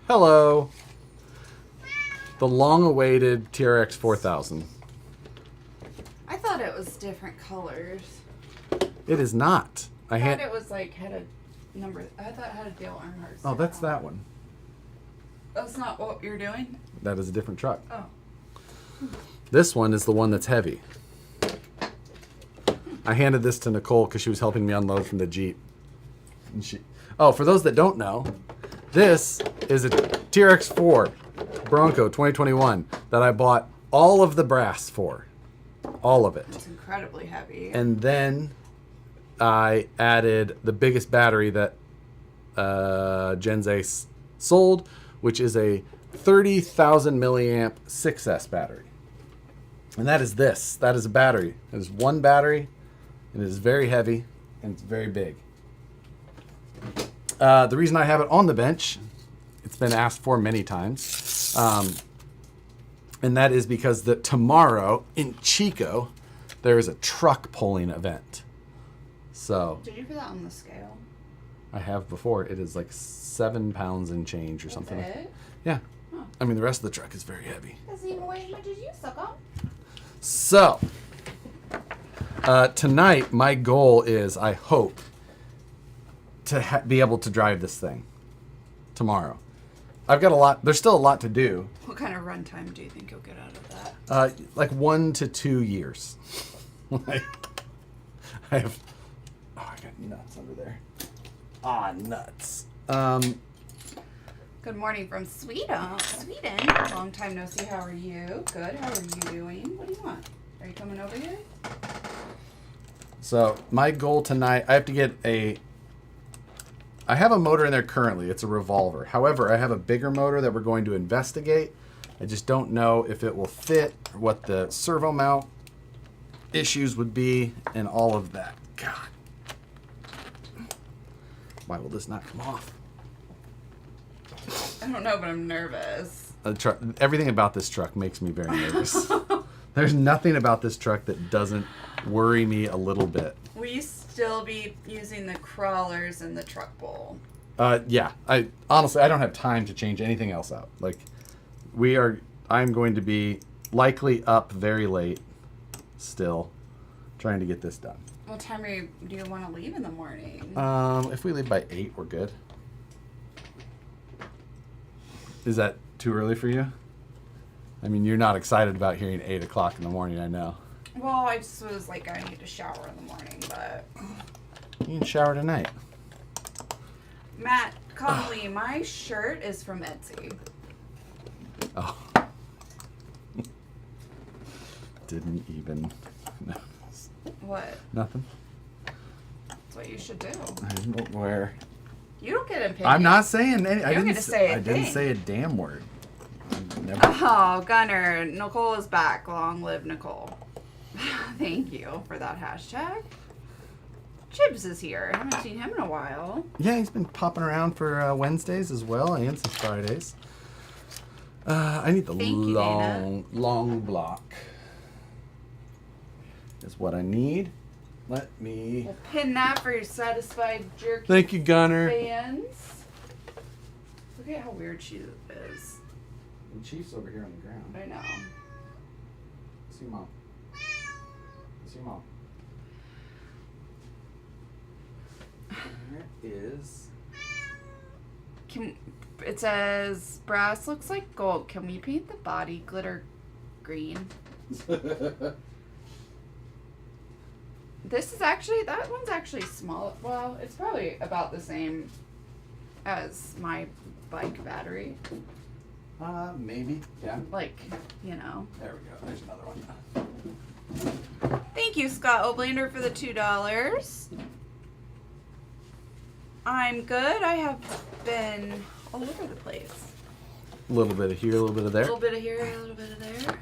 Hello. The long-awaited TRX4000. I thought it was different colors. It is not. I thought it was like had a number. I thought it had a Dale Earnhardt. Oh, that's that one. That's not what you're doing? That is a different truck. Oh. This one is the one that's heavy. I handed this to Nicole because she was helping me unload from the Jeep. And for those that don't know, this is a TRX4 Bronco 2021 that I bought all of the brass for. All of it. It's incredibly heavy. And then I added the biggest battery that Genze sold, which is a 30,000 milliamp 6S battery. And that is this. That is a battery. It is one battery. It is very heavy and it's very big. The reason I have it on the bench, it's been asked for many times, and that is because tomorrow in Chico, there is a truck pulling event. So. Did you put that on the scale? I have before. It is like 7 pounds and change or That's something. it? Yeah. Huh. I mean, the rest of the truck is very heavy. Doesn't even weigh as much as you, sucker. So, tonight, my goal is, I hope, to be able to drive this thing tomorrow. I've got a lot. There's still a lot to do. What kind of runtime do you think you'll get out of that? Like 1 to 2 years. I have. Oh, I got nuts under there. Nuts. Good morning from Sweden. Long time no see. How are you? Good. How are you doing? What do you want? Are you coming over here? So my goal tonight, I have to get I have a motor in there currently. It's a revolver. However, I have a bigger motor that we're going to investigate. I just don't know if it will fit, or what the servo mount issues would be, and all of that. God. Why will this not come off? I don't know, but I'm nervous. Everything about this truck makes me very nervous. There's nothing about this truck that doesn't worry me a little bit. Will you still be using the crawlers in the truck bowl? Yeah. Honestly, I don't have time to change anything else out. Like, I'm going to be likely up very late still trying to get this done. What time do you want to leave in the morning? If we leave by 8, we're good. Is that too early for you? I mean, you're not excited about hearing 8 o'clock in the morning, I know. Well, I just was like, I need to shower in the morning, but... You can shower tonight. Matt Conley, my shirt is from Etsy. Oh. Didn't even notice. What? Nothing. That's what you should do. I didn't wear... You don't get an opinion. I'm not saying any. I didn't say a damn word. Never. Oh, Gunner, Nicole is back. Long live Nicole. Thank you for that hashtag. Chibs is here. I haven't seen him in a while. Yeah, he's been popping around for Wednesdays as well, and some Fridays. I need the long block. Is what I need. Let me... We'll pin that for your satisfied jerky Thank you, Gunner. fans. Look at how weird she is. The Chief's over here on the ground. I know. See Mom. See Mom. There is... It says, brass looks like gold. Can we paint the body glitter green? This is actually, that one's actually small. Well, it's probably about the same as my bike battery. Maybe. Yeah. Like, you know. There we go. There's another one. Thank you, Scott Oblander, for the $2. I'm good. I have been all over the place. A little bit of here, a little bit of there. A little bit of here, a little bit of there.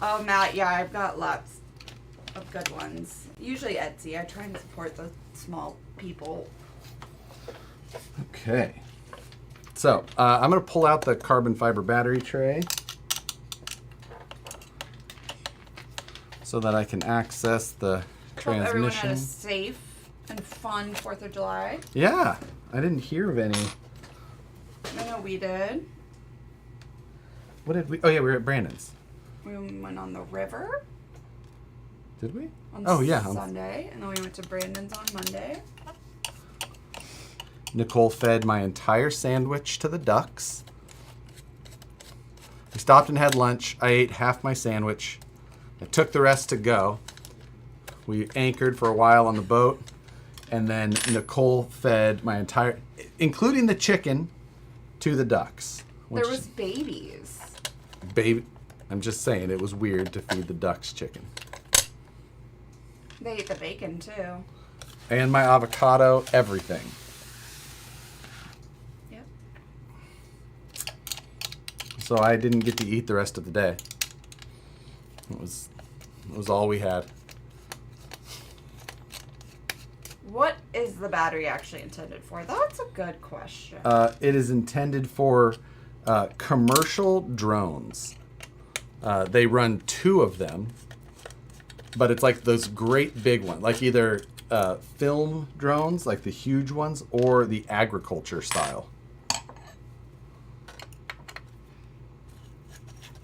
Oh, Matt, yeah, I've got lots of good ones. Usually Etsy. I try and support the small people. Okay. So, I'm going to pull out the carbon fiber battery tray so that I can access the Hope everyone had transmission. a safe and fun 4th of July? Yeah, I didn't hear of any. I know we did. What did we? Oh yeah, we were at Brandon's. We went on the river. Did we? On yeah. Sunday, and then we went to Brandon's on Monday. Nicole fed my entire sandwich to the ducks. We stopped and had lunch. I ate half my sandwich. I took the rest to go. We anchored for a while on the boat, and then Nicole fed my entire, including the chicken, to the ducks. There was babies. Baby, I'm just saying, it was weird to feed the ducks chicken. They ate the bacon too. And my avocado, everything. Yep. So I didn't get to eat the rest of the day. It was all we had. What is the battery actually intended for? That's a good question. It is intended for commercial drones. They run 2 of them, but it's like those great big ones, like either film drones, like the huge ones, or the agriculture style.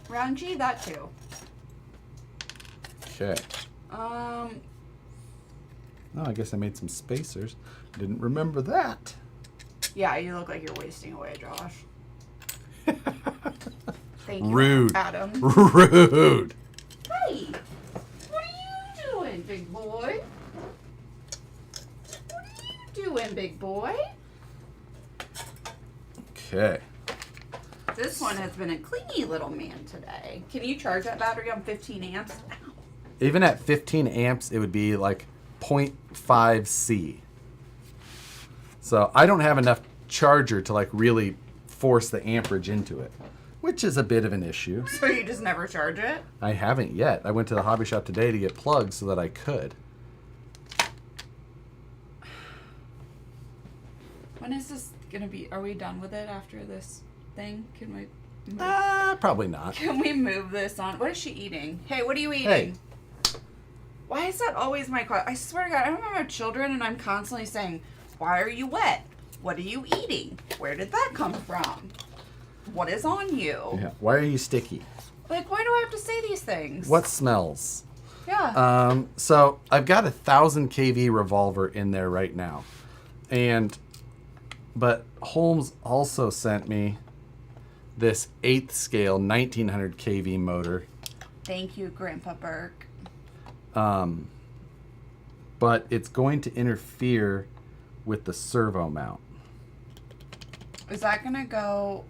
Round G, that too. Okay. Oh, I guess I made some spacers. Didn't remember that. Yeah, you look like you're wasting away, Josh. Thank you, Rude. Adam. Rude. Hey, what are you doing, big boy? What are you doing, big boy? Okay. This one has been a clingy little man today. Can you charge that battery on 15 amps? Ow. Even at 15 amps, it would be like 0.5 C. So I don't have enough charger to like really force the amperage into it, which is a bit of an issue. So you just never charge it? I haven't yet. I went to the hobby shop today to get plugs so that I could. When is this gonna be? Are we done with it after this thing? Can we? Probably not. Can we move this on? What is she eating? Hey, what are you eating? Hey. Why is that always my question? I swear to God, I remember children and I'm constantly saying, why are you wet? What are you eating? Where did that come from? What is on you? Yeah. Why are you sticky? Like, why do I have to say these things? What smells? Yeah. So I've got a 1000 kV revolver in there right now. But Holmes also sent me this 8th scale 1900 kV motor. Thank you, Grandpa Burke. But it's going to interfere with the servo mount. Is that gonna go?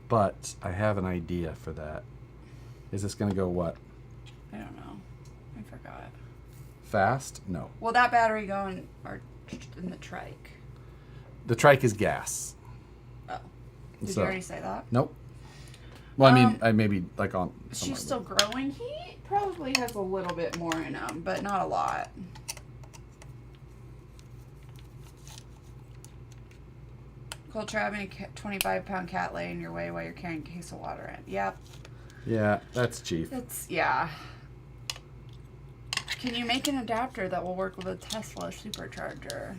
But I have an idea for that. Is this going to go what? I don't know. I forgot. Fast? No. Will that battery go in the trike? The trike is gas. Oh. Did So- you already say that? Nope. Well, I mean, I maybe like on. She's still growing. He probably has a little bit more in him, but not a lot. Cool trapping a 25-pound cat lay in your way while you're carrying a case of water in. Yep. Yeah, that's cheap. That's, yeah. Can you make an adapter that will work with a Tesla supercharger?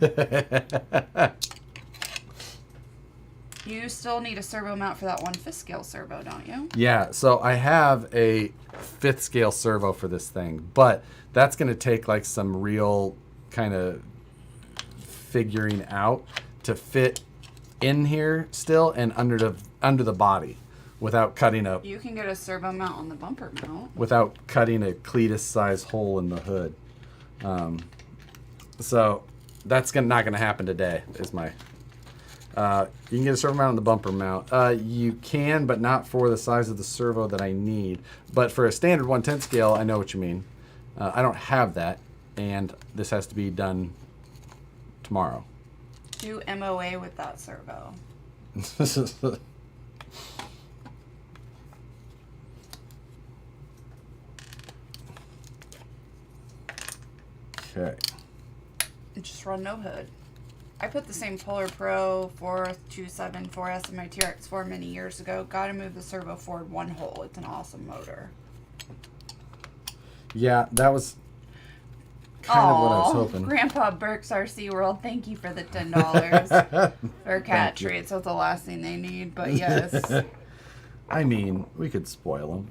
You still need a servo mount for that one 5th scale servo, don't you? Yeah, so I have a 5th scale servo for this thing, but that's going to take like some real kind of figuring out to fit in here still and under the body without cutting a You can get a servo mount on the bumper mount. without cutting a cletus size hole in the hood. So that's not going to happen today. Is my you can get a servo mount on the bumper mount. You can, but not for the size of the servo that I need. But for a standard 1/10 scale, I know what you mean. I don't have that, and this has to be done tomorrow. Do MOA with that servo. Okay. Just run no hood. I put the same Polar Pro 427 4S in my TRX4 many years ago. Gotta move the servo forward 1 hole. It's an awesome motor. Yeah, that was kind of what I was hoping. Grandpa Burke's RC World, thank you for the $10 for cat treats. That's the last thing they need, but yes. I mean, we could spoil them.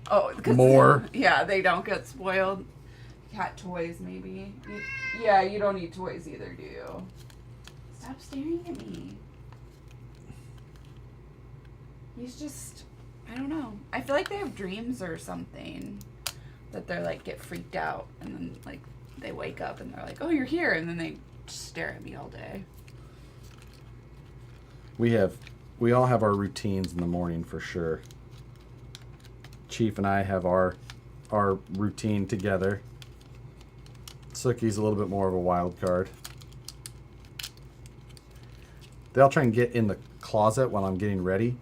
Oh, more. Yeah, they don't get spoiled. Cat toys, maybe. Yeah, you don't need toys either, do you? Stop staring at me. He's just, I don't know. I feel like they have dreams or something. That they're like, get freaked out. And then, like, they wake up and they're like, oh, you're here. And then they just stare at me all day. We all have our routines in the morning for sure. Chief and I have our routine together. Sookie's a little bit more of a wild card. They'll try and get in the closet while I'm getting ready.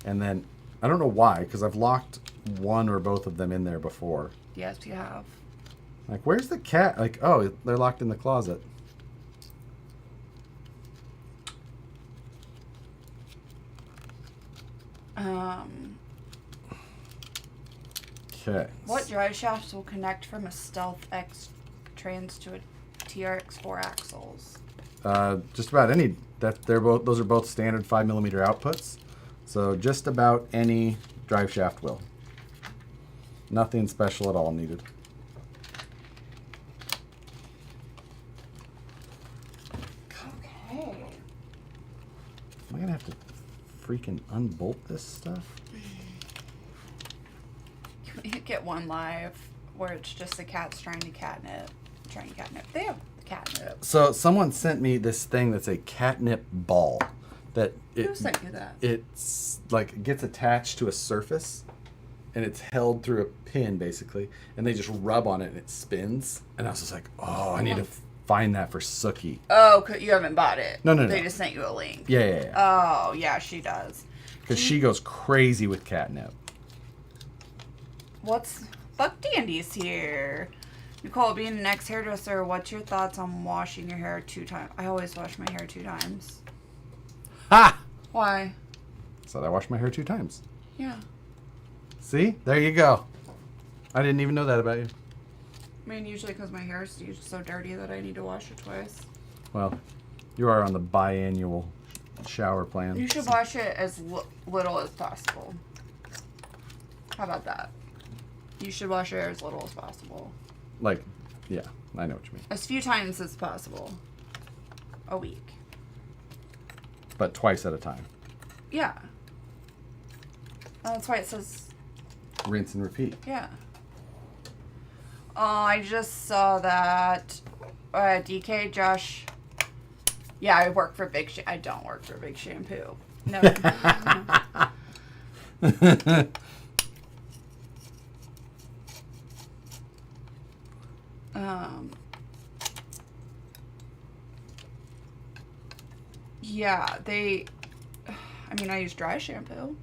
And then, I don't know why, because I've locked one or both of them in there before. Yes, you have. Like, where's the cat? Like, oh, they're locked in the closet. Okay. What drive shafts will connect from a Stealth X trans to a TRX4 axles? Just about any. Those are both standard 5mm outputs. So just about any drive shaft will. Nothing special at all needed. Okay. Am I gonna have to freaking unbolt this stuff? You get one live where it's just the cats trying to catnip. They have catnip. So someone sent me this thing that's a catnip ball. Who sent you that? It's like it gets attached to a surface, and it's held through a pin basically, and they just rub on it and it spins. And I was just like, oh, I need to find that for Sookie. Oh, you haven't bought it. No. They just sent you a link. Yeah. Oh, yeah, she does. Because she goes crazy with catnip. Buck Dandy's here. Nicole, being an ex-hairdresser, what's your thoughts on washing your hair 2 times? I always wash my hair 2 times. Ha! Why? So I wash my hair 2 times. Yeah. See? There you go. I didn't even know that about you. I mean, usually because my hair is so dirty that I need to wash it twice. Well, you are on the biannual shower plan. You should wash it as little as possible. How about that? You should wash your hair as little as possible. Like, yeah, I know what you mean. As few times as possible. A week. But twice at a time. Yeah. That's why it says... Rinse and repeat. Yeah. Oh, I just saw that. DK, Josh. Yeah, I work for Big I don't work for Big Shampoo. No. Yeah, I use dry shampoo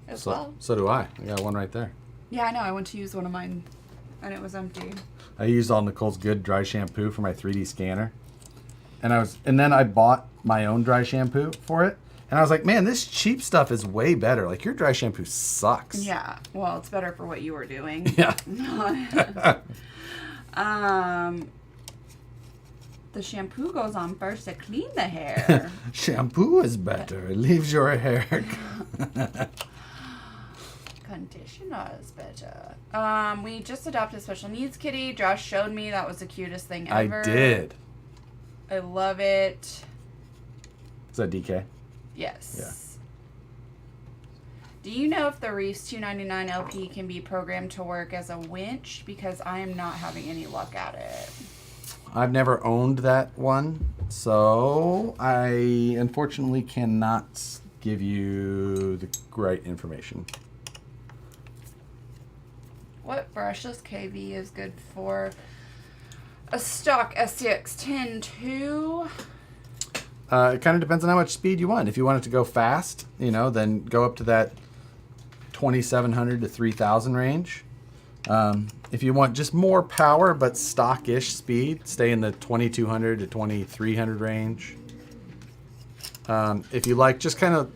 as well. So do I. I got one right there. Yeah, I know. I went to use one of mine, and it was empty. I used all Nicole's good dry shampoo for my 3D scanner. And then I bought my own dry shampoo for it. And I was like, man, this cheap stuff is way better. Like, your dry shampoo sucks. Yeah. Well, it's better for what you were doing. Yeah. The shampoo goes on first to clean the hair. Shampoo is better. It leaves your hair. Conditioner is better. We just adopted a special needs kitty. Josh showed me. That was the cutest thing ever. I did. I love it. Is that DK? Yes. Yeah. Do you know if the Reese 299 LP can be programmed to work as a winch? Because I am not having any luck at it. I've never owned that one, so I unfortunately cannot give you the right information. What brushless KV is good for a stock SCX 10.2? It kind of depends on how much speed you want. If you want it to go fast, then go up to that 2,700 to 3,000 range. If you want just more power but stock-ish speed, stay in the 2,200 to 2,300 range. If you like just kind of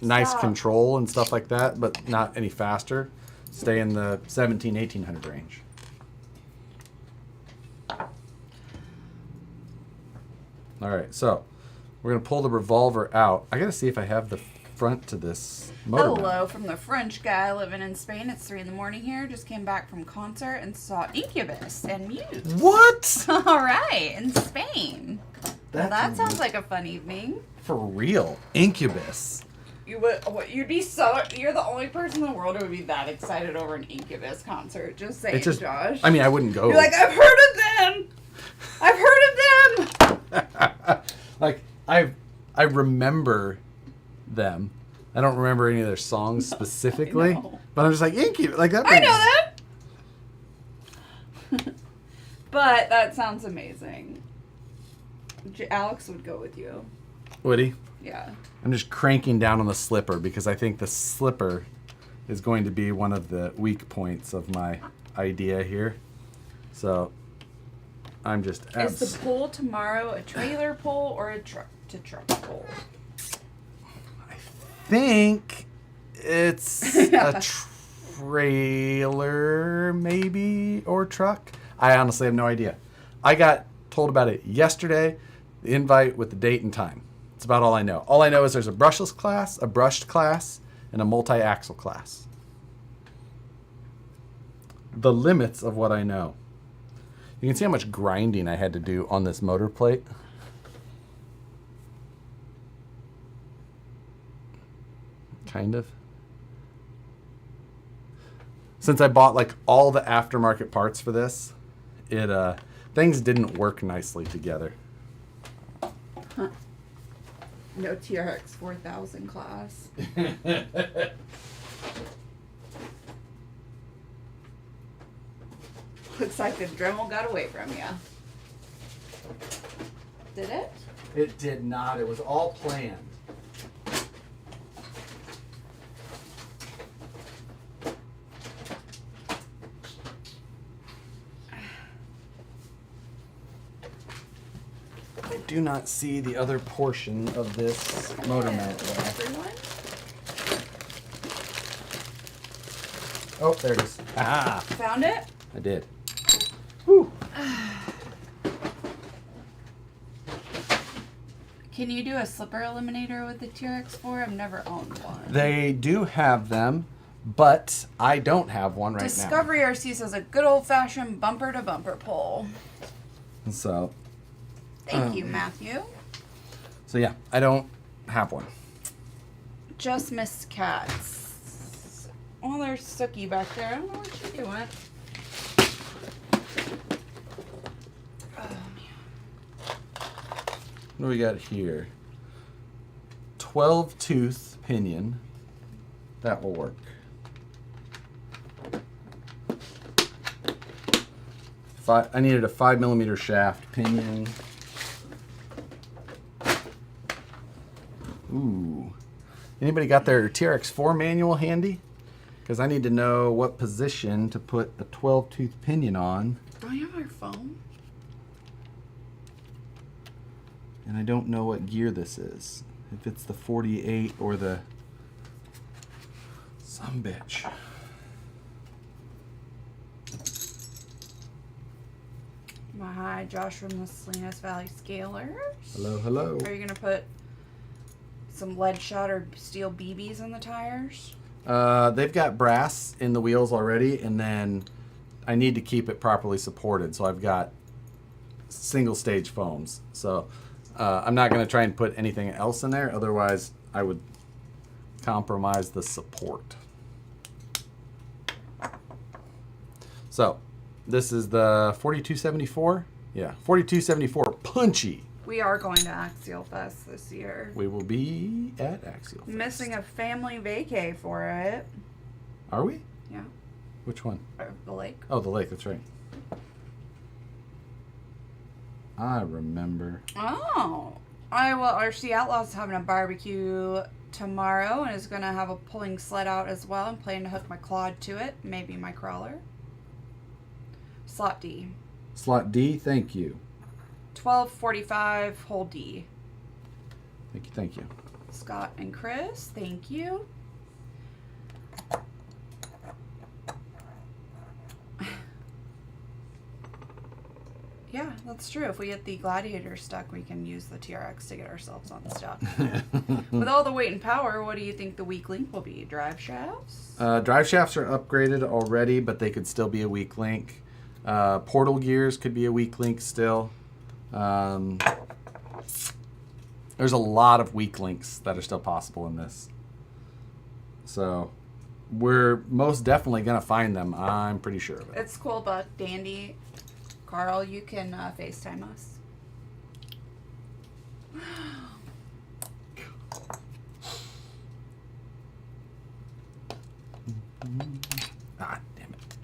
nice control and stuff like that, but not any faster, stay in the 1,700, 1,800 range. All right, so we're gonna pull the revolver out. I gotta see if I have the front to this motor mount. Hello from the French guy living in Spain. It's 3 a.m. here. Just came back from concert and saw Incubus and Muse. What? All right, in Spain. Well, that That's sounds like a fun evening. For real. Incubus. You would. You'd be so. You're the only person in the world who would be that excited over an Incubus concert. Just saying, It's just, Josh. I mean, I wouldn't go. You're like, I've heard of them. I've heard of them. Like I remember them. I don't remember any of their songs specifically, but I'm just like Incubus. Like that. I know them. But that sounds amazing. Alex would go with you. Would he? Yeah. I'm just cranking down on the slipper because I think the slipper is going to be one of the weak points of my idea here. So I'm just. Is the pull tomorrow a trailer pull or a truck-to-truck pull? I think it's a trailer, maybe, or truck. I honestly have no idea. I got told about it yesterday. The invite with the date and time. That's about all I know. All I know is there's a brushless class, a brushed class, and a multi-axle class. The limits of what I know. You can see how much grinding I had to do on this motor plate. Kind of. Since I bought like all the aftermarket parts for this, things didn't work nicely together. Huh. No TRX4000 class. Looks like the Dremel got away from you. Did it? It did not. It was all planned. I do not see the other portion of this motor mount. Everyone? Oh, there it is. Ah, Found it? I did. Whew. Can you do a slipper eliminator with the TRX4? I've never owned one. They do have them, but I don't have one right Discovery RC says a good old-fashioned bumper-to-bumper pull. now. So, Thank you, Matthew. so yeah, I don't have one. Just missed cats. Oh, there's Sookie back there. I don't know what she's doing. Oh, man. What do we got here? 12-tooth pinion. That will work. I needed a 5mm shaft pinion. Ooh. Anybody got their TRX4 manual handy? Because I need to know what position to put a 12-tooth pinion on. Don't you have your phone? And I don't know what gear this is. If it's the 48 or the... Sumbitch. Hi, Josh from the Salinas Valley Scalers. Hello, hello. Are you going to put some lead shot or steel BBs on the tires? They've got brass in the wheels already, and then I need to keep it properly supported, so I've got single stage foams. So I'm not going to try and put anything else in there, otherwise I would compromise the support. So this is the 4274. Yeah, 4274 punchy. We are going to Axial Fest this year. We will be at Axial Fest. Missing a family vacay for it. Are we? Yeah. Which one? The lake. Oh, the lake, that's right. I remember. Oh. RC Outlaws is having a barbecue tomorrow and is going to have a pulling sled out as well. I'm planning to hook my Claude to it. Maybe my crawler. Slot D. Slot D, thank you. 1245 hole D. Thank you, thank you. Scott and Chris, thank you. Yeah, that's true. If we get the Gladiator stuck, we can use the TRX to get ourselves unstuck. With all the weight and power, what do you think the weak link will be? Drive shafts? Drive shafts are upgraded already, but they could still be a weak link. Portal gears could be a weak link still. There's a lot of weak links that are still possible in this. So we're most definitely going to find them. I'm pretty sure of it. It's cool, Buck. Dandy. Carl, you can FaceTime us. Ah, damn it.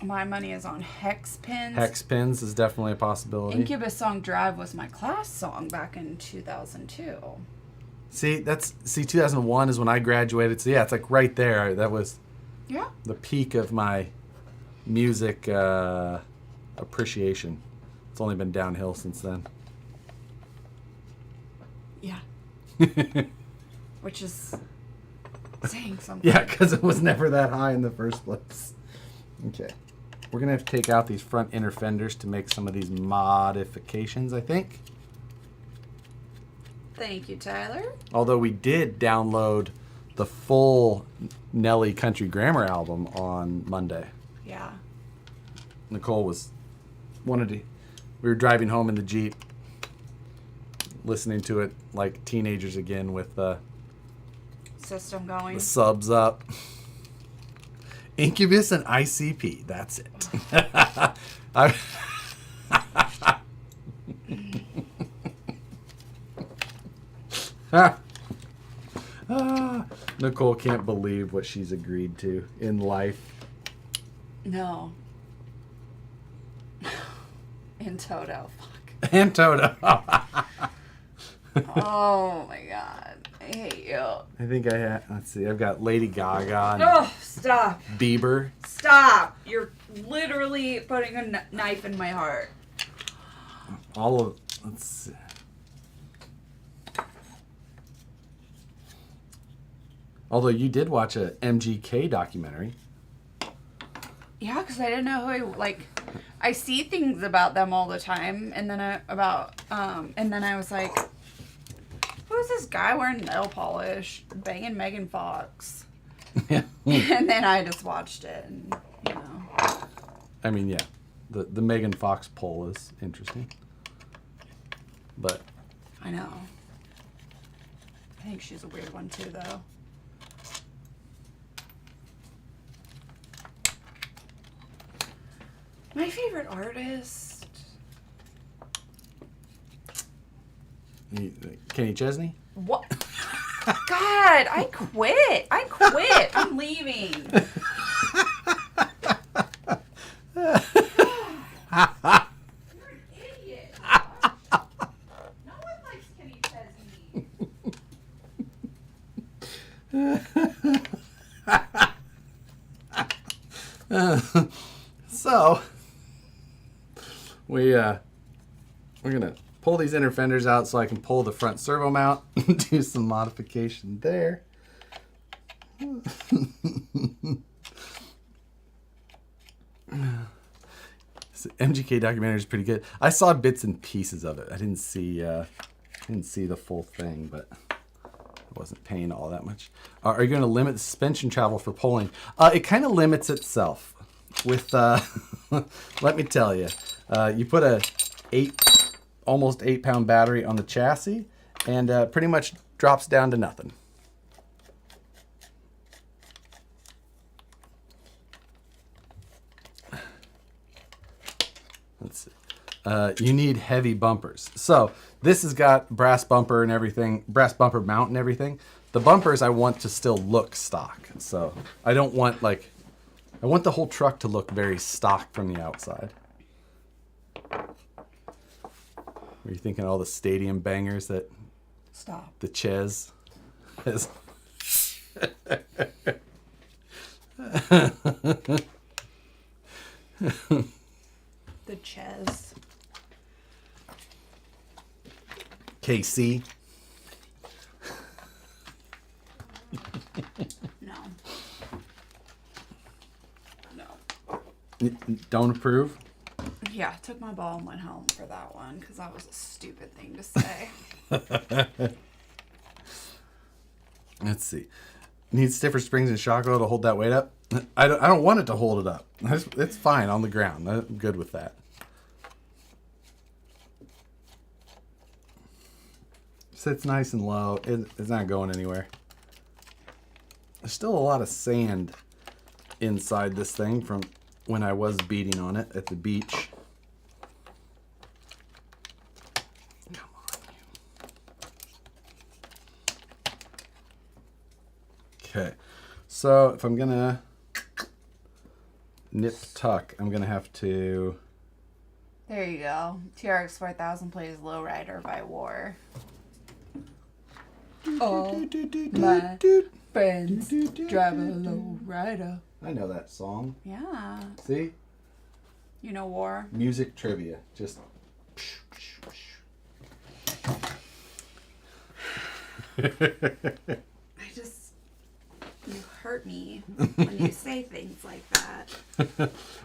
My money is on hex pins. Hex pins is definitely a possibility. Incubus song Drive was my class song back in 2002. See, 2001 is when I graduated. So yeah, it's like right there. That was the peak of my music appreciation. It's only been downhill since then. Yeah. Which is saying something. Yeah, because it was never that high in the first place. Okay. We're going to have to take out these front inner fenders to make some of these modifications, I think. Thank you, Tyler. Although we did download the full Nelly Country Grammar album on Monday. Yeah. Nicole we were driving home in the Jeep, listening to it like teenagers again with System going. the subs up. Incubus and ICP, that's it. Nicole can't believe what she's agreed to in life. No. In Toto. Fuck. And Toto. Oh my god. I hate you. I think I have, let's see, I've got Lady Gaga and Oh, stop. Bieber. Stop. You're literally putting a knife in my heart. Let's see. Although you did watch a MGK documentary. Yeah, because I didn't know who I see things about them all the time, and then I was like, who's this guy wearing nail polish banging Megan Fox? Yeah. And then I just watched it, and you know. I mean, yeah, the Megan Fox poll is interesting, but I know. I think she's a weird one too, though. My favorite artist. Kenny Chesney. What? God, I quit. I'm leaving. You're an idiot. No one likes Kenny Chesney. So we're gonna pull these inner fenders out so I can pull the front servo mount and do some modification there. So MGK documentary is pretty good. I saw bits and pieces of it. I didn't see the full thing, but I wasn't paying all that much. Are you going to limit suspension travel for pulling? It kind of limits itself. With let me tell you, you put a almost 8 pound battery on the chassis, and pretty much drops down to nothing. Let's see. You need heavy bumpers. So this has got brass bumper and everything, brass bumper mount and everything. The bumpers I want to still look stock. So I don't want I want the whole truck to look very stock from the outside. Were you thinking all the stadium bangers that Stop. the Ches has? The Ches. KC. No. No. Don't approve? Yeah. Yeah, took my ball and went home for that one because that was a stupid thing to say. Let's see. Need stiffer springs and shock oil to hold that weight up? I don't want it to hold it up. It's fine on the ground. I'm good with that. Sits nice and low. It's not going anywhere. There's still a lot of sand inside this thing from when I was beating on it at the beach. Come on, you. Okay. So if I'm gonna nip tuck, I'm gonna have to. There you go. TRX4000 plays Lowrider by War. All my friends drive a lowrider. I know that song. Yeah. See? You know War? Music trivia. Just. You hurt me when you say things like that.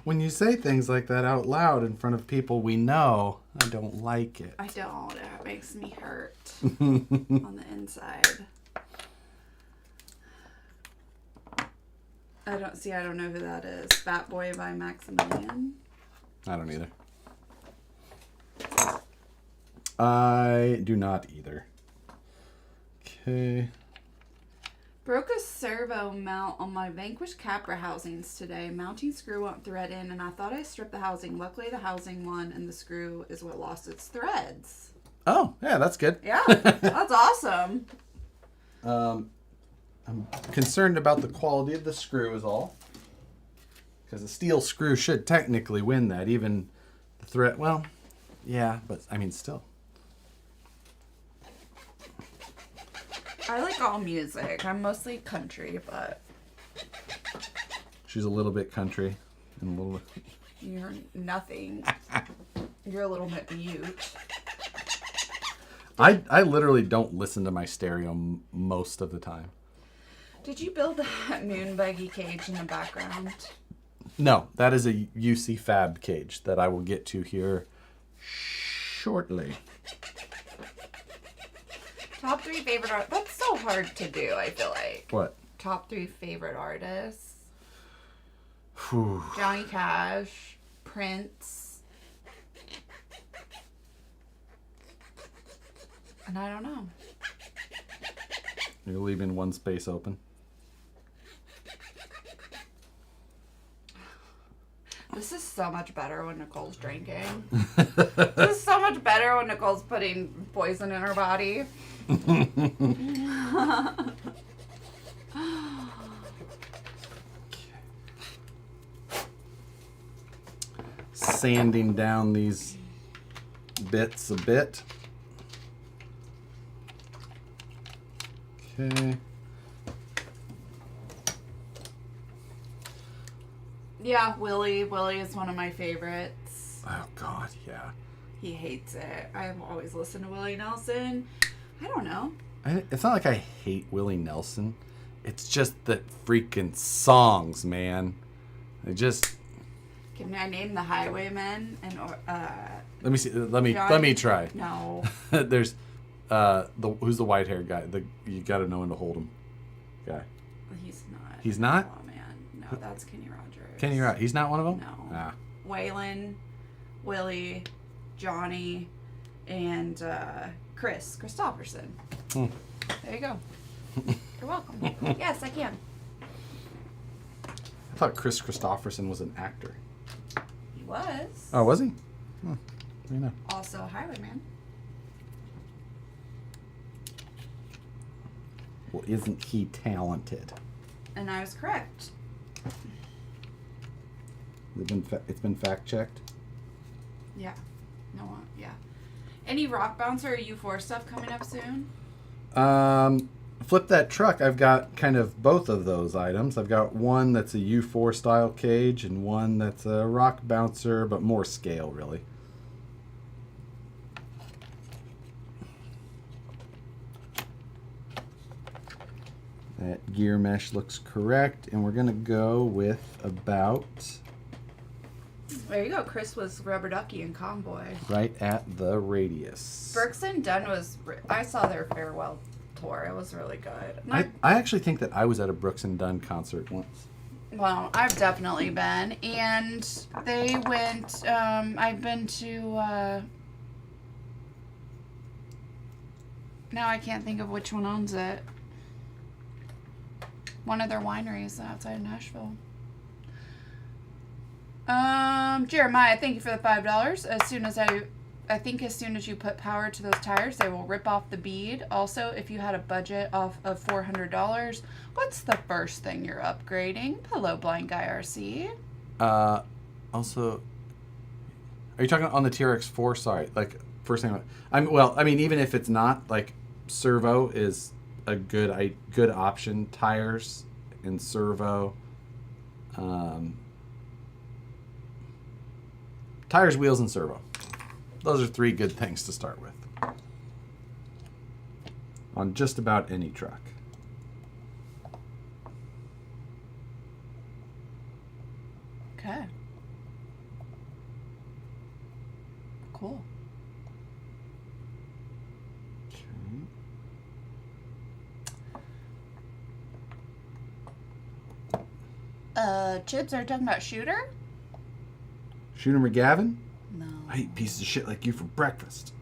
When you say things like that out loud in front of people we know, I don't like it. I don't. It makes me hurt on the inside. I don't know who that is. Fat Boy by Maximilian. I don't either. I do not either. Okay. Broke a servo mount on my Vanquish Capra housings today. Mounting screw won't thread in, and I thought I stripped the housing. Luckily, the housing won, and the screw is what lost its threads. Oh, yeah, that's good. Yeah, that's awesome. I'm concerned about the quality of the screw is all. Because a steel screw should technically win that, even the thread. Well, yeah, but I mean, still. I like all music. I'm mostly country, but She's a little bit country and a little. you're nothing. You're a little bit mute. I literally don't listen to my stereo most of the time. Did you build that moon buggy cage in the background? No, that is a UC Fab cage that I will get to here shortly. Top 3 favorite art. That's so hard to do, I feel like. What? Top 3 favorite artists. Whew. Johnny Cash, Prince. And I don't know. You're leaving one space open. This is so much better when Nicole's drinking. This is so much better when Nicole's putting poison in her body. Sanding down these bits a bit. Okay. Yeah, Willie. Willie is one of my favorites. Oh God, yeah. He hates it. I've always listened to Willie Nelson. I don't know. It's not like I hate Willie Nelson. It's just the freaking songs, man. They just. Can I name the Highwaymen and Let me see. Let me try. No. There's who's the white haired guy? You got to know when to hold him. Guy. He's not. He's not? Oh man, no, that's Kenny Rogers. Kenny Rogers. He's not one of them. No. Ah. Waylon, Willie, Johnny, and Chris Christopherson. There you go. You're welcome. Yes, I can. I thought Chris Christopherson was an actor. He was. Oh, was he? Oh, I know. Also a Highwayman. Well, isn't he talented? And I was correct. It's been fact checked. Yeah. No. Yeah. Any Rock Bouncer or U4 stuff coming up soon? Flip that truck. I've got kind of both of those items. I've got one that's a U4 style cage and one that's a Rock Bouncer, but more scale, really. That gear mesh looks correct, and we're going to go with about There you go. Chris was Rubber Ducky and Convoy. Right at the radius. Brooks and Dunn was... I saw their farewell tour. It was really good. I actually think that I was at a Brooks and Dunn concert once. Well, I've definitely been. And they went... I've been to... now I can't think of which one owns it. One of their wineries outside of Nashville. Jeremiah, thank you for the $5. As soon as I think as soon as you put power to those tires, they will rip off the bead. Also, if you had a budget of $400, what's the first thing you're upgrading? Hello, Blind Guy RC. Also, are you talking on the TRX4? Sorry, like first thing. I mean, even if it's not, like servo is a good option. Tires and servo. Tires, wheels, and servo. Those are 3 good things to start with on just about any truck. Okay. Cool. Chids are talking about Shooter? Shooter McGavin? No. I eat pieces of shit like you for breakfast.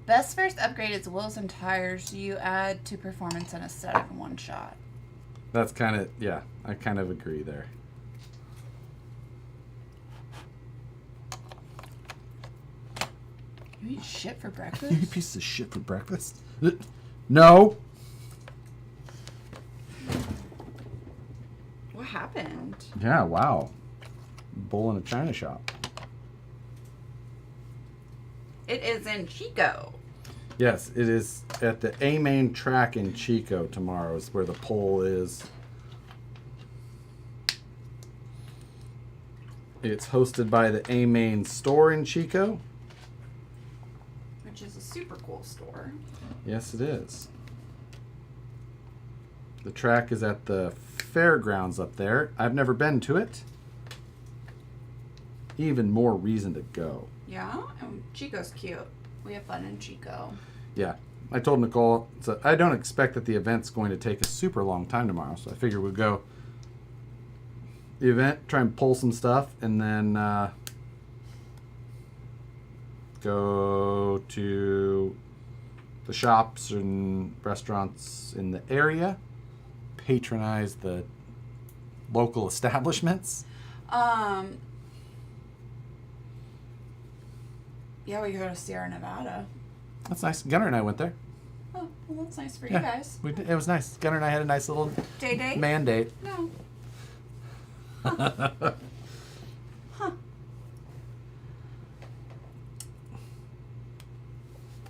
Best first upgrade is wheels and tires. You add to performance and aesthetic in one shot. That's kind of, yeah, I kind of agree there. You eat shit for breakfast? You eat pieces of shit for breakfast? No. What happened? Yeah, wow. Bull in a china shop. It is in Chico. Yes, it is at the A-Main track in Chico tomorrow is where the pole is. It's hosted by the A-Main store in Chico. Which is a super cool store. Yes, it is. The track is at the fairgrounds up there. I've never been to it. Even more reason to go. Yeah? Chico's cute. We have fun in Chico. Yeah. I told Nicole, so I don't expect that the event's going to take a super long time tomorrow, so I figure we'll go the event, try and pull some stuff, and then go to the shops and restaurants in the area, patronize the local establishments. Yeah, we go to Sierra Nevada. That's nice. Gunnar and I went there. Oh, well, that's nice for Yeah, you guys. it was nice. Gunnar and I had a nice little Day? mandate. No. Huh.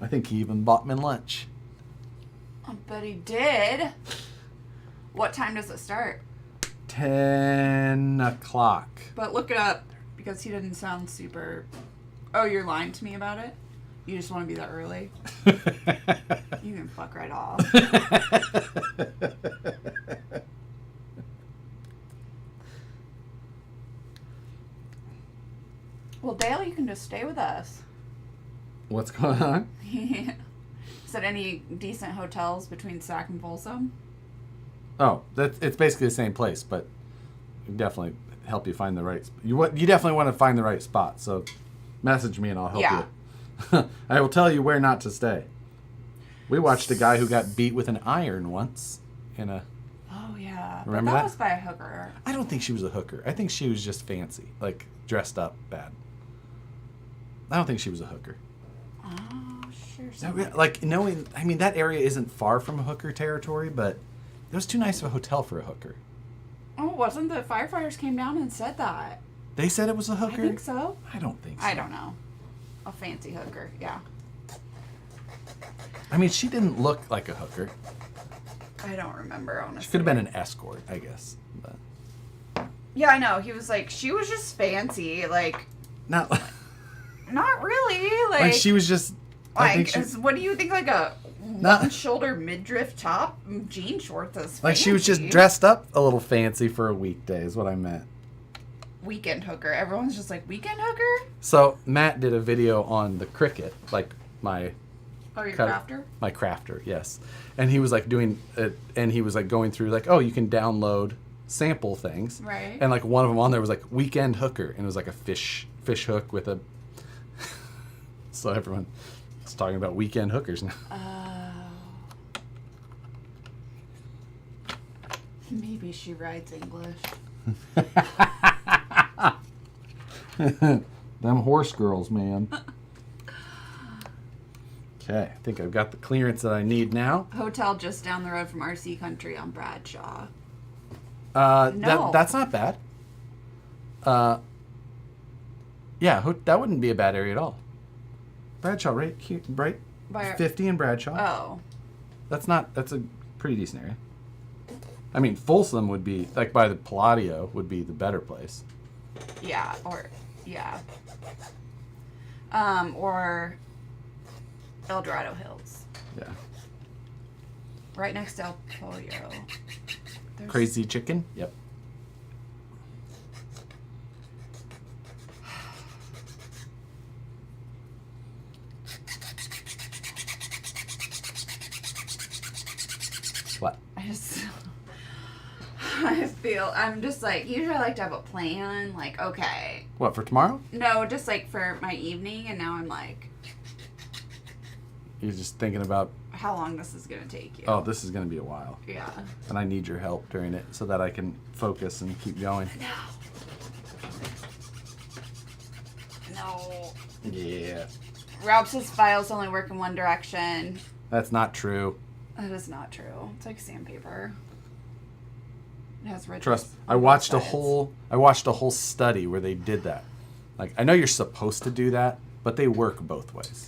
I think he even bought me lunch. I bet he did. What time does it start? 10 o'clock. But look it up, because he didn't sound super... Oh, you're lying to me about it? You just want to be that early? You can fuck right off. Well, Dale, you can just stay with us. What's going on? Is there any decent hotels between Sac and Folsom? Oh, it's basically the same place, but definitely help you find the right. You definitely want to find the right spot. So, message me and I'll help you. I will tell you where not to stay. We watched a guy who got beat with an iron once in a. Oh yeah, Remember but that that? was by a hooker. I don't think she was a hooker. I think she was just fancy, like dressed up bad. I don't think she was a hooker. Oh, sure. Like knowing, I mean, that area isn't far from hooker territory, but it was too nice of a hotel for a hooker. Oh, wasn't the firefighters came down and said that? They said it was a hooker? I think so. I don't think so. I don't know. A fancy hooker, yeah. I mean, she didn't look like a hooker. I don't remember, honestly. She could have been an escort, I guess. But Yeah, I know. He was like, she was just fancy. Like, not not really. like she was just. I think Like, what do you think? Like a one-shoulder midriff top, jean shorts is fancy. like she was just dressed up a little fancy for a weekday, is what I meant. weekend hooker. Everyone's just like, weekend hooker? So Matt did a video on the Cricut, like my Oh, your crafter? my crafter, yes. And he was like doing it, and he was like going through like, oh, you can download sample things, Right. And like one of them on there was like weekend hooker, and it was like a fish hook with a. So everyone is talking about weekend hookers now. Maybe she rides English. Them horse girls, man. Okay, I think I've got the clearance that I need now. Hotel just down the road from RC Country on Bradshaw. No. That's not bad. Yeah, that wouldn't be a bad area at all. Bradshaw, right? Here, right? By 50 in Bradshaw. Oh. That's a pretty decent area. I mean, Folsom would be, like by the Palladio, would be the better place. Yeah, or El Dorado Hills. Yeah. Right next to El Pollo. Crazy Chicken? Yep. What? I'm just like, usually I like to have a plan, like, okay. What, for tomorrow? No, just like for my evening, and now I'm like, You're just thinking about, how long this is going to take you. oh, this is going to be a while. Yeah. And I need your help during it so that I can focus and keep going. No. Yeah. Rob says files only work in one direction. That's not true. That is not true. It's like sandpaper. It has ridges. Trust. on I watched both a whole study where they did that. Like, I know you're supposed to do that, but they work both ways.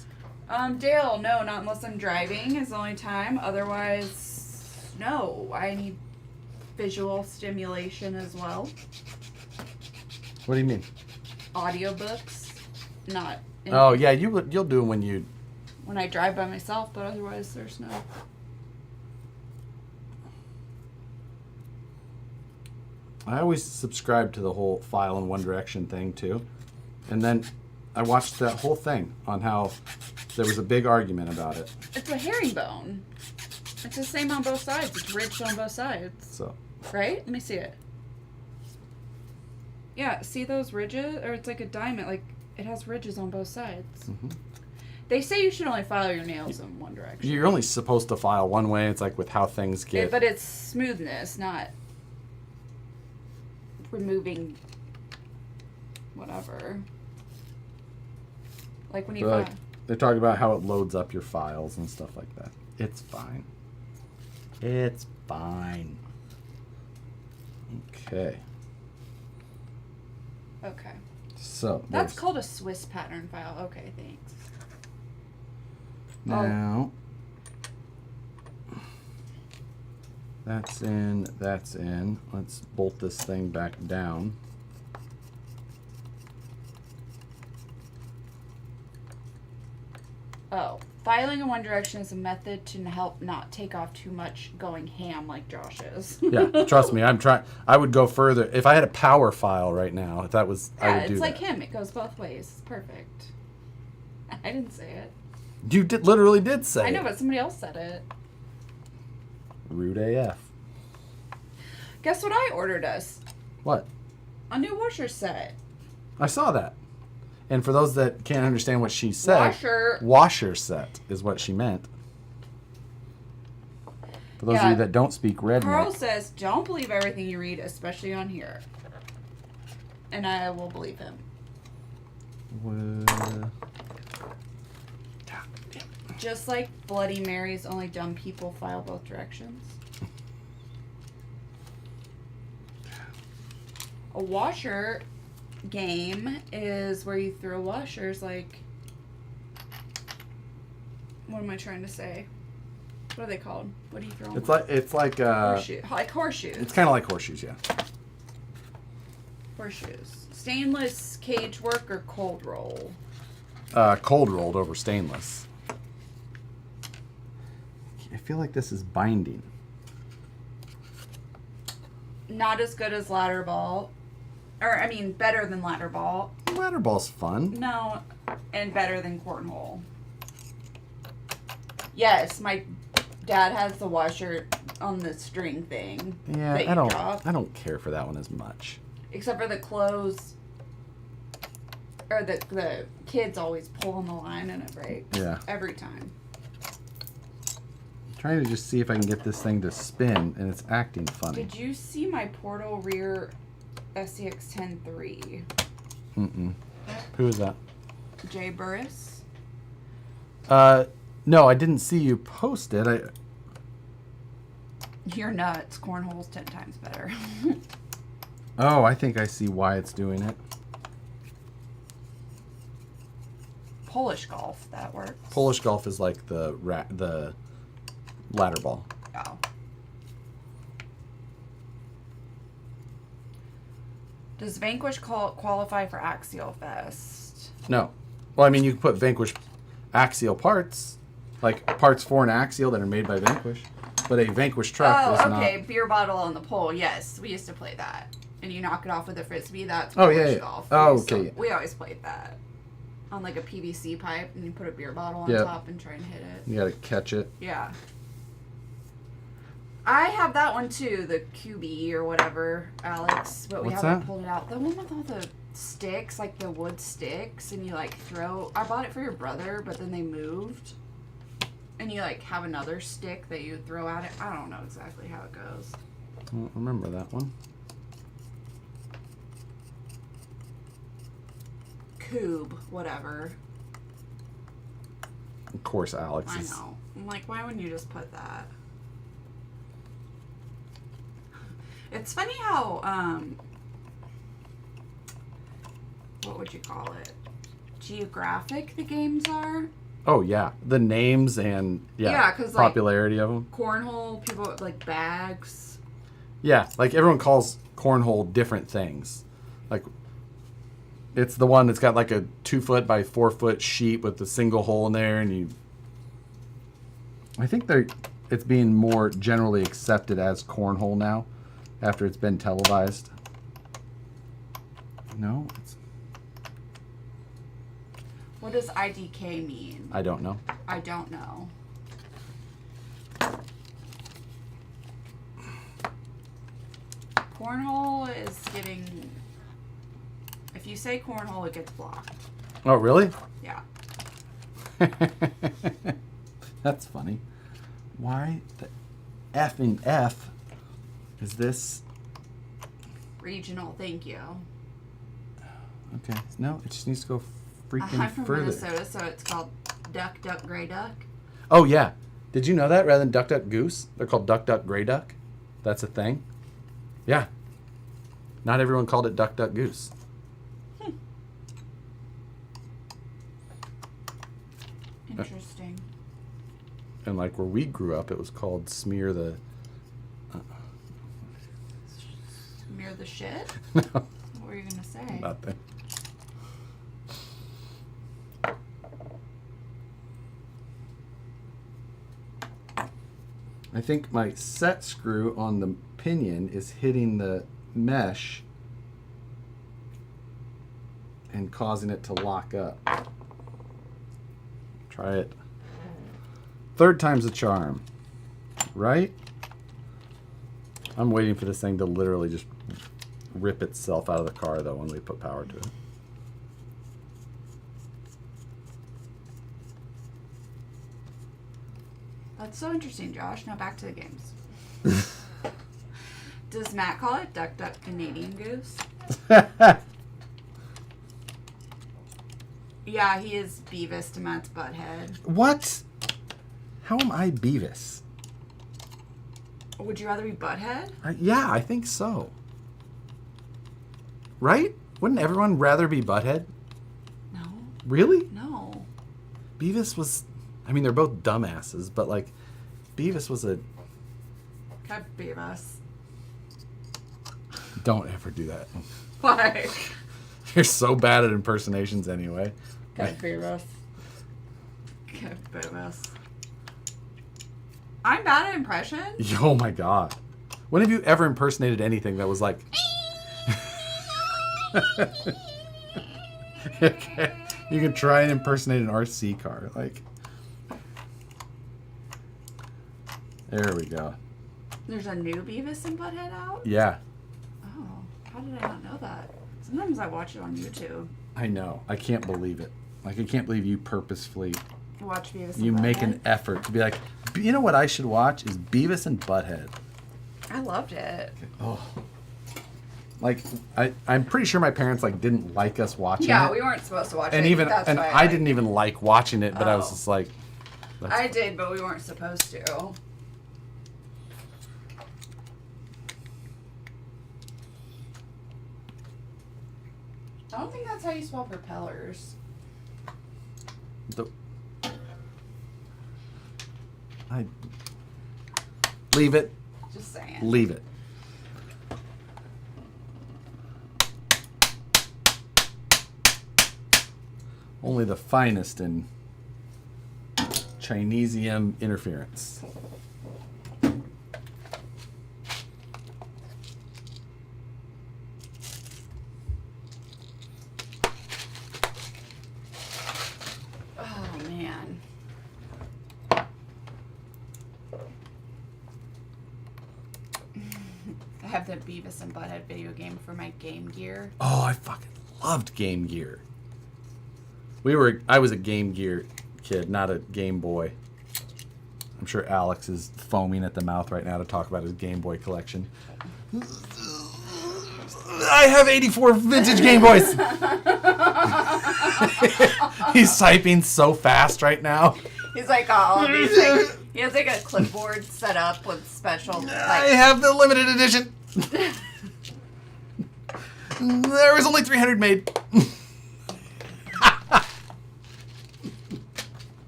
Dale, no, not unless I'm driving is the only time. Otherwise, no. I need visual stimulation as well. What do you mean? Audiobooks, not. Oh yeah, you'll do them when I drive by myself, but otherwise there's no. I always subscribe to the whole file in one direction thing too, and then I watched that whole thing on how there was a big argument about it. It's a herringbone. It's the same on both sides. It's ridged on both sides. So. Right? Let me see it. Yeah, see those ridges? Or it's like a diamond. Like, it has ridges on both sides. Mm-hmm. They say you should only file your nails in one direction. You're only supposed to file one way. It's like with how things get. But it's smoothness, not removing whatever. Like when you file. They talk about how it loads up your files and stuff like that. It's fine. It's fine. Okay. Okay. So. That's called a Swiss pattern file. Okay, thanks. Now. That's in. That's in. Let's bolt this thing back down. Oh, filing in one direction is a method to help not take off too much going ham like Josh is. Yeah, trust me, I'm trying. I would go further. If I had a power file right now, if that was, Yeah, I would do it's like that. him. It goes both ways. It's perfect. I didn't say it. You literally did say I know, it. but somebody else said it. Rude AF. Guess what I ordered us? What? A new washer set. I saw that. And for those that can't understand what she said, washer set is what she meant. For those of you that don't speak redneck. Carl says, don't believe everything you read, especially on here. And I will believe him. Just like Bloody Marys, only dumb people file both directions. A washer game is where you throw washers like, what am I trying to say? What are they called? What do you throw? It's like horseshoes. It's kind of like horseshoes, yeah. Horseshoes. Stainless cage work or cold roll? Cold rolled over stainless. I feel like this is binding. Not as good as ladder ball. Or, I mean, better than ladder ball. Ladder ball's fun. No, and better than cornhole. Yes, my dad has the washer on the string thing. Yeah, that you drop. I don't care for that one as much. Except for the clothes. Or the kids always pull on the line and it breaks. Yeah. Every time. I'm trying to just see if I can get this thing to spin, and it's acting funny. Did you see my Portal Rear SCX-10-3? Mm-mm. Who is that? Jay Burris? No, I didn't see you post it. You're nuts. Cornhole's 10 times better. Oh, I think I see why it's doing it. Polish golf, that works. Polish golf is like the ladder ball. Oh. Does Vanquish qualify for Axial Fest? No. Well, I mean, you can put Vanquish axial parts, like parts for an axial that are made by Vanquish, but a Vanquish truck is not. Oh, okay. Beer bottle on the pole. Yes, we used to play that. And you knock it off with a frisbee. That's Oh, Polish yeah. golf. Oh, okay. We always played that. On like a PVC pipe, and you put a beer bottle on Yep. top and try and hit it. You gotta catch it. Yeah. I have that one too, the QB or whatever, Alex, but we What's haven't that? pulled it out. The one with all the sticks, like the wood sticks, and you like throw. I bought it for your brother, but then they moved. And you like have another stick that you throw at it. I don't know exactly how it goes. I don't remember that one. Cube, whatever. Of course, Alex I is. know. I'm like, why wouldn't you just put that? It's funny how, what would you call it? Geographic the games are. Oh yeah, the names and Yeah, 'cause, like, popularity of them. Cornhole, people with like bags. Yeah, like everyone calls cornhole different things. Like it's the one that's got like a 2 foot by 4 foot sheet with a single hole in there, and you. I think it's being more generally accepted as cornhole now, after it's been televised. No, What does IDK mean? I don't know. I don't know. Cornhole is getting. If you say cornhole, it gets blocked. Oh really? Yeah. That's funny. Why the effing F is this? Regional, thank you. Okay, no, it just needs to go freaking I'm from further. Minnesota, so it's called Duck, Duck, Gray Duck. Oh yeah, did you know that rather than Duck Duck Goose, they're called Duck Duck Gray Duck? That's a thing. Yeah. Not everyone called it Duck Duck Goose. Interesting. And like where we grew up, it was called Smear the. Smear the shit? No, What were you gonna say? nothing. I think my set screw on the pinion is hitting the mesh and causing it to lock up. Try it. Third time's a charm, right? I'm waiting for this thing to literally just rip itself out of the car though when we put power to it. That's so interesting, Josh. Now back to the games. Does Matt call it Duck Duck Canadian Goose? Yeah, he is Beavis to Matt's butthead. What? How am I Beavis? Would you rather be butthead? Yeah, I think so. Right? Wouldn't everyone rather be Butthead? No. Really? No. Beavis was... I mean, they're both dumbasses, but, like, Beavis was a... Cut Beavis. Don't ever do that. Why? You're so bad at impersonations anyway. Cut Beavis. Cut Beavis. I'm bad at impressions. Oh, my God. When have you ever impersonated anything that was like... Okay. You can try and impersonate an RC car. Like, there we go. There's a new Beavis and Butthead out? Yeah. Oh, how did I not know that? Sometimes I watch it on YouTube. I know. I can't believe it. Like, I can't believe you purposefully, Watch Beavis and you Butthead. make an effort to be like, you know what I should watch is Beavis and Butthead. I loved it. Oh. Like, I'm pretty sure my parents, like, didn't like us watching it. Yeah, we weren't supposed to watch it. And even, That's and why I didn't even like watching it, but I was Oh. just like, I did, but we weren't supposed to. I don't think that's how you spell propellers. Leave it. Just saying. Leave it. Only the finest in Chinesium interference. Oh, man. I have the Beavis and Butthead video game for my Game Gear. Oh, I fucking loved Game Gear. I was a Game Gear kid, not a Game Boy. I'm sure Alex is foaming at the mouth right now to talk about his Game Boy collection. I have 84 vintage Game Boys. He's typing so fast right now. He's like all of these things. He has like a clipboard set up with special. I have the limited edition. There was only 300 made.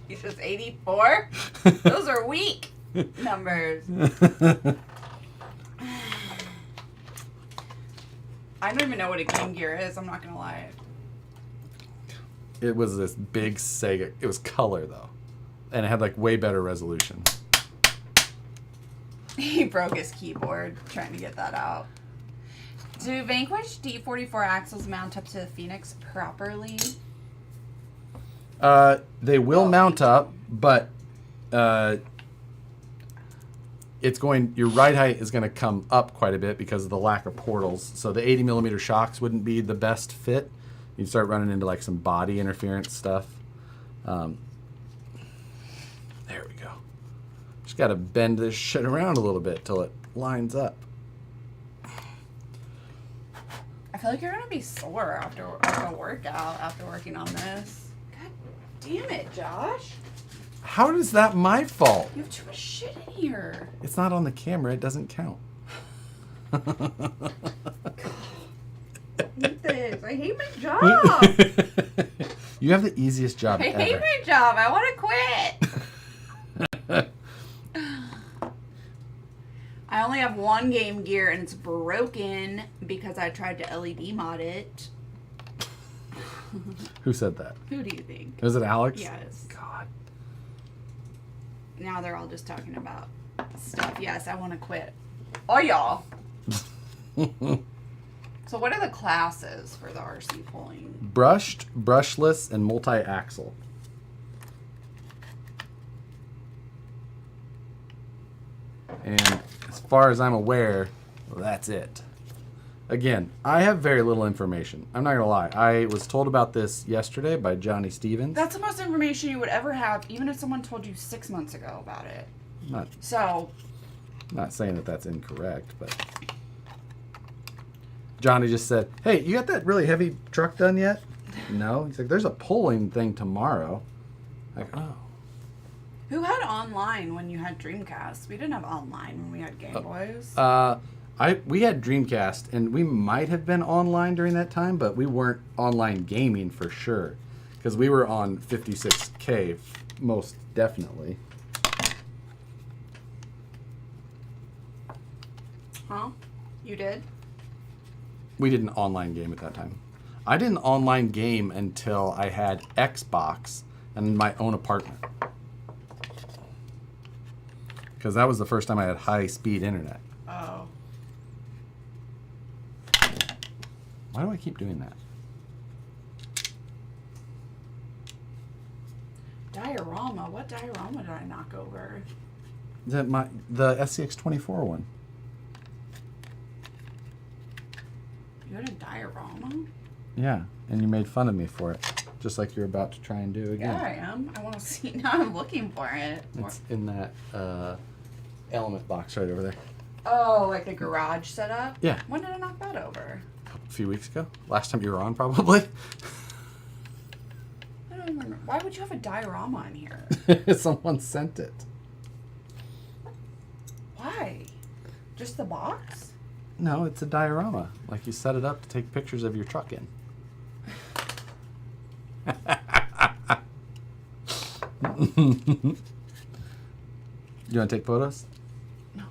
He says 84. Those are weak numbers. I don't even know what a Game Gear is. I'm not gonna lie. It was this big Sega. It was color though, and it had like way better resolution. He broke his keyboard trying to get that out. Do Vanquish D44 axles mount up to the Phoenix properly? They will mount up, but it's going. Your ride height is going to come up quite a bit because of the lack of portals. So the 80 millimeter shocks wouldn't be the best fit. You'd start running into like some body interference stuff. There we go. Just got to bend this shit around a little bit till it lines up. I feel like you're gonna be sore after a workout after working on this. God damn it, Josh! How is that my fault? You have too much shit in here. It's not on the camera. It doesn't count. I hate this. I hate my job. You have the easiest job I ever. hate my job. I want to quit. I only have one Game Gear and it's broken because I tried to LED mod it. Who said that? Who do you think? Was it Alex? Yes. God. Now they're all just talking about stuff. Yes, I want to quit. Oh, y'all. So what are the classes for the RC pulling? Brushed, brushless, and multi-axle. And as far as I'm aware, well, that's it. Again, I have very little information. I'm not going to lie. I was told about this yesterday by Johnny Stevens. That's the most information you would ever have, even if someone told you 6 months ago about it. Not saying that that's incorrect, but Johnny just said, hey, you got that really heavy truck done yet? No. He's like, there's a pulling thing tomorrow. Like, oh. Who had online when you had Dreamcast? We didn't have online when we had Game Boys. We had Dreamcast, and we might have been online during that time, but we weren't online gaming for sure, because we were on 56K, most definitely. Huh? You did? We did an online game at that time. I did an online game until I had Xbox and my own apartment, because that was the first time I had high-speed internet. Oh. Why do I keep doing that? Diorama? What diorama did I knock over? The SCX24 one. You had a diorama? Yeah, and you made fun of me for it, just like you're about to try and do again. Yeah, I am. I want to see. Now I'm looking for it. It's in that element box right over there. Oh, like the garage setup? Yeah. When did I knock that over? A few weeks ago. Last time you were on, probably. I don't remember. Why would you have a diorama in here? Someone sent it. Why? Just the box? No, it's a diorama. Like you set it up to take pictures of your truck in. You want to take photos? No.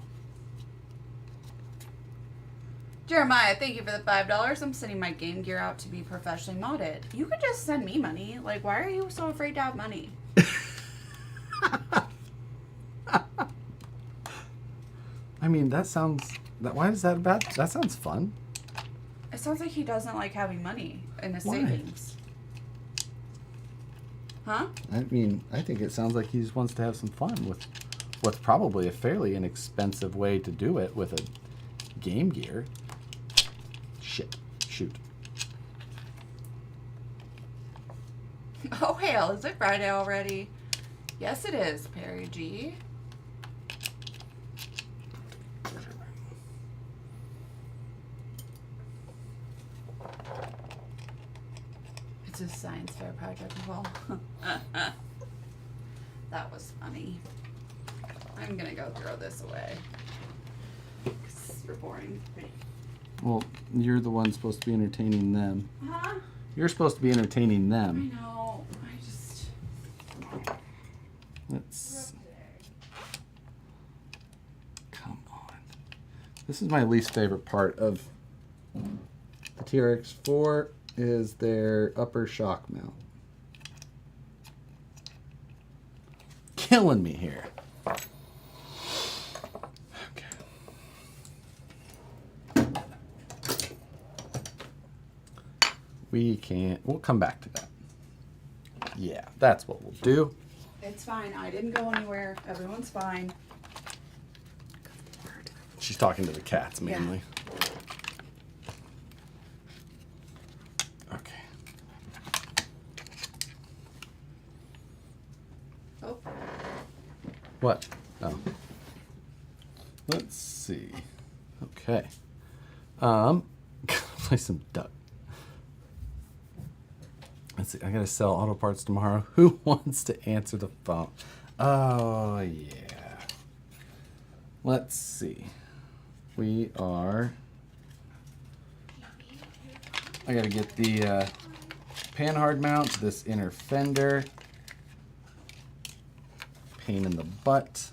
Jeremiah, thank you for the $5. I'm sending my Game Gear out to be professionally modded. You could just send me money. Like, why are you so afraid to have money? I mean, that sounds... Why is that bad? That sounds fun. It sounds like he doesn't like having money in his Why? savings. Huh? I mean, I think it sounds like he just wants to have some fun with what's probably a fairly inexpensive way to do it with a Game Gear. Shit. Shoot. Oh, hell, is it Friday already? Yes, it is, Perry G. It's a science fair project as well. That was funny. I'm gonna go throw this away. 'Cause you're boring. Well, you're the one supposed to be entertaining them. Huh? You're supposed to be entertaining I them. know. I just... Let's... Come on. This is my least favorite part of the TRX4 is their upper shock mount. Killing me here. We'll come back to that. Yeah, that's what we'll do. It's fine. I didn't go anywhere. Everyone's fine. She's talking to the cats mainly. Okay. Oh. What? Oh. Let's see. Okay. Play some duck. Let's see. I gotta sell auto parts tomorrow. Who wants to answer the phone? Oh yeah. Let's see. We are. I gotta get the panhard mount to this inner fender. Pain in the butt.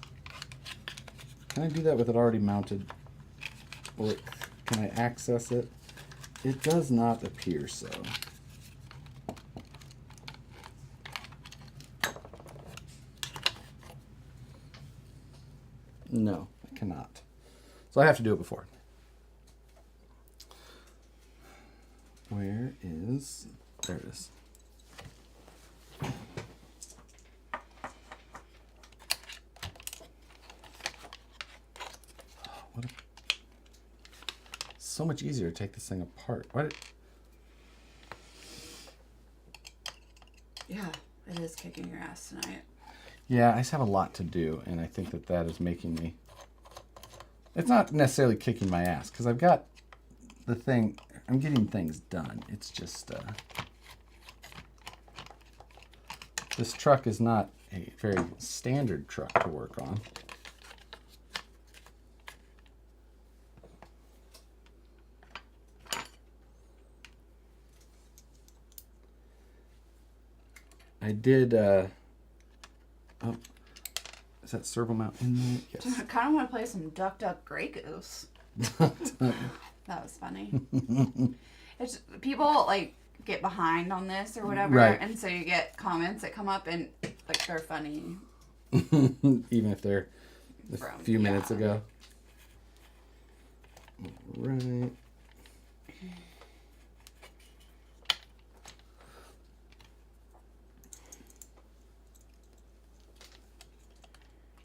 Can I do that with it already mounted? Or can I access it? It does not appear so. No, I cannot. So I have to do it before. Where is... There it is. What a, so much easier to take this thing apart. What? Yeah, it is kicking your ass tonight. Yeah, I just have a lot to do, and I think that that is making me... It's not necessarily kicking my ass, because I've got the thing... I'm getting things done. It's just... this truck is not a very standard truck to work on. I did... Oh, is that servo mount in there? Yes. I kind of want to play some Duck Duck Grey Goose. That was funny. It's people like get behind on this or whatever, right. And so you get comments that come up and like they're funny. Even if they're a few minutes ago. Right.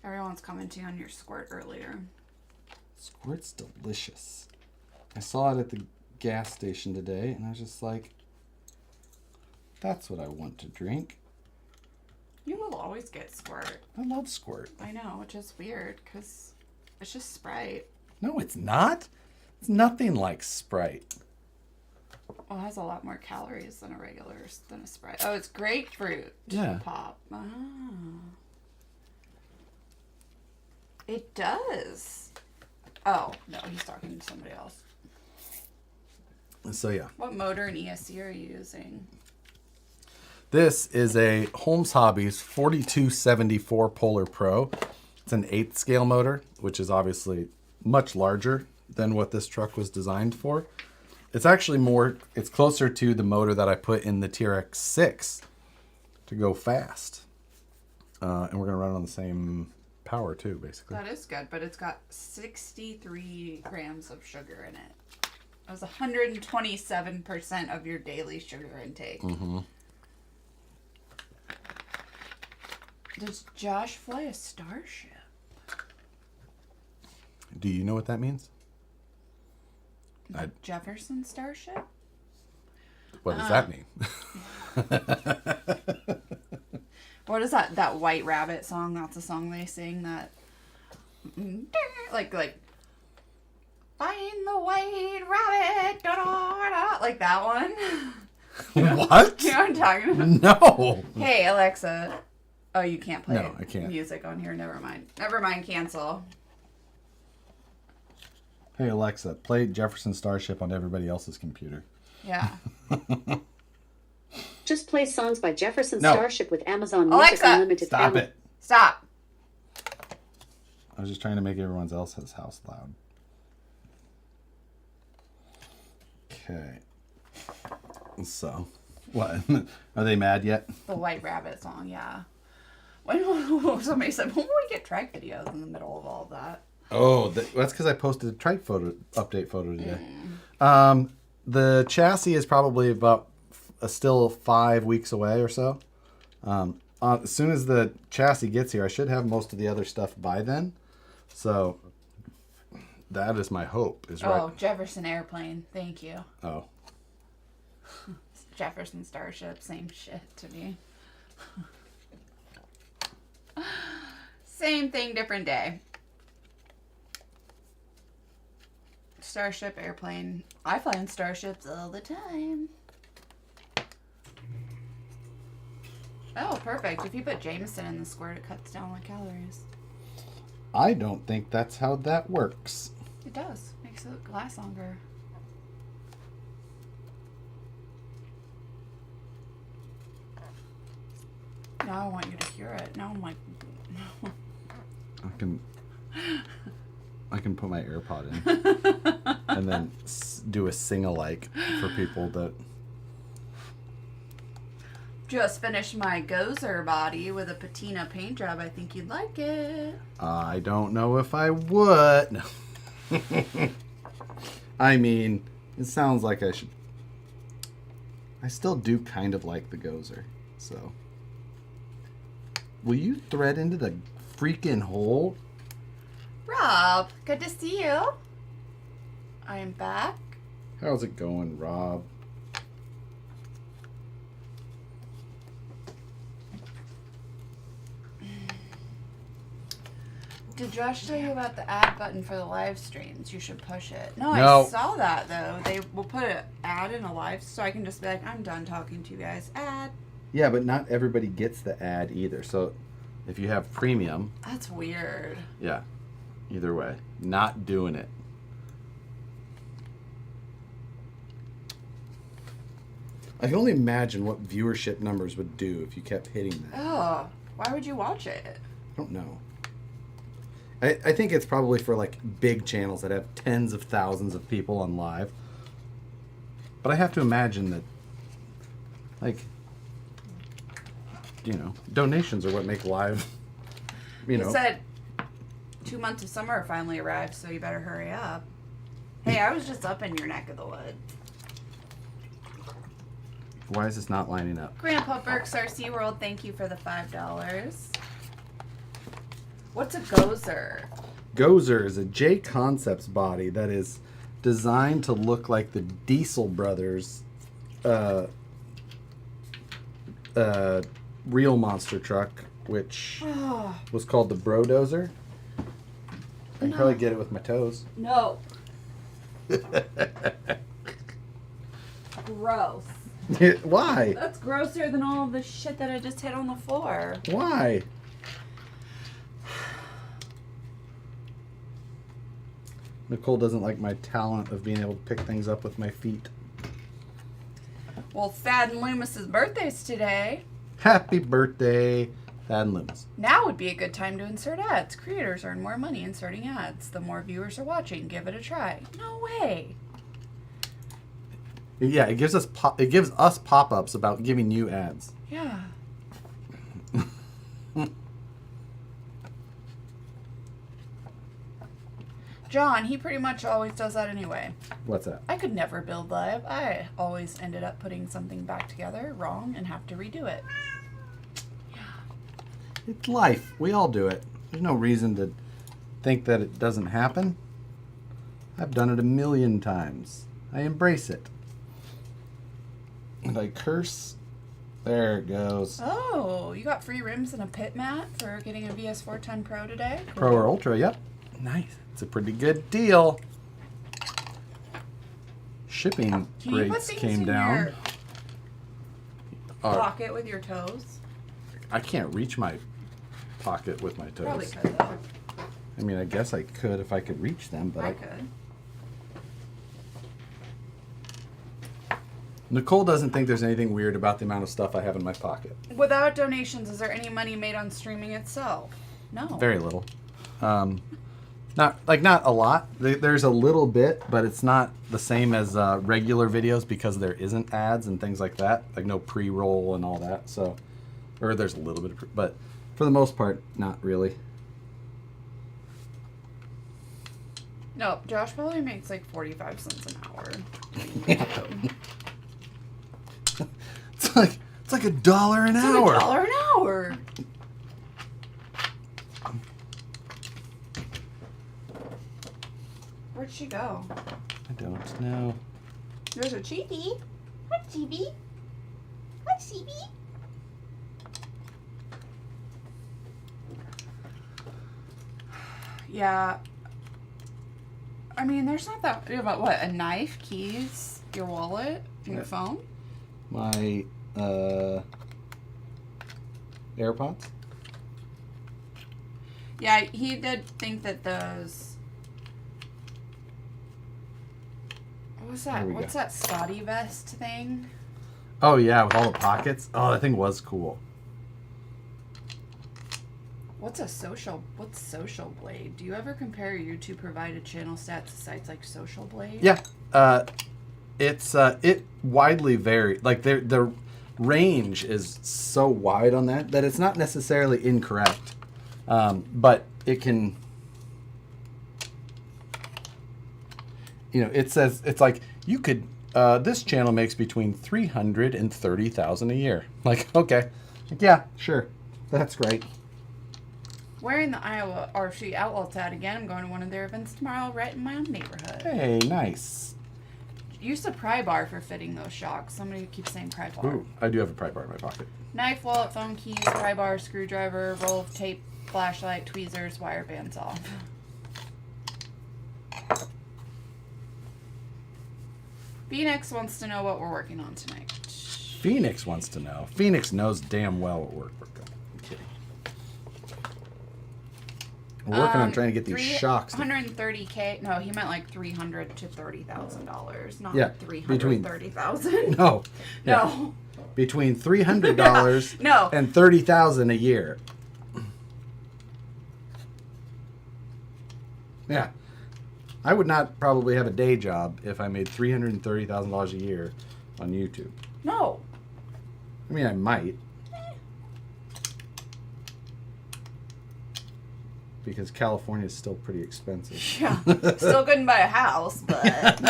Everyone's commenting on your squirt earlier. Squirt's delicious. I saw it at the gas station today, and I was just like, that's what I want to drink. You will always get squirt. I love Squirt. I know, which is weird because it's just Sprite. No, it's not. It's nothing like Sprite. Well, it has a lot more calories than a Sprite. Oh, it's grapefruit. Yeah. Pop. Ah. It does. Oh, no, he's talking to somebody else. So, yeah. What motor and ESC are you using? This is a Holmes Hobbies 4274 Polar Pro. It's an 8th scale motor, which is obviously much larger than what this truck was designed for. It's actually it's closer to the motor that I put in the TRX6 to go fast. And we're going to run it on the same power too, basically. That is good, but it's got 63 grams of sugar in it. That was 127% of your daily sugar intake. Mm-hmm. Does Josh fly a Starship? Do you know what that means? The Jefferson Starship? What does that mean? What is that White Rabbit song? That's a song they sing that like find the white rabbit, da, da, da, like that one. What? You know what I'm talking about? No. Hey Alexa. Oh, you can't play No, I can't. music on here. Never mind. Never mind. Cancel. Hey Alexa, play Jefferson Starship on everybody else's computer. Yeah. Just play songs by Jefferson No. Starship with Amazon Music Alexa, Unlimited. Stop it. Stop. I was just trying to make everyone else's house loud. Okay. So, what? Are they mad yet? The White Rabbit song, yeah. When somebody said, when will we get track videos in the middle of all of that? Oh, that's because I posted a trike update photo today. The chassis is probably about still 5 weeks away or so. As soon as the chassis gets here, I should have most of the other stuff by then. So that is my hope. Oh, Jefferson Airplane. Thank you. Oh. Jefferson Starship. Same shit to me. Same thing, different day. Starship, airplane. I fly in starships all the time. Oh, perfect. If you put Jameson in the squirt, it cuts down the calories. I don't think that's how that works. It does. Makes it last longer. Now I want you to hear it. Now I'm like, no. I can put my AirPod in and then do a sing-alike for people that... Just finished my Gozer body with a patina paint job. I think you'd like it. I don't know if I would. No. I mean, it sounds like I should... I still do kind of like the Gozer, so... Will you thread into the freaking hole? Rob, good to see you. I am back. How's it going, Rob? Did Josh tell you about the add button for the live streams? You should push it. No, No. I saw that though. They will put an ad in a live, so I can just be like, I'm done talking to you guys. Ad. Yeah, but not everybody gets the ad either. So if you have premium, That's weird. yeah, either way, not doing it. I can only imagine what viewership numbers would do if you kept hitting that. Oh, why would you watch it? I don't know. I think it's probably for like big channels that have tens of thousands of people on live. But I have to imagine that, like, you know, donations are what make live, you know. He said 2 months of summer finally arrived, so you better hurry up. Hey, I was just up in your neck of the woods. Why is this not lining up? Grandpa Burke's RC World, thank you for the $5. What's a gozer? Gozer is a J Concepts body that is designed to look like the Diesel Brothers real monster truck, which was called the Brodozer. I can probably get it with my toes. No. Gross. Why? That's grosser than all of the shit that I just hit on the floor. Why? Nicole doesn't like my talent of being able to pick things up with my feet. Well, Thad and Loomis's birthday's today. Happy birthday, Thad and Loomis. Now would be a good time to insert ads. Creators earn more money inserting ads. The more viewers are watching, give it a try. No way. Yeah, it gives us pop-ups about giving you ads. Yeah. John, he pretty much always does that anyway. What's that? I could never build live. I always ended up putting something back together wrong and have to redo it. It's life. We all do it. There's no reason to think that it doesn't happen. I've done it a million times. I embrace it. And I curse. There it goes. Oh, you got free rims and a pit mat for getting a VS410 Pro today? Cool. Pro or Ultra, yep. Nice. It's a pretty good deal. Shipping Can you put rates things came in down. your pocket with your toes? I can't reach my pocket with my toes. Probably could though. I mean, I guess I could if I could reach them, but I could. Nicole doesn't think there's anything weird about the amount of stuff I have in my pocket. Without donations, is there any money made on streaming itself? No. Very little. Not a lot. There's a little bit, but it's not the same as regular videos because there isn't ads and things like that, like no pre-roll and all that. So, or there's a little bit, but for the most part, not really. No, Josh probably makes like 45 cents an hour. It's like $1 an hour. $1 an hour. Where'd she go? I don't know. There's a Chibi. Hi, Chibi. Hi, Chibi. Yeah. I mean, there's not that. You have what? A knife, keys, your wallet, and your phone. My AirPods. Yeah, he did think that those. What was that? There we What's go. that Scotty vest thing? Oh yeah, with all the pockets. Oh, that thing was cool. What's Social Blade? Do you ever compare YouTube provided channel stats to sites like Social Blade? Yeah. It widely varies. Like the range is so wide on that it's not necessarily incorrect, but it can. You know, it says it's like you could. This channel makes between 300 and 30,000 a year. Like, okay, like, yeah, sure, that's great. Wearing the Iowa RC Outlaw ad again. I'm going to one of their events tomorrow, right in my own neighborhood. Hey, nice. Use the pry bar for fitting those shocks. Somebody keeps saying pry bar. Ooh, I do have a pry bar in my pocket. Knife, wallet, phone, keys, pry bar, screwdriver, roll of tape, flashlight, tweezers, wire bands off. Phoenix wants to know what we're working on tonight. Phoenix wants to know. Phoenix knows damn well what we're working on. I'm kidding. We're working on trying to get these shocks. $130K. No, he meant like $300,000 to $30,000, not Yeah, $330,000. No. Yeah. No. Between $300 No. and $30,000 a year. Yeah. I would not probably have a day job if I made $330,000 a year on YouTube. No. I mean, I might. Because California is still pretty expensive. Yeah. Still couldn't buy a house, but.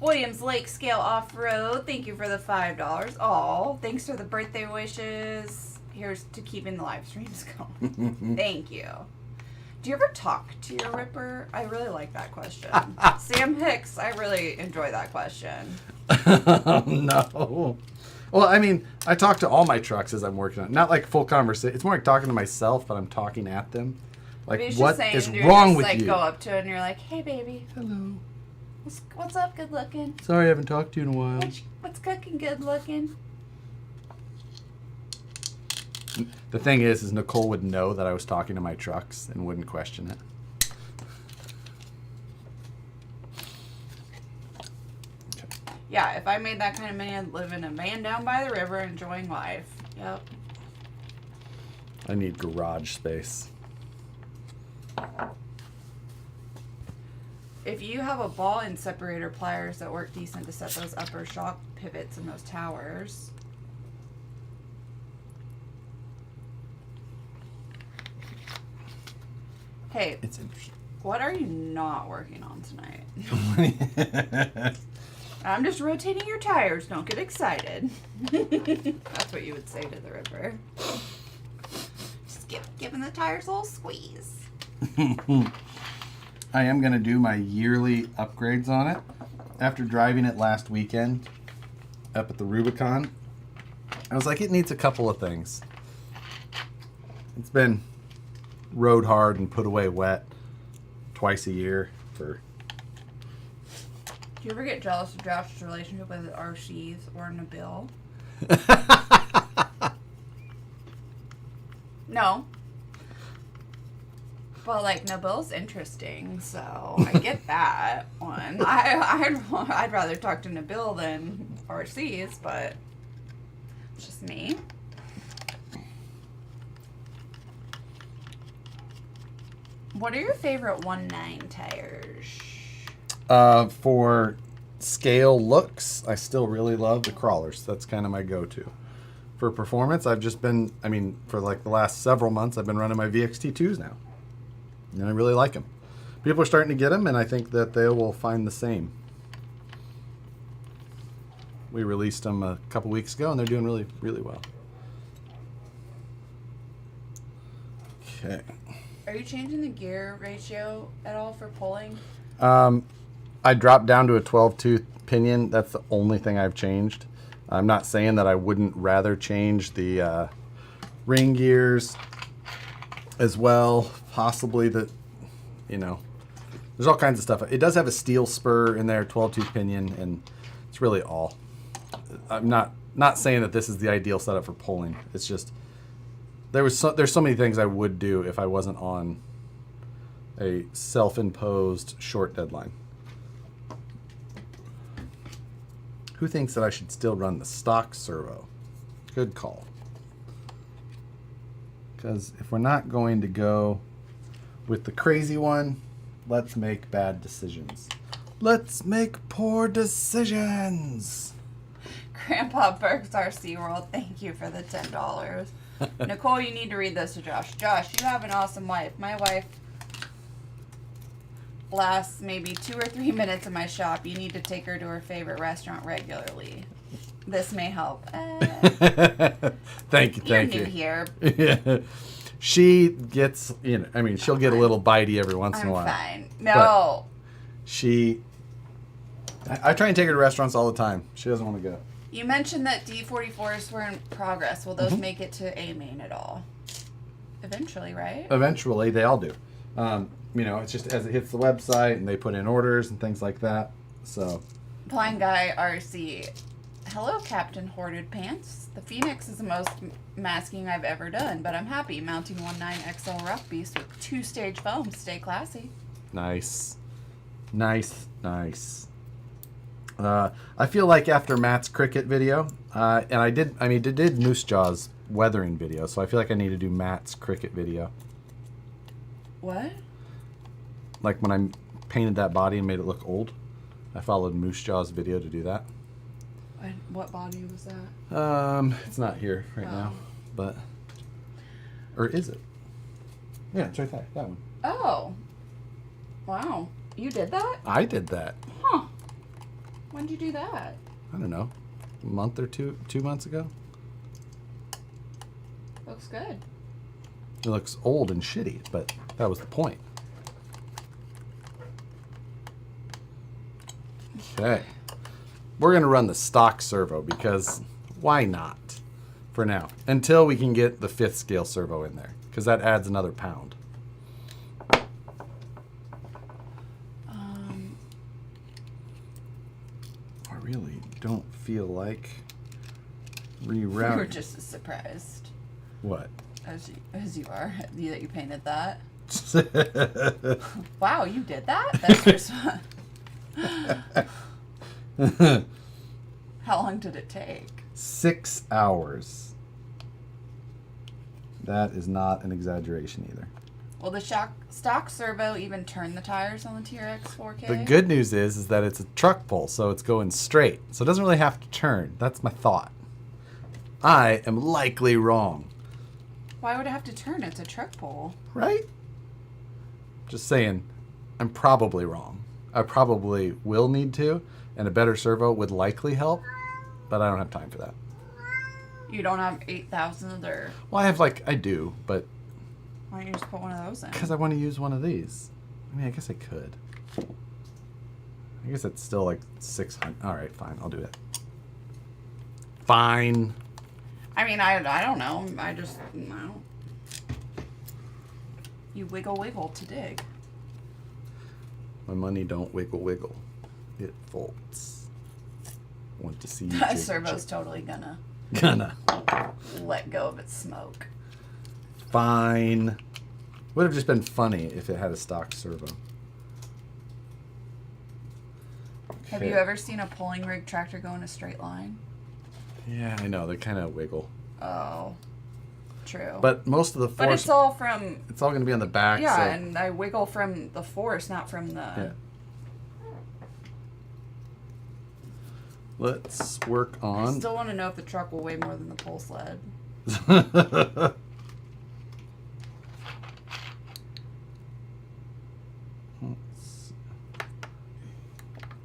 Williams Lake Scale Off-Road, thank you for the $5. Oh, thanks for the birthday wishes. Here's to keeping the live streams going. Thank you. Do you ever talk to your Ripper? I really like that question. Sam Hicks, I really enjoy that question. No. Well, I mean, I talk to all my trucks as I'm working on it. Not like full conversation. It's more like talking to myself, but I'm talking at them. Like, what is wrong with you? Go up to it and you're like, hey, baby. Hello. What's up, good looking? Sorry I haven't talked to you in a while. What's cooking, good looking? The thing is Nicole would know that I was talking to my trucks and wouldn't question it. Okay. Yeah, if I made that kind of money, I'd live in a van down by the river enjoying life. Yep. I need garage space. If you have a ball and separator pliers that work decent to set those upper shock pivots in those towers. Hey, It's interesting. what are you not working on tonight? I'm just rotating your tires. Don't get excited. That's what you would say to the Ripper. Just giving the tires a little squeeze. I am going to do my yearly upgrades on it. After driving it last weekend up at the Rubicon, I was like, it needs a couple of things. It's been rode hard and put away wet twice a year for... Do you ever get jealous of Josh's relationship with RCs or Nabil? No. Well, like, Nabil's interesting, so I get that one. I'd rather talk to Nabil than RCs, but it's just me. What are your favorite 1.9 tires? For scale looks, I still really love the crawlers. That's kind of my go-to. For performance, I've just been, I mean, for like the last several months, I've been running my VXT2s now. And I really like them. People are starting to get them, and I think that they will find the same. We released them a couple weeks ago, and they're doing really, really well. Okay. Are you changing the gear ratio at all for pulling? I dropped down to a 12-tooth pinion. That's the only thing I've changed. I'm not saying that I wouldn't rather change the ring gears as well. Possibly that, you know, there's all kinds of stuff. It does have a steel spur in there, 12-tooth pinion, and it's really all. I'm not saying that this is the ideal setup for pulling. It's just there's so many things I would do if I wasn't on a self-imposed short deadline. Who thinks that I should still run the stock servo? Good call. Because if we're not going to go with the crazy one, let's make bad decisions. Let's make poor decisions. Grandpa Burke's RC World, thank you for the $10. Nicole, you need to read this to Josh. Josh, you have an awesome wife. My wife lasts maybe 2 or 3 minutes in my shop. You need to take her to her favorite restaurant regularly. This may help. Thank you. You're new here. Yeah. She gets, you know, I mean, she'll get a little bitey every once in a while. I'm fine. No. I try and take her to restaurants all the time. She doesn't want to go. You mentioned that D44s were in progress. Will those make it to A main at all? Eventually, right? Eventually, they all do. You know, it's just as it hits the website and they put in orders and things like that. So, Blind Guy RC. Hello, Captain Hoarded Pants. The Phoenix is the most masking I've ever done, but I'm happy mounting 1.9 XL Rough Beast with 2-stage foam. Stay classy. nice. I feel like after Matt's cricket video, and I did Moose Jaw's weathering video, so I feel like I need to do Matt's cricket video. What? Like when I painted that body and made it look old, I followed Moose Jaw's video to do that. What body was that? It's not here right now, but, or is it? Yeah, it's right there, that one. Oh. Wow. You did that? I did that. Huh. Well, When did you do that? I don't know, a month or 2 months ago. Looks good. It looks old and shitty, but that was the point. Okay. We're going to run the stock servo because why not for now? Until we can get the 5th scale servo in there, because that adds another pound. I really don't feel like rerouting. You were just as surprised What? as you are that you painted that. Wow, you did that? That's your spot. How long did it take? 6 hours. That is not an exaggeration either. Will the stock servo even turn the tires on the TRX4000? The good news is that it's a truck pull, so it's going straight. So it doesn't really have to turn. That's my thought. I am likely wrong. Why would it have to turn? It's a truck pull. Right? Just saying, I'm probably wrong. I probably will need to, and a better servo would likely help, but I don't have time for that. You don't have 8,000 or... Well, I do, but... Why don't you just put one of those in? Because I want to use one of these. I mean, I guess I could. I guess it's still like 600. All right, fine. I'll do it. Fine. I mean, I don't know. I don't. You wiggle to dig. My money don't wiggle. It folds. Want to see That servo's totally gonna let go of its smoke. Fine. Would have just been funny if it had a stock servo. Have you ever seen a pulling rig tractor go in a straight line? Yeah, I know. They kind of wiggle. Oh, true. But most of the force... But it's all from... It's all going to be on the back. Yeah, so. and I wiggle from the force, not from the... Yeah. Let's work I on... still want to know if the truck will weigh more than the pull sled.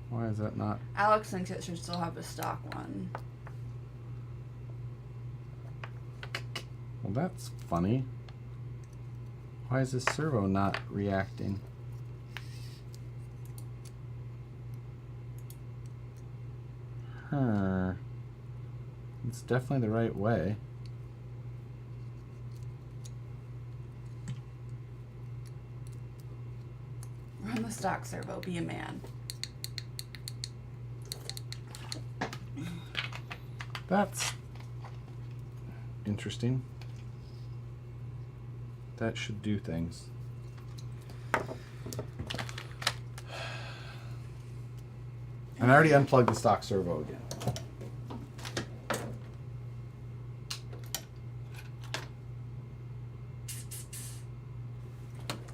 Why is that not? Alex thinks it should still have a stock one. Well, that's funny. Why is this servo not reacting? It's definitely the right way. Run the stock servo. Be a man. That's interesting. That should do things. And I already unplugged the stock servo again.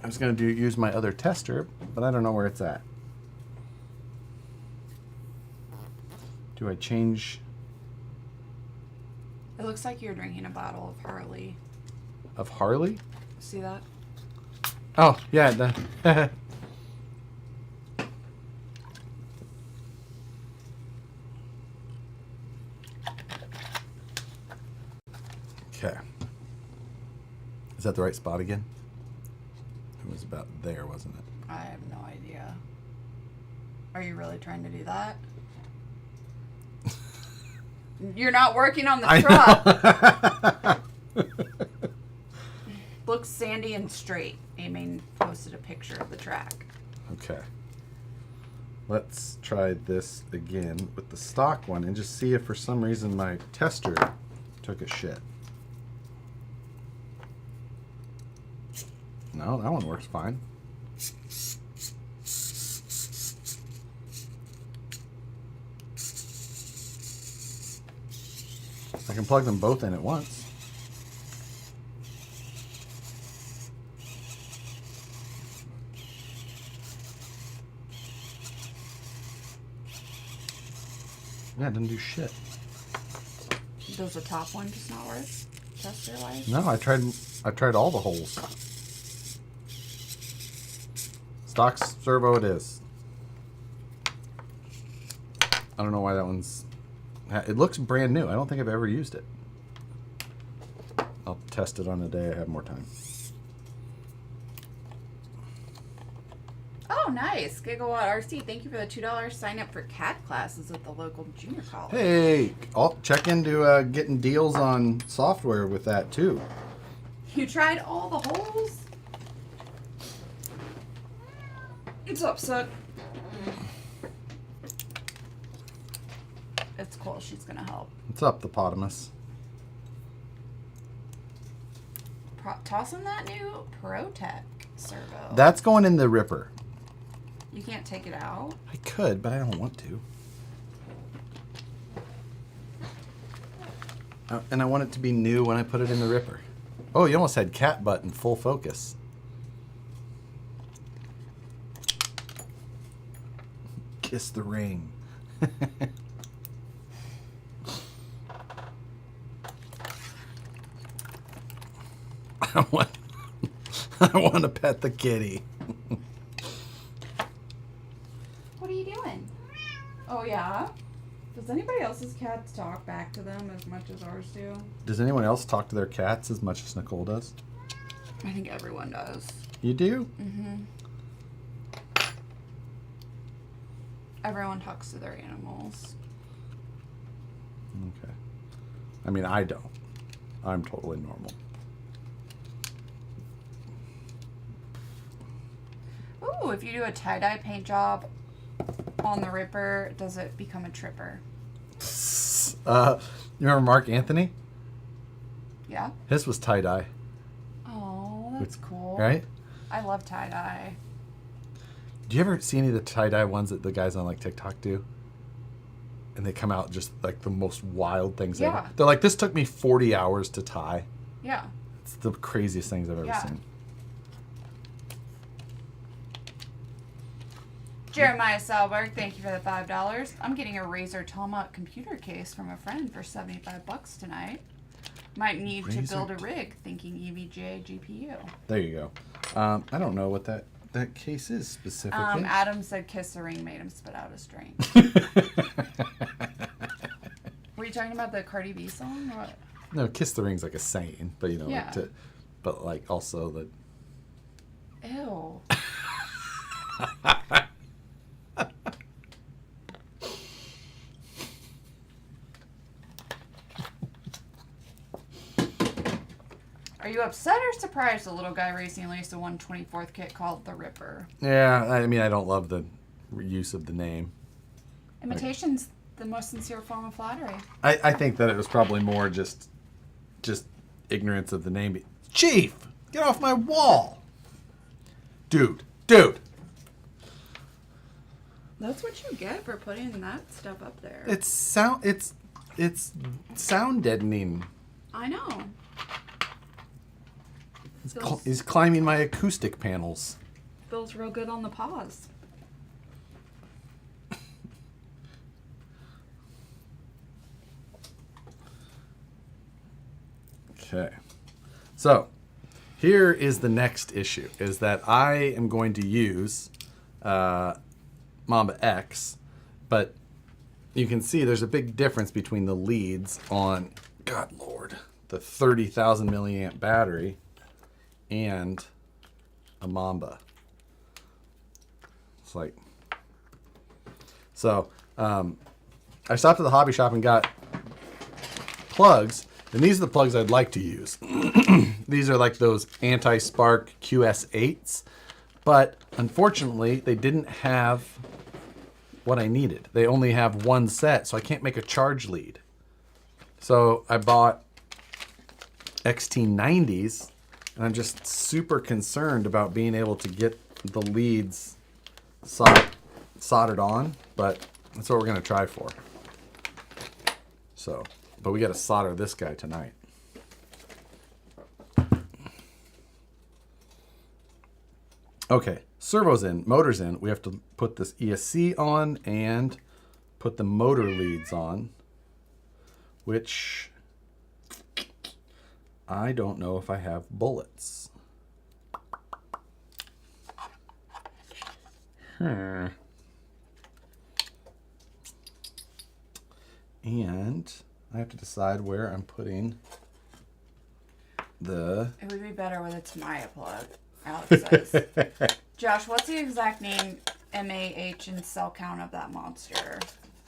I was going to use my other tester, but I don't know where it's at. Do I change? It looks like you're drinking a bottle of Harley. Of Harley? See that? Oh, yeah. Okay. Is that the right spot again? It was about there, wasn't it? I have no idea. Are you really trying to do that? You're not working on the truck. Looks sandy and straight. Aiming posted a picture of the track. Okay. Let's try this again with the stock one and just see if for some reason my tester took a shit. No, that one works fine. I can plug them both in at once. Yeah, it didn't do shit. Does the top one just not work? Tester wise? No, I tried all the holes. Stock servo it is. I don't know why that one's... It looks brand new. I don't think I've ever used it. I'll test it on the day I have more time. Oh, nice. Gigawatt RC, thank you for the $2 sign up for CAD classes at the local junior college. Hey, I'll check into getting deals on software with that too. You tried all the holes? What's up, son? It's cool. She's going to help. What's up, Hippopotamus? Toss him that new ProTech servo. That's going in the ripper. You can't take it out? I could, but I don't want to. And I want it to be new when I put it in the ripper. Oh, you almost had cat butt in full focus. Kiss the ring. I want to pet the kitty. What are you doing? Oh, yeah? Does anybody else's cats talk back to them as much as ours do? Does anyone else talk to their cats as much as Nicole does? I think everyone does. You do? Mm-hmm. Everyone talks to their animals. Okay. I mean, I don't. I'm totally normal. Ooh, if you do a tie-dye paint job on the ripper, does it become a tripper? You remember Mark Anthony? Yeah? His was tie-dye, Oh, that's cool. right? I love tie-dye. Do you ever see any of the tie-dye ones that the guys on like TikTok do? And they come out just like the most wild things Yeah. ever. They're like, this took me 40 hours to tie. Yeah. It's the craziest things I've ever Yeah. seen. Jeremiah Salberg, thank you for the $5. I'm getting a Razer Tomahawk computer case from a friend for $75 tonight. Might need to Razer build a rig, thinking EVGA GPU. There you go. I don't know what that case is specifically. Adam said Kiss the Ring made him spit out his drink. Were you talking about the Cardi B song or what? No, Kiss the Ring's like a saying, but you know, Yeah. but like also the... Ew. Are you upset or surprised the little guy racing released a 1/24th kit called the Ripper? Yeah, I mean, I don't love the use of the name. Imitation's the most sincere form of flattery. I think that it was probably more just ignorance of the name. Chief, get off my wall. Dude. That's what you get for putting that stuff up there. It's sound deadening. I know. He's climbing my acoustic panels. Feels real good on the paws. Okay. So, here is the next issue, is that I am going to use Mamba X, but you can see there's a big difference between the leads on, God Lord, the 30,000 milliamp battery and a Mamba. It's like, so I stopped at the hobby shop and got plugs, and these are the plugs I'd like to use. These are like those anti-spark QS8s, but unfortunately they didn't have what I needed. They only have one set, so I can't make a charge lead. So I bought XT90s, and I'm just super concerned about being able to get the leads soldered on, but that's what we're gonna try for. So, but we gotta solder this guy tonight. Okay, servo's in, motor's in. We have to put this ESC on and put the motor leads on, which I don't know if I have bullets. And I have to decide where I'm putting the... It would be better when it's Maya plug, Alex says. Josh, what's the exact name, MAH, and cell count of that monster?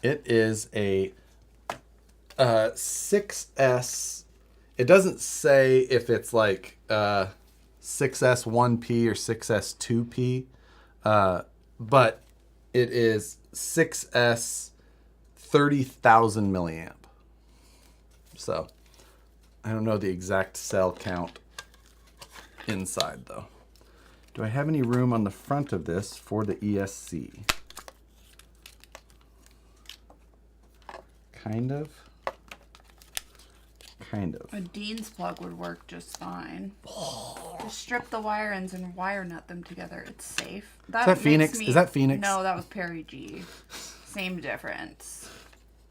It is a 6S. It doesn't say if it's like 6S1P or 6S2P, but it is 6S 30,000 milliamp. So I don't know the exact cell count inside though. Do I have any room on the front of this for the ESC? Kind of. A Dean's plug would work just fine. Just strip the wire ends and wire nut them together. It's safe. Is that Phoenix? Is that Phoenix? No, that was Perry G. Same difference.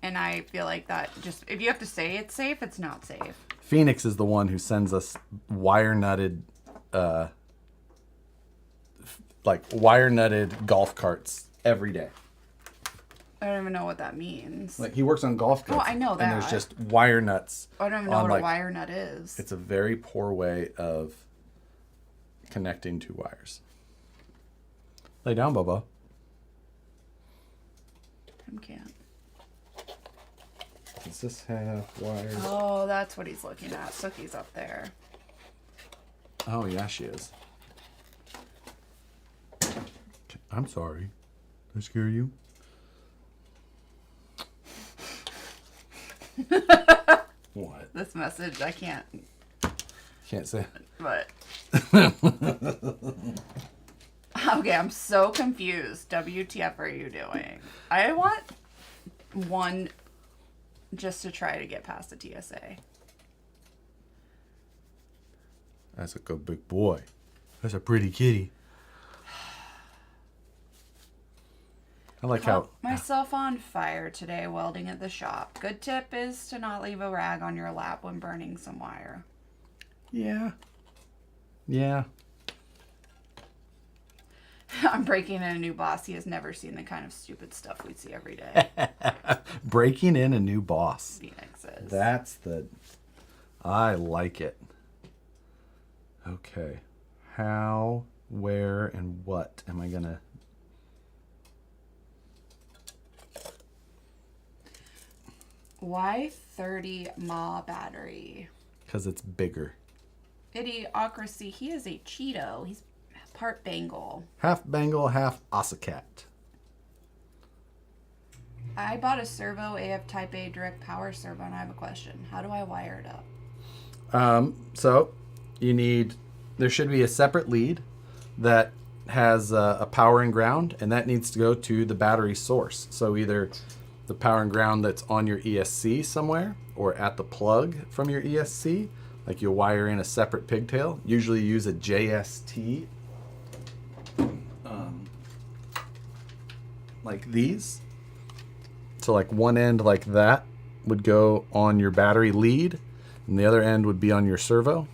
And I feel like that just, if you have to say it's safe, it's not safe. Phoenix is the one who sends us wire nutted golf carts every day. I don't even know what that means. Like he works on golf carts. Oh, I know that. And there's just wire nuts. I don't even know what a wire nut is. It's a very poor way of connecting two wires. Lay down, Bubba. Tim can't. Does this have wires? Oh, that's what he's looking at. Sookie's up there. Oh, yeah, she is. I'm sorry. Did I scare you? What? This message, I can't. Can't say. But. Okay, I'm so confused. WTF are you doing? I want one just to try to get past the TSA. That's a good big boy. That's a pretty kitty. I like how... myself on fire today welding at the shop. Good tip is to not leave a rag on your lap when burning some wire. Yeah. Yeah. I'm breaking in a new boss. He has never seen the kind of stupid stuff we see every day. Breaking in a new boss. Phoenix is. That's the... I like it. Okay. How, where, and what am I going to... Why 30 mAh battery? Because it's bigger. Idiocracy. He is a Cheeto. He's part Bengal. Half Bengal, half Osicat. I bought a servo AF Type A direct power servo, and I have a question. How do I wire it up? So you need... There should be a separate lead that has a power and ground, and that needs to go to the battery source. So either the power and ground that's on your ESC somewhere or at the plug from your ESC. Like you'll wire in a separate pigtail. Usually use a JST like these. So like one end like that would go on your battery lead and the other end would be on your servo.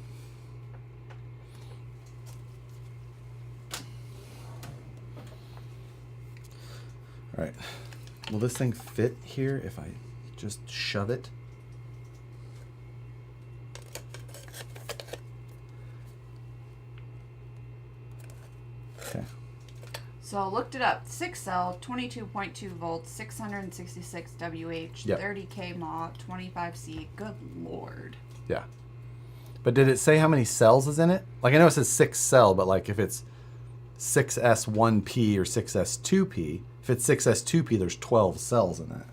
All right. Will this thing fit here if I just shove it? Okay. So I looked it up. 6 cell, 22.2 volts, 666 WH, Yep. 30K mAh, 25C. Good lord. Yeah. But did it say how many cells is in it? Like I know it says 6 cell, but like if it's 6S1P or 6S2P, if it's 6S2P, there's 12 cells in that.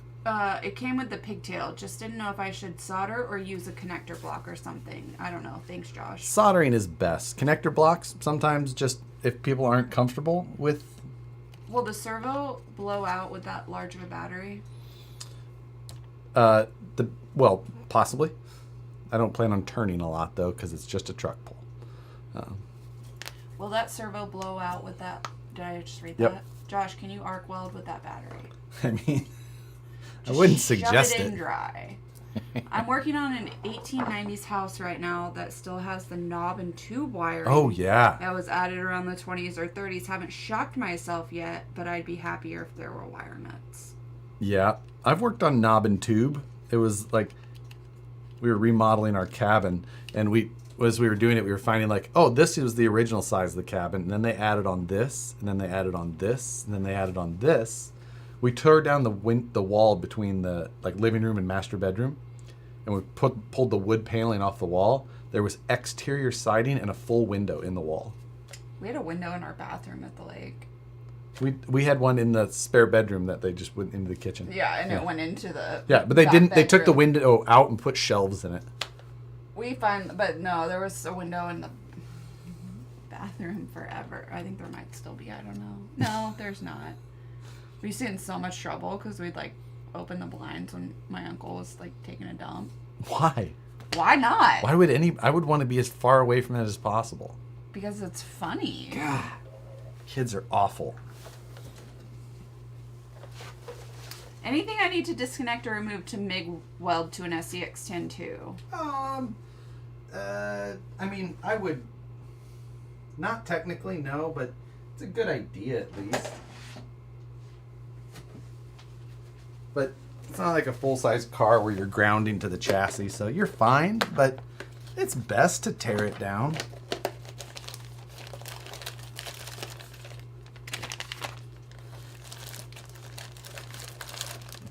It came with the pigtail. Just didn't know if I should solder or use a connector block or something. I don't know. Thanks, Josh. Soldering is best. Connector blocks, sometimes just if people aren't comfortable with... Will the servo blow out with that large of a battery? Well, possibly. I don't plan on turning a lot, though, because it's just a truck pull. Will that servo blow out with that? Did I just read Yep. that? Josh, can you arc weld with that battery? I mean, I Just wouldn't shove suggest it it. in dry. I'm working on an 1890s house right now that still has the knob and tube wiring. Oh, yeah. That was added around the 20s or 30s. Haven't shocked myself yet, but I'd be happier if there were wire nuts. Yeah. I've worked on knob and tube. It was like we were remodeling our cabin, and as we were doing it, we were finding like, oh, this was the original size of the cabin, and then they added on this, and then they added on this, and then they added on this. We tore down the wall between the like living room and master bedroom, and we pulled the wood paneling off the wall. There was exterior siding and a full window in the wall. We had a window in our bathroom at the lake. We had one in the spare bedroom that they just went into the kitchen. Yeah, and it went into the but they didn't. They took the bedroom. window out and put shelves in it. But no, there was a window in the bathroom forever. I think there might still be. I don't know. No, there's not. We used to get in so much trouble because we'd like open the blinds when my uncle was like taking a dump. Why? Why not? Why would I would want to be as far away from that as possible. Because it's funny. God, kids are awful. Anything I need to disconnect or remove to MIG weld to an SCX-102? I mean, I would not technically no, but it's a good idea at least. But it's not like a full-size car where you're grounding to the chassis, so you're fine, but it's best to tear it down.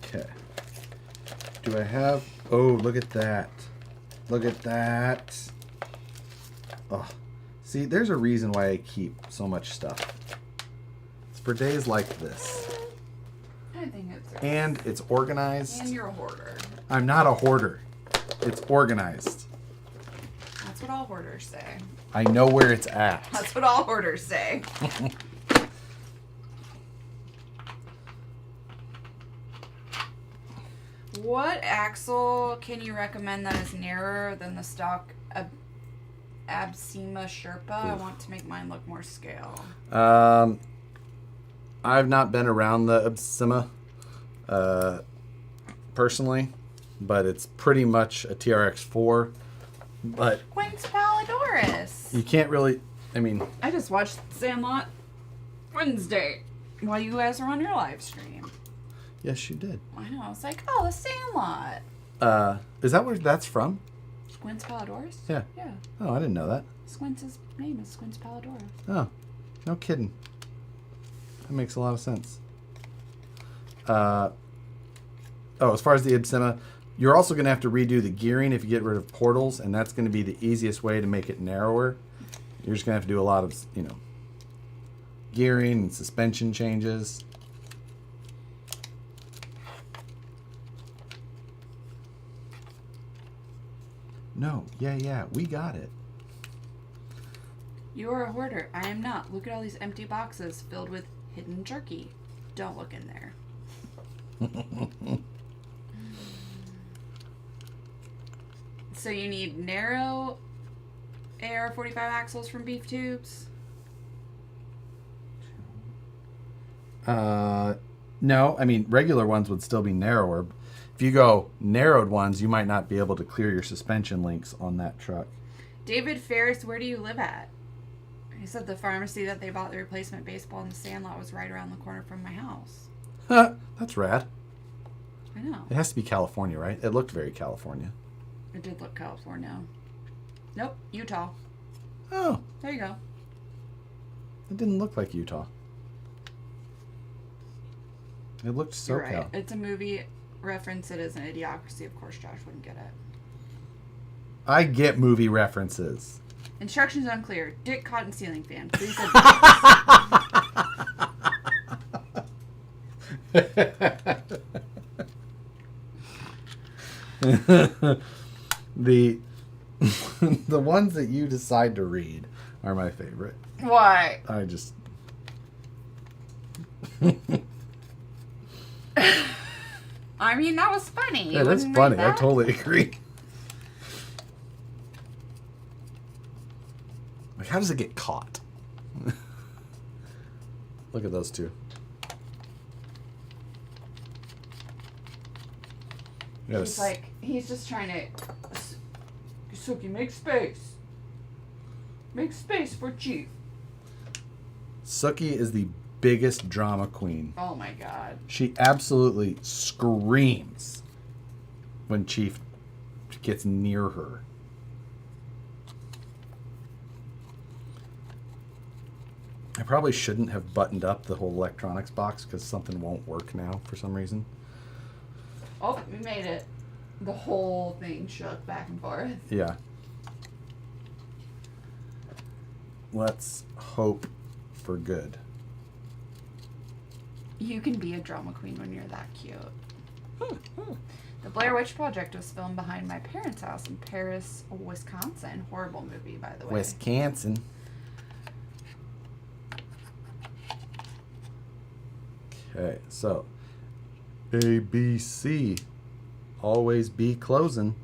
Okay. Do I have... Oh, look at that. Look at that. Oh, see, there's a reason why I keep so much stuff. It's for days like this. I think it's... And it's organized. And you're a hoarder. I'm not a hoarder. It's organized. That's what all hoarders say. I know where it's at. That's what all hoarders say. What axle can you recommend that is narrower than the stock Absema Sherpa? I want to make mine look more scale. I've not been around the Absema personally, but it's pretty much a TRX4. But Quince Palidorus. you can't really, I mean... I just watched Sandlot Wednesday while you guys were on your live stream. Yes, you did. I know. I was like, oh, the Sandlot. Is that where that's from? Quince Palidorus? Yeah. Yeah. Oh, I didn't know that. Squince's name is Quince Palidorus. Oh, no kidding. That makes a lot of sense. As far as the Absema, you're also going to have to redo the gearing if you get rid of portals, and that's going to be the easiest way to make it narrower. You're just going to have to do a lot of, gearing and suspension changes. No, yeah, we got it. You are a hoarder. I am not. Look at all these empty boxes filled with hidden jerky. Don't look in there. So you need narrow AR-45 axles from Beef Tubes? No, I mean, regular ones would still be narrower. If you go narrowed ones, you might not be able to clear your suspension links on that truck. David Ferris, where do you live at? He said the pharmacy that they bought the replacement baseball in the Sandlot was right around the corner from my house. That's rad. I know. It has to be California, right? It looked very California. It did look California. Nope, Utah. Oh, There you go. it didn't look like Utah. It looked SoCal. You're right. It's a movie reference. It is an Idiocracy. Of course, Josh wouldn't get it. I get movie references. Instructions unclear. Dick Cotton ceiling fan. Please The the ones that you decide to read are my favorite. Why? I just I mean, that was funny. yeah, You that's wouldn't funny. read I that? totally agree. Like, how does it get caught? Look at those two. He's just trying to. Suki, make space. Make space for Chief. Suki is the biggest drama queen. Oh my god. She absolutely screams when Chief gets near her. I probably shouldn't have buttoned up the whole electronics box because something won't work now for some reason. Oh, we made it. The whole thing shook back and forth. Yeah. Let's hope for good. You can be a drama queen when you're that cute. The Blair Witch Project was filmed behind my parents' house in Paris, Wisconsin. Horrible movie, by the way. Wisconsin. Okay, so A, B, C. Always be closing.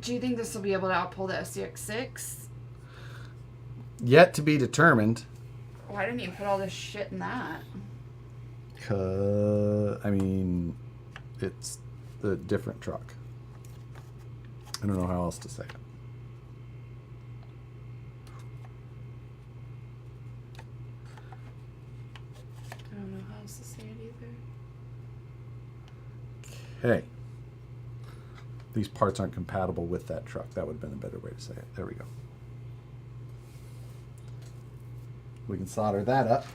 Do you think this will be able to outpull the SCX6? Yet to be determined. Why didn't you put all this shit in that? I mean, it's the different truck. I don't know how else to say it. I don't know how else to say it either. Okay. These parts aren't compatible with that truck. That would have been a better way to say it. There we go. We can solder that up.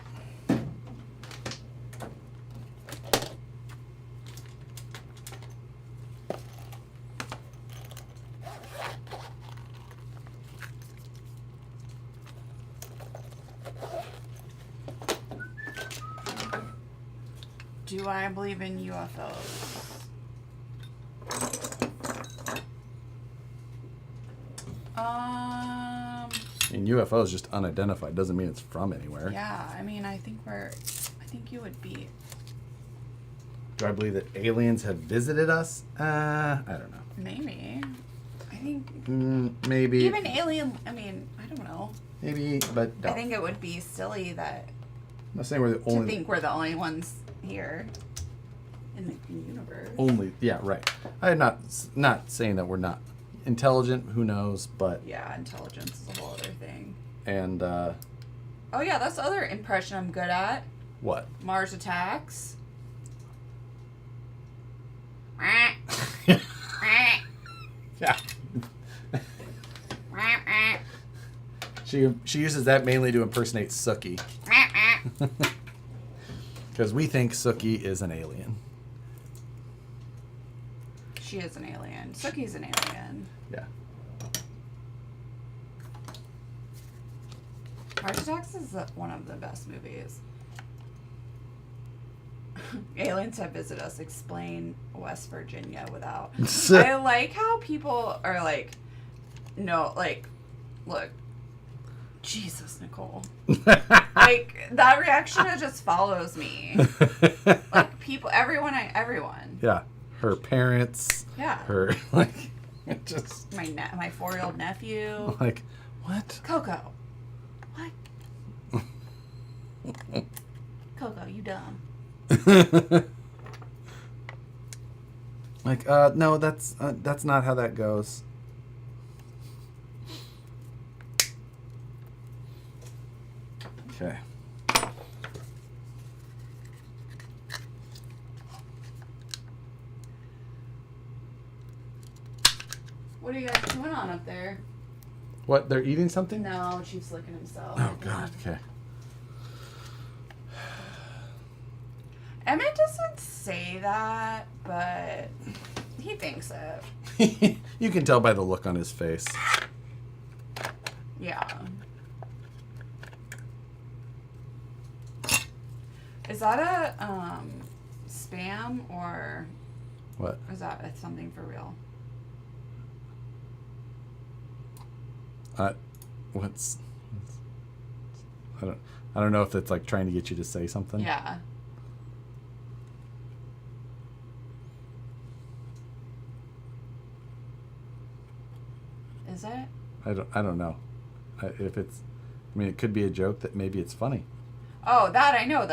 Do I believe in UFOs? And UFO is just unidentified. Doesn't mean it's from anywhere. Yeah, I mean, I think you would be. Do I believe that aliens have visited us? I don't know. Maybe. I think. Maybe. Even alien, I mean, I don't know. Maybe, but no. I think it would be silly that. I'm not saying we're the only. To think we're the only ones here in the universe. Only, yeah, right. I'm not saying that we're not intelligent. Who knows? But Yeah, intelligence is a whole other thing. and Oh yeah, that's the other impression I'm good at. what? Mars attacks. Yeah. She uses that mainly to impersonate Sookie. Because we think Sookie is an alien. She is an alien. Sookie's an alien. Yeah. Mars Attacks is one of the best movies. Aliens have visited us. Explain West Virginia without. I like how people are like, no, like, look. Jesus, Nicole. Like, that reaction it just follows me. Like, people, everyone. Yeah. Her parents. Yeah. Her, like, it just. My 4-year-old nephew. Like, what? Coco. What? Coco, you dumb. Like, no, that's not how that goes. Okay. What are you guys doing on up there? What, they're eating something? No, Chief's licking himself. Oh, God, okay. Emmett doesn't say that, but he thinks it. You can tell by the look on his face. Yeah. Is that a spam or What? is that something for real? What's I don't know if it's like trying to get you to say something. Yeah. Is it? I don't know. If it's, I mean, it could be a joke that maybe it's funny. Oh, that I know.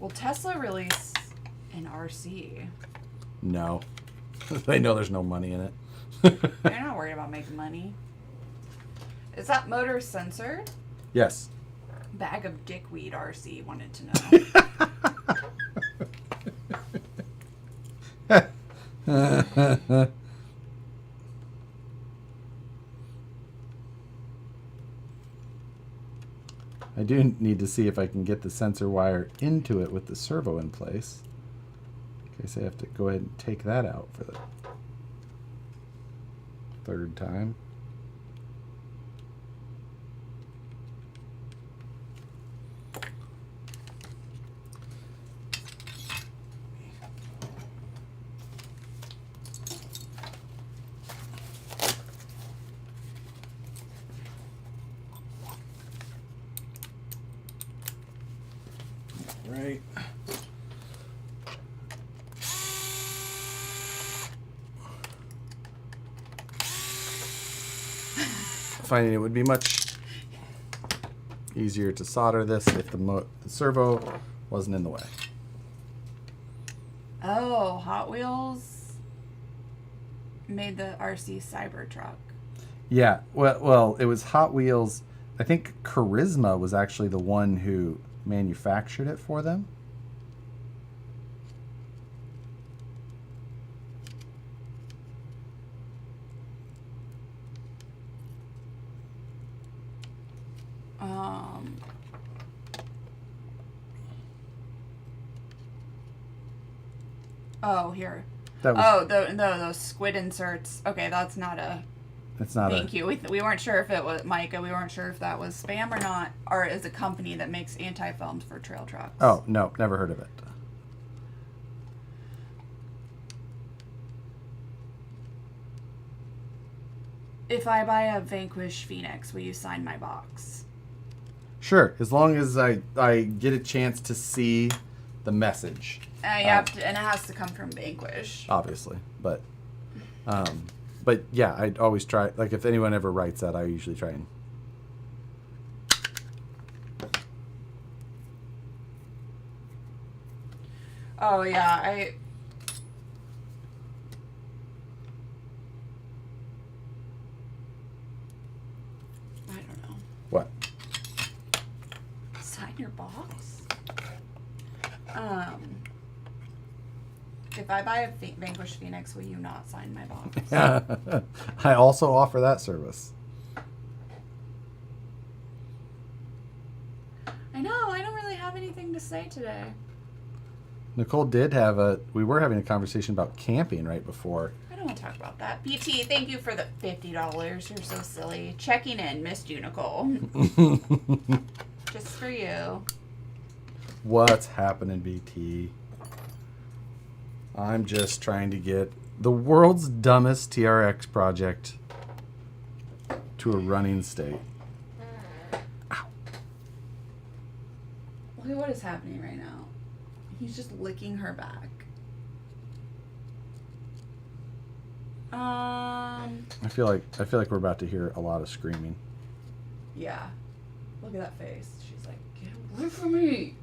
Will Tesla release an RC? No. They know there's no money in it. They're not worried about making money. Is that motor censored? Yes. Bag of dickweed RC wanted to know. I do need to see if I can get the sensor wire into it with the servo in place. In case I have to go ahead and take that out for the third time. Right. Finding it would be much easier to solder this if the servo wasn't in the way. Oh, Hot Wheels made the RC Cybertruck. Yeah, well, it was Hot Wheels. I think Charisma was actually the one who manufactured it for them. Oh, here. That was, those squid inserts. Okay, that's not a... It's not Thank you. We weren't sure if it was, Micah, we weren't sure if that was spam or not, or is a company that makes anti-foams for trail trucks. Oh, no, never heard of it. If I buy a Vanquish Phoenix, will you sign my box? Sure, as long as I get a chance to see the message. You have to, and it has to come from Vanquish. Obviously, but yeah, I always try. Like if anyone ever writes that, I usually try and. Oh yeah, I don't know. What? Sign your box? If I buy a Vanquish Phoenix, will you not sign my box? I also offer that service. I know, I don't really have anything to say today. Nicole did we were having a conversation about camping right before. I don't want to talk about that. BT, thank you for the $50. You're so silly. Checking in, missed you, Nicole. Just for you. What's happening, BT? I'm just trying to get the world's dumbest TRX project to a running state. Ow. Look at what is happening right now. He's just licking her back. I feel like we're about to hear a lot of screaming. Yeah. Look at that face. She's like, get away from me.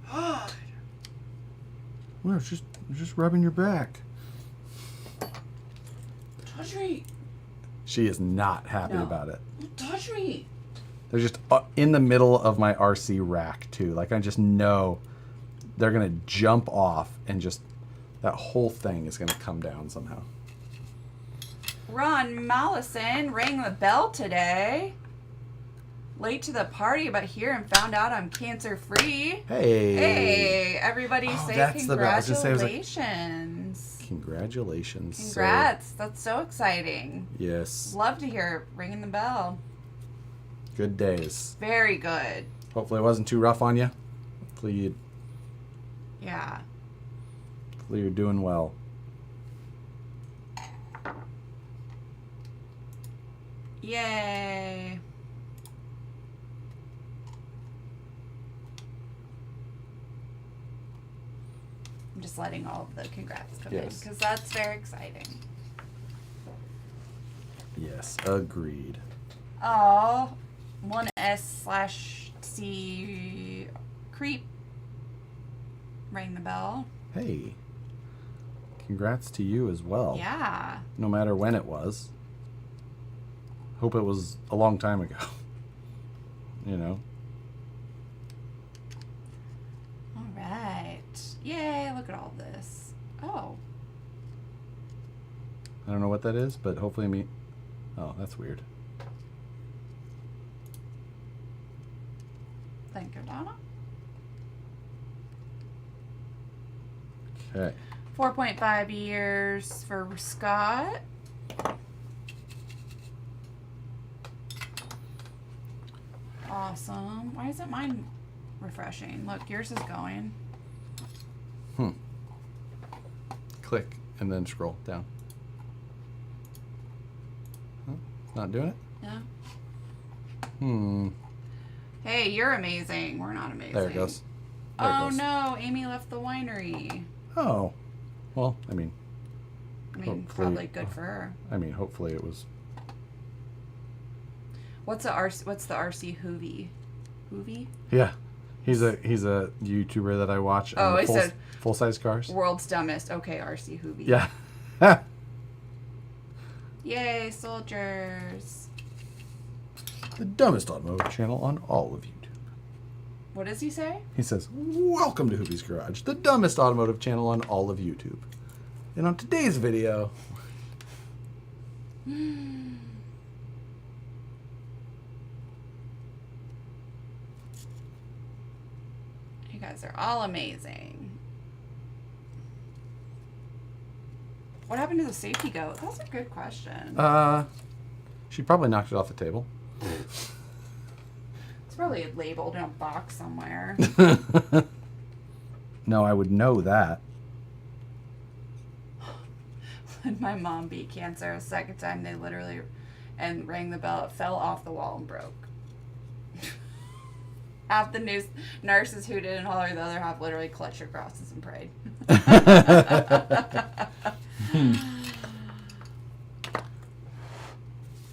God. Well, it's just rubbing your back. Touch me. She is not happy about it. Don't touch me. They're just in the middle of my RC rack too. Like I just know they're gonna jump off and just that whole thing is gonna come down somehow. Ron Mallison rang the bell today. Late to the party, but here and found out I'm cancer free. Hey. Hey, everybody say that's the bell. I was gonna say, I was like, congratulations. Congratulations. Congrats. Sir. That's so exciting. Yes. Love to hear ringing the bell. Good days. Very good. Hopefully it wasn't too rough on you. Hopefully you're doing well. Yay. I'm just letting all of the congrats come in because that's very exciting. Yes, agreed. Oh, 1S/C creep rang the bell. Hey. Congrats to you as well. Yeah. No matter when it was. Hope it was a long time ago. You know? All right. Yay, look at all this. Oh. I don't know what that is, but hopefully me... Oh, that's weird. Thank you, Donna. Okay. 4.5 years for Scott. Awesome. Why isn't mine refreshing? Look, yours is going. Click and then scroll down. Huh? Not doing it? No. Hey, you're amazing. We're not amazing. There it goes. There it Oh goes. no, Amy left the winery. Oh. Well, I mean, Hopefully, probably good for her. Hopefully it was... What's the RC Hoovy? Hoovy? Yeah. He's a YouTuber that I watch. Oh, I said full size cars. World's dumbest. Okay, RC Hoovy. Yeah. Yay, soldiers. The dumbest automotive channel on all of YouTube. What does he say? He says, "Welcome to Hoovie's Garage, the dumbest automotive channel on all of YouTube." And on today's video, you guys are all amazing. What happened to the safety goat? That's a good question. she probably knocked it off the table. It's probably labeled in a box somewhere. No, I would know that. When my mom beat cancer a second time, they literally rang the bell. It fell off the wall and broke. Half the nurses hooted and hollered. The other half literally clutched their crosses and prayed.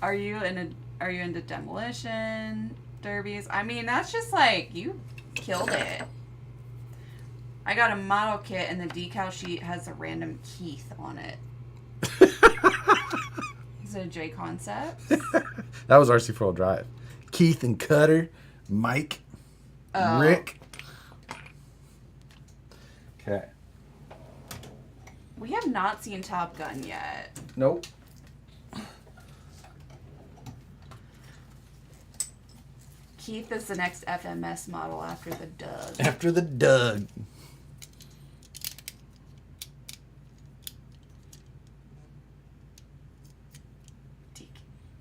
Are you into demolition derbies? I mean, that's just like, you killed it. I got a model kit and the decal sheet has a random Keith on it. Is it a J Concept? That was RC4 Drive. Keith and Cutter, Mike, Rick. Okay. We have not seen Top Gun yet. Nope. Keith is the next FMS model after the Doug. After the Doug.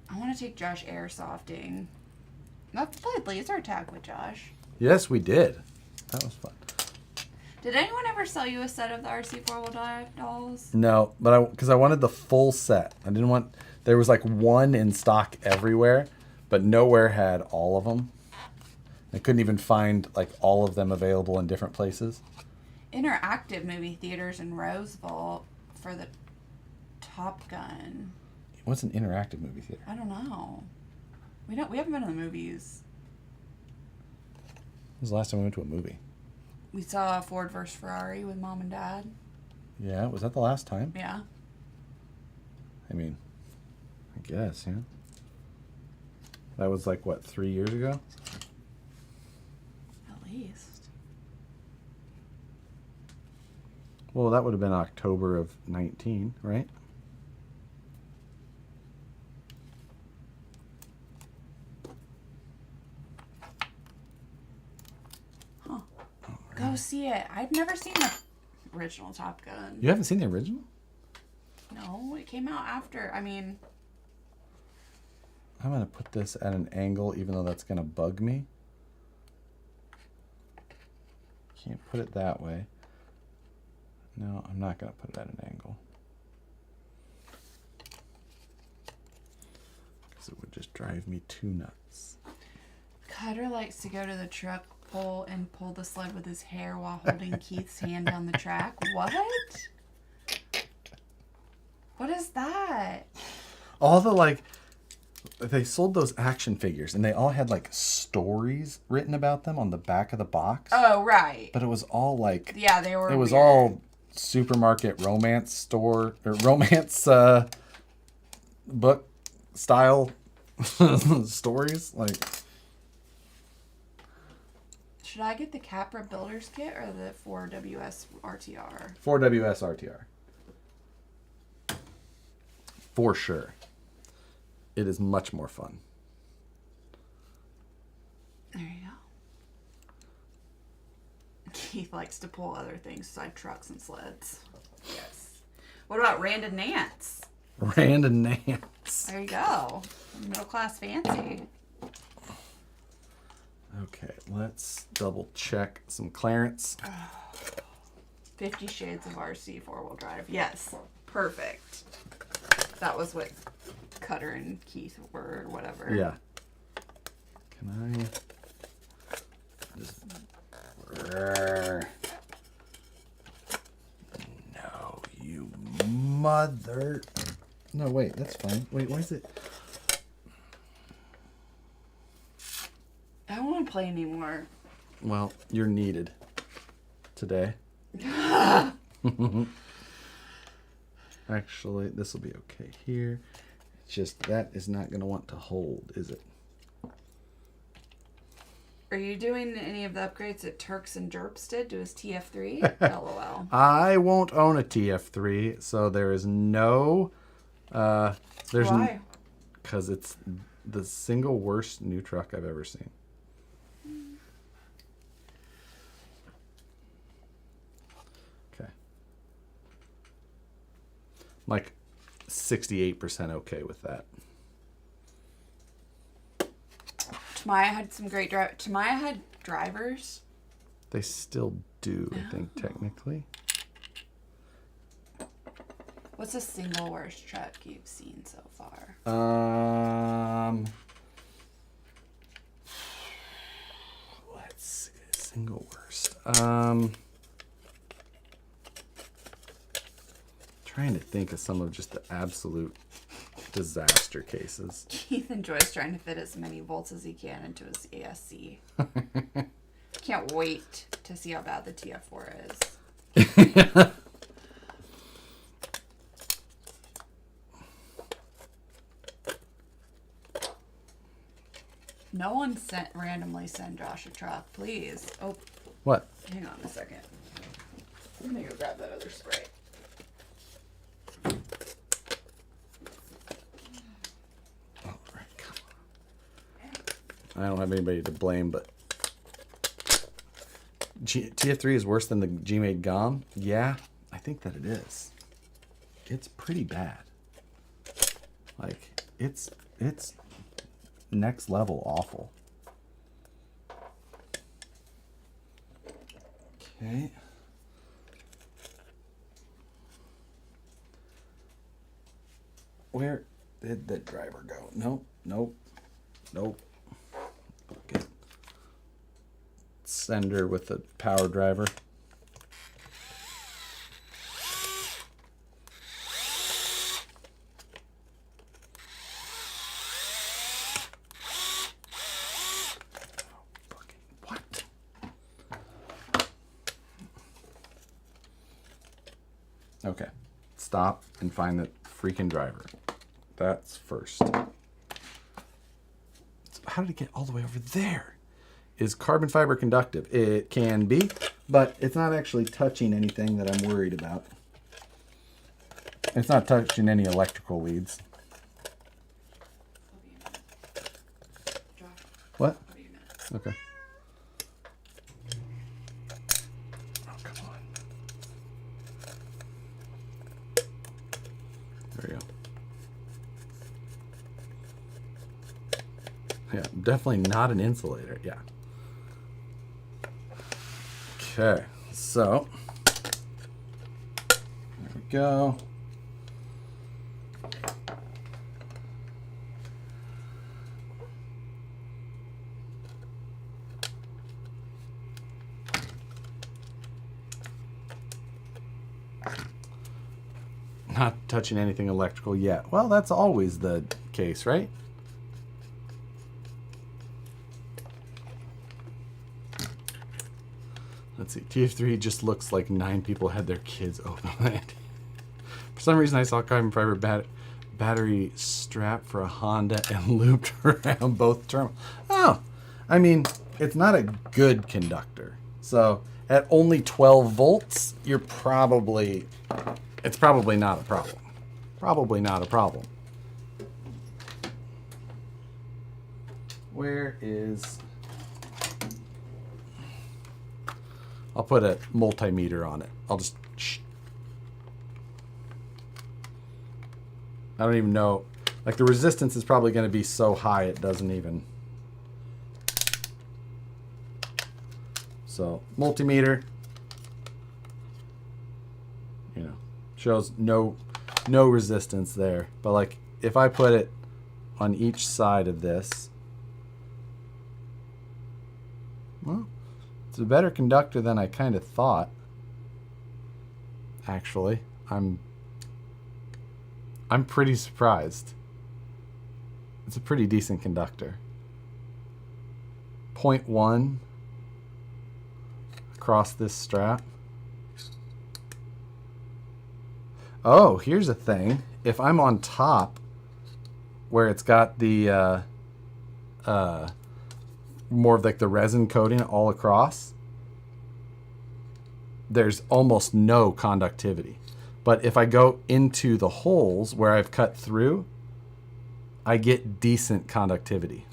I want to take Josh airsofting. Let's play laser tag with Josh. Yes, we did. That was fun. Did anyone ever sell you a set of the RC four-wheel drive dolls? No, but because I wanted the full set. I didn't want... There was like one in stock everywhere, but nowhere had all of them. I couldn't even find like all of them available in different places. Interactive movie theaters in Roseville for the Top Gun. What's an interactive movie theater? I don't know. We haven't been to the movies. When was the last time we went to a movie? We saw Ford vs. Ferrari with Mom and Dad. Yeah, was that the last time? Yeah. I mean, I guess, yeah. That was like, what, 3 years ago? At least. Well, that would have been October of 19, right? Huh. Go see it. I've never seen the original Top Gun. You haven't seen the original? No, it came out after. I mean... I'm going to put this at an angle, even though that's going to bug me. Can't put it that way. No, I'm not going to put it at an angle. Because it would just drive me too nuts. Cutter likes to go to the truck pull and pull the sled with his hair while holding Keith's hand down the track. What? What is that? All the, like... They sold those action figures, and they all had, like, stories written about them on the back of the box. Oh, right. But it was all, like... Yeah, they were It was weird. all supermarket romance store, or romance book style stories. Like, Should I get the Capra Builders Kit or the 4WS RTR? 4WS RTR. For sure. It is much more fun. There you go. Keith likes to pull other things beside trucks and sleds. Yes. What about Rand and Nance? Rand and Nance. There you go. Middle class fancy. Okay, let's double check some clearance. 50 Shades of RC 4-wheel drive. Yes. Perfect. That was what Cutter and Keith were, or whatever. Yeah. Can I just... No, you mother... No, wait, that's fine. Wait, why is it... I don't want to play anymore. Well, you're needed today. Actually, this will be okay here. It's just that is not going to want to hold, is it? Are you doing any of the upgrades that Turks and Jerps did to his TF3? LOL. I won't own a TF3, so there is no... there's Why? Because it's the single worst new truck I've ever seen. Okay. Like 68% okay with that. Tamaya had some great Tamaya had drivers. They still do, I think, technically. What's the single worst truck you've seen so far? Let's see. Single worst. Trying to think of some of just the absolute disaster cases. Keith enjoys trying to fit as many volts as he can into his ASC. Can't wait to see how bad the TF4 is. No one randomly send Josh a truck, please. Oh, What? hang on a second. I'm gonna go grab that other spray. All right, come on. I don't have anybody to blame, but TF3 is worse than the G-Made GOM? Yeah, I think that it is. It's pretty bad. Like, it's next level awful. Okay. Where did the driver go? Nope, nope, nope. Okay. Sender with the power driver. What? Okay. Stop and find the freaking driver. That's first. So how did it get all the way over there? Is carbon fiber conductive? It can be, but it's not actually touching anything that I'm worried about. It's not touching any electrical leads. Josh, What? what are you minutes? Okay. Oh, come on. There we go. Yeah, definitely not an insulator. Yeah. Okay, so there we go. Not touching anything electrical yet. Well, that's always the case, right? Let's see. TF3 just looks like 9 people had their kids open it. For some reason, I saw carbon fiber battery strap for a Honda and looped around both terminals. Oh, I mean, it's not a good conductor. So at only 12 volts, it's probably not a problem. Probably not a problem. Where is... I'll put a multimeter on it. I'll just... I don't even know. Like, the resistance is probably going to be so high it doesn't even... So, multimeter, you know, shows no resistance there. But like, if I put it on each side of this, well, it's a better conductor than I kind of thought. Actually, I'm pretty surprised. It's a pretty decent conductor. 0.1 across this strap. Oh, here's a thing. If I'm on top where it's got the more of like the resin coating all across, there's almost no conductivity. But if I go into the holes where I've cut through, I get decent conductivity.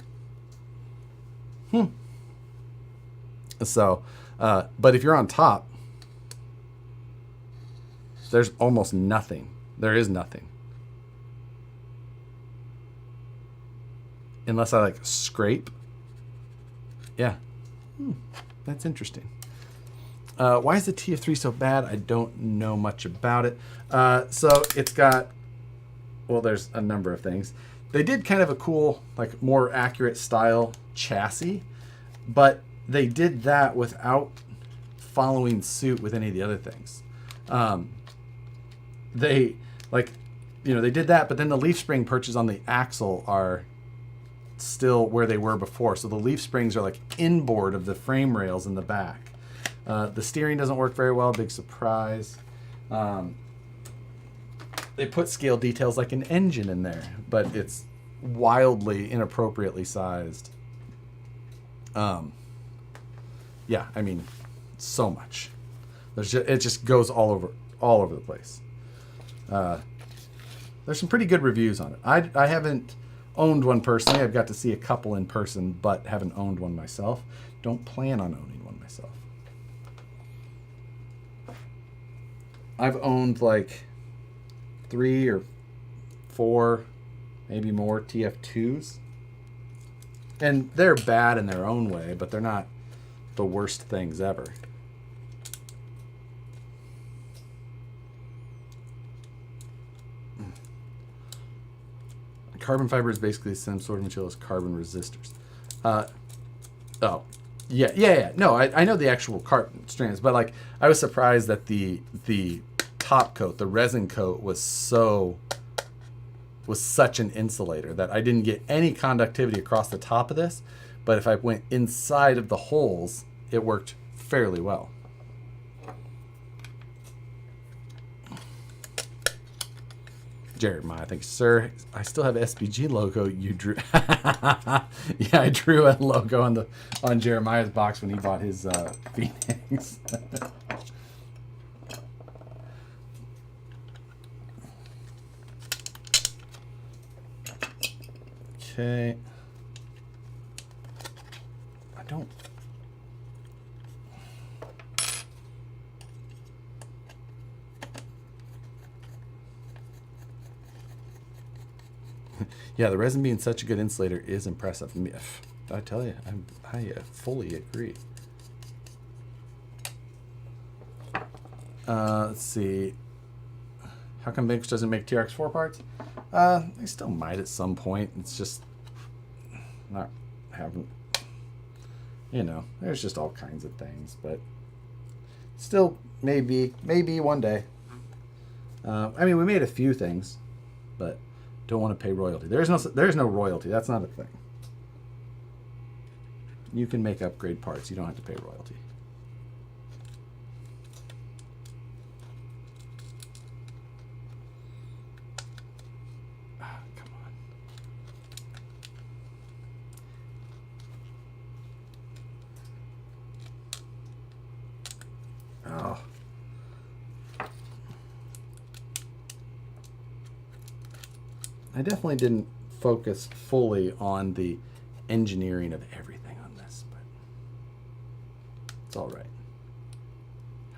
So, but if you're on top, there's almost nothing. There is nothing. Unless I like scrape. Yeah. That's interesting. Why is the TF3 so bad? I don't know much about it. So it's got, well, there's a number of things. They did kind of a cool, like more accurate style chassis, but they did that without following suit with any of the other things. They like, you know, they did that, but then the leaf spring perches on the axle are still where they were before. So the leaf springs are like inboard of the frame rails in the back. The steering doesn't work very well. Big surprise. They put scale details like an engine in there, but it's wildly inappropriately sized. Yeah, I mean, so much. It just goes all over the place. There's some pretty good reviews on it. I haven't owned one personally. I've got to see a couple in person, but haven't owned one myself. Don't plan on owning one myself. I've owned like 3 or 4, maybe more TF2s. And they're bad in their own way, but they're not the worst things ever. Carbon fiber is basically the same sort of material as carbon resistors. Oh, yeah. No, I know the actual carbon strands, but like I was surprised that the top coat, the resin coat, was such an insulator that I didn't get any conductivity across the top of this. But if I went inside of the holes, it worked fairly well. Jeremiah, thanks, sir. I still have SPG logo you drew. Yeah, I drew a logo on Jeremiah's box when he bought his Phoenix. Okay. I don't. Yeah, the resin being such a good insulator is impressive. I tell you, I fully agree. Let's see. How come Vintage doesn't make TRX4 parts? They still might at some point. It's just not having, you know, there's just all kinds of things, but still maybe one day. I mean, we made a few things, but don't want to pay royalty. There's no royalty. That's not a thing. You can make upgrade parts. You don't have to pay royalty. Oh. I definitely didn't focus fully on the engineering of everything on this, but it's all right.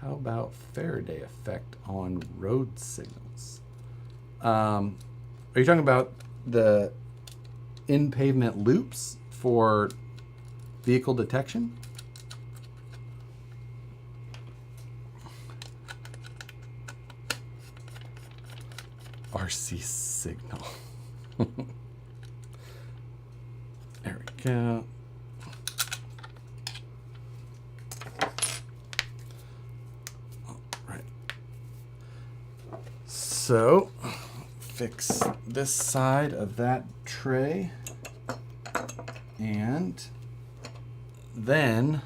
How about Faraday effect on road signals? Are you talking about the in-pavement loops for vehicle detection? RC signal. There we go. All right. So, fix this side of that tray. And then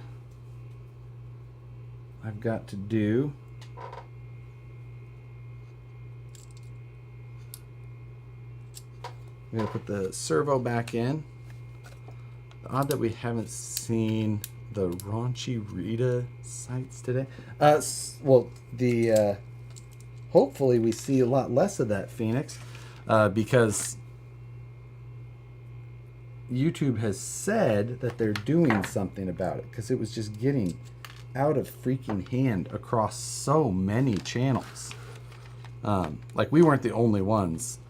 I've got to do I'm going to put the servo back in. Odd that we haven't seen the raunchy Rita sights today. Hopefully we see a lot less of that, Phoenix, because YouTube has said that they're doing something about it, because it was just getting out of freaking hand across so many channels. Like we weren't the only ones.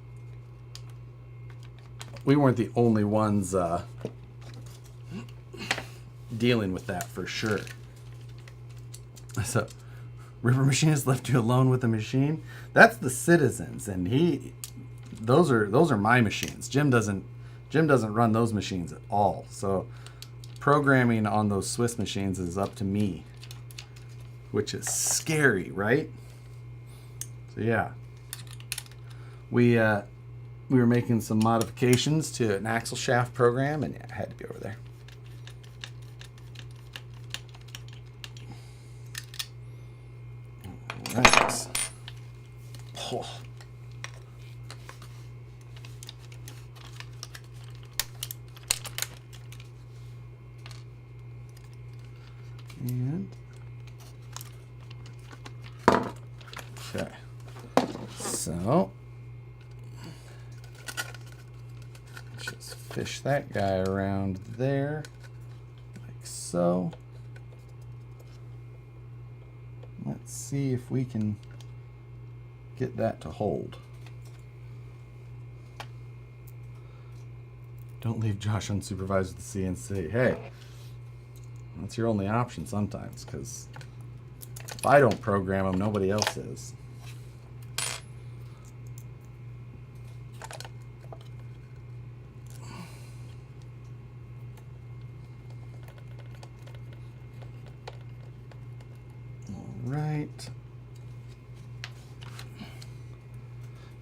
Dealing with that for sure. So, River Machine has left you alone with the machine. That's the Citizens, and those are my machines. Jim doesn't run those machines at all. So, programming on those Swiss machines is up to me, which is scary, right? So yeah, we were making some modifications to an axle shaft program, and yeah, I had to be over there. All right. Oh. And okay, so just fish that guy around there like so. Let's see if we can get that to hold. Don't leave Josh unsupervised with the CNC. Hey, that's your only option sometimes, because if I don't program them, nobody else is.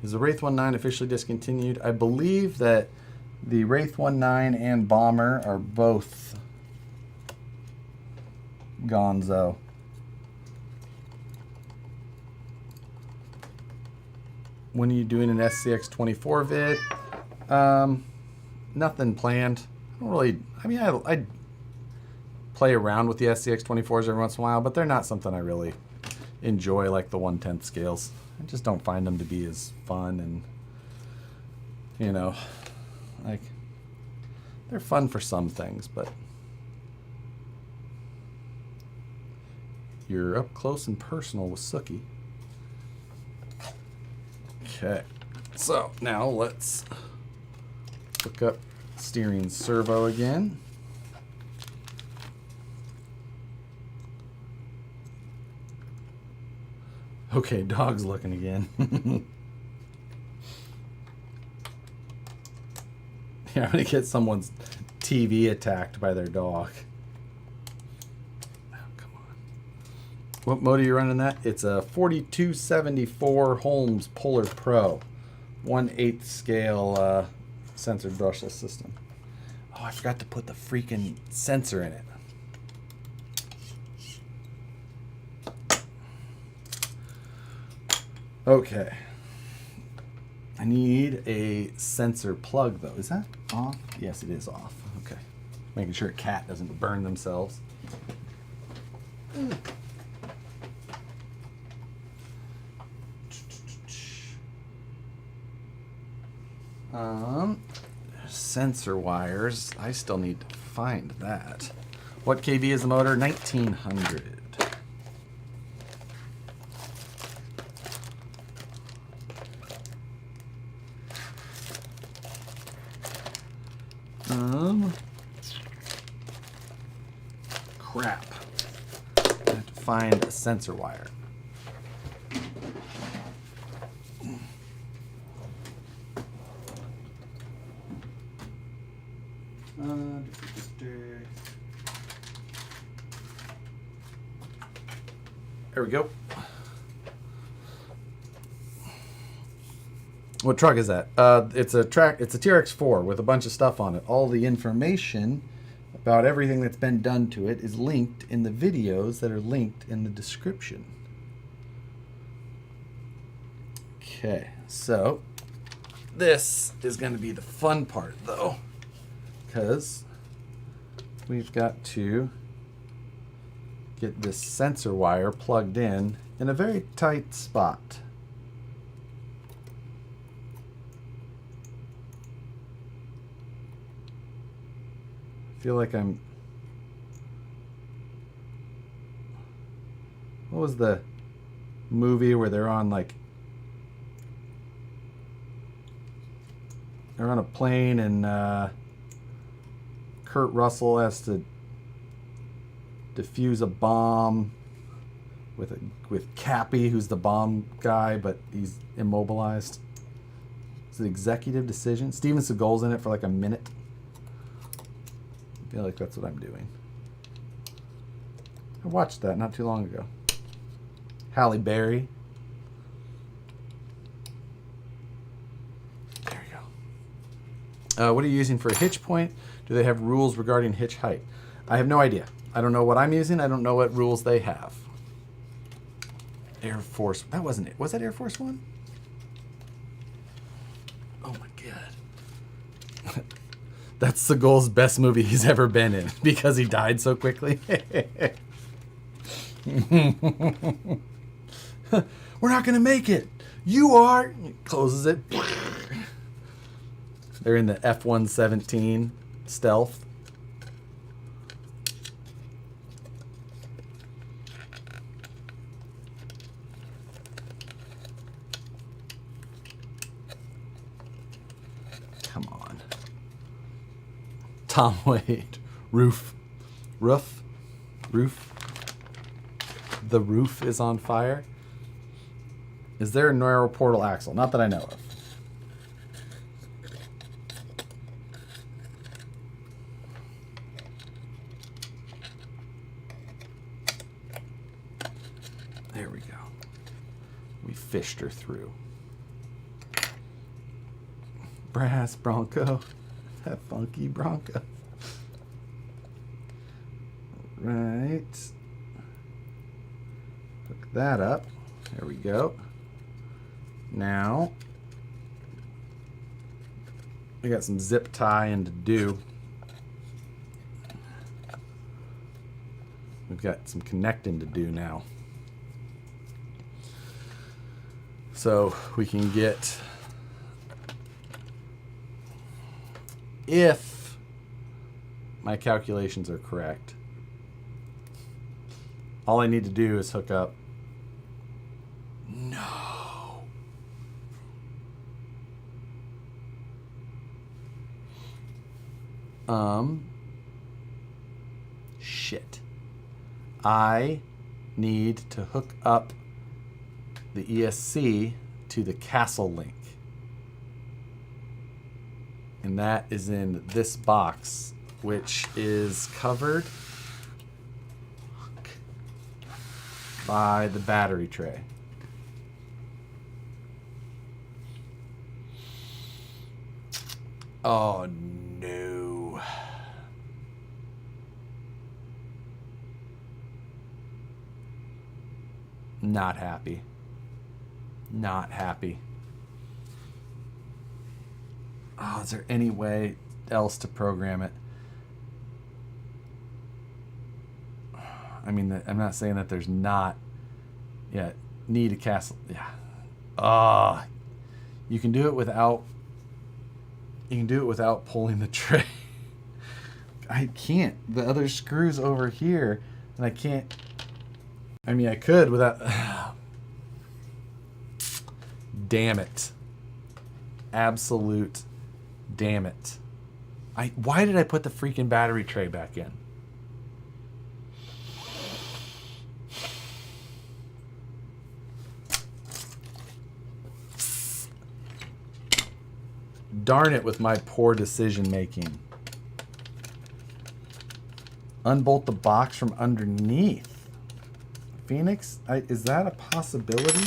Is the Wraith 19 officially discontinued? I believe that the Wraith 19 and Bomber are both gonzo. When are you doing an SCX24 vid? Nothing planned. I don't really, I play around with the SCX24s every once in a while, but they're not something I really enjoy like the 1/10 scales. I just don't find them to be as fun, and you know, like they're fun for some things, but you're up close and personal with Sookie. Okay, so now let's look up steering servo again. Okay, dog's looking again. Yeah, I'm gonna get someone's TV attacked by their dog. Oh, come on. What mode are you running that? It's a 4274 Holmes Polar Pro. 1/8 scale sensor brushless system. Oh, I forgot to put the freaking sensor in it. Okay. I need a sensor plug though. Is that off? Yes, it is off. Okay. Making sure a cat doesn't burn themselves. Sensor wires. I still need to find that. What kV is the motor? 1900. Crap. I have to find a sensor wire. There we go. What truck is that? It's a TRX4 with a bunch of stuff on it. All the information about everything that's been done to it is linked in the videos that are linked in the description. Okay, so this is going to be the fun part though, because we've got to get this sensor wire plugged in a very tight spot. I feel like I'm... What was the movie where they're on like... They're on a plane and Kurt Russell has to defuse a bomb with Cappy, who's the bomb guy, but he's immobilized. It's an executive decision. Steven Seagal's in it for like a minute. I feel like that's what I'm doing. I watched that not too long ago. Halle Berry. There we go. What are you using for a hitch point? Do they have rules regarding hitch height? I have no idea. I don't know what I'm using. I don't know what rules they have. Air Force. That wasn't it. Was that Air Force One? Oh my god. That's Seagal's best movie he's ever been in because he died so quickly. We're not going to make it. You are. He closes it. They're in the F-117 stealth. Come on. Tom Wade. Roof. The roof is on fire. Is there a narrow portal axle? Not that I know of. There we go. We fished her through. Brass Bronco. That funky Bronco. Right. Hook that up. There we go. Now, we got some zip tying to do. We've got some connecting to do now. So we can get, if my calculations are correct, all I need to do is hook up. No. Shit. I need to hook up the ESC to the Castle link. And that is in this box, which is covered by the battery tray. Oh no. Not happy. Not happy. Oh, is there any way else to program it? I mean, I'm not saying that there's not. Yeah, need a castle. Yeah. You can do it without You can do it without pulling the tray. I can't. The other screw's over here, and I can't. I mean, I could without. Damn it. Absolute damn it. Why did I put the freaking battery tray back in? Darn it with my poor decision making. Unbolt the box from underneath. Phoenix, is that a possibility?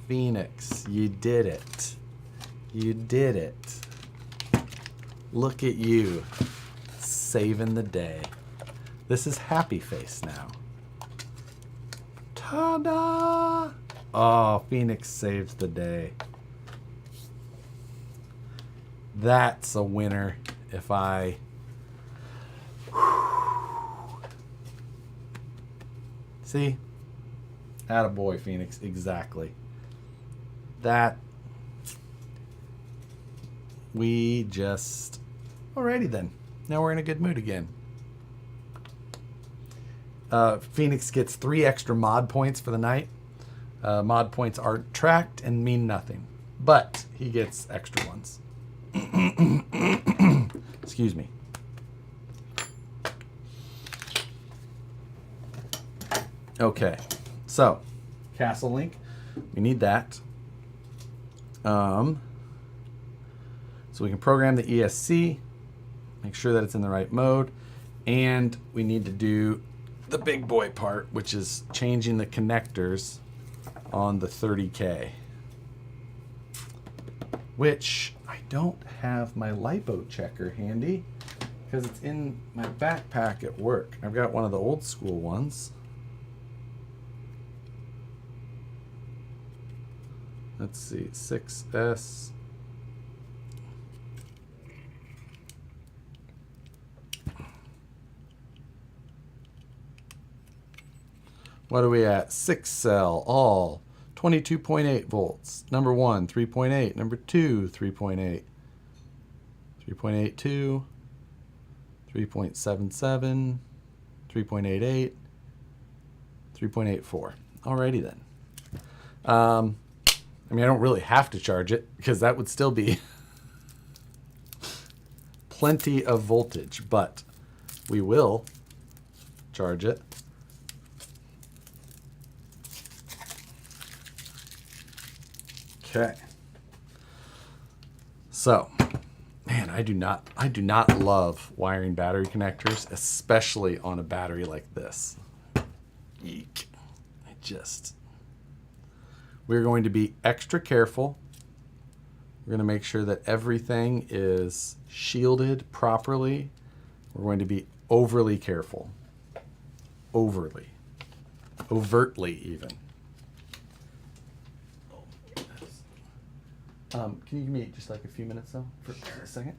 Phoenix, you did it. You did it. Look at you. Saving the day. This is happy face now. Ta-da! Oh, Phoenix saves the day. That's a winner if I... See? Attaboy, Phoenix. Exactly. That... We just... Alrighty then. Now we're in a good mood again. Phoenix gets 3 extra mod points for the night. Mod points aren't tracked and mean nothing. But he gets extra ones. Excuse me. Okay. So, Castle Link. We need that. So we can program the ESC. Make sure that it's in the right mode. And we need to do the big boy part, which is changing the connectors on the 30K. Which I don't have my LiPo checker handy because it's in my backpack at work. I've got one of the old school ones. Let's see, 6S. What are we at? 6 cell, all 22.8 volts. Number 1, 3.8. Number 2, 3.8. 3.82. 3.77. 3.88. 3.84. Alrighty then. I mean, I don't really have to charge it because that would still be plenty of voltage, but we will charge it. Okay. So, man, I do not love wiring battery connectors, especially on a battery like this. Eek. We're going to be extra careful. We're going to make sure that everything is shielded properly. We're going to be overly careful. Overly. Overtly even. Can you give me just like a few minutes though, for a second?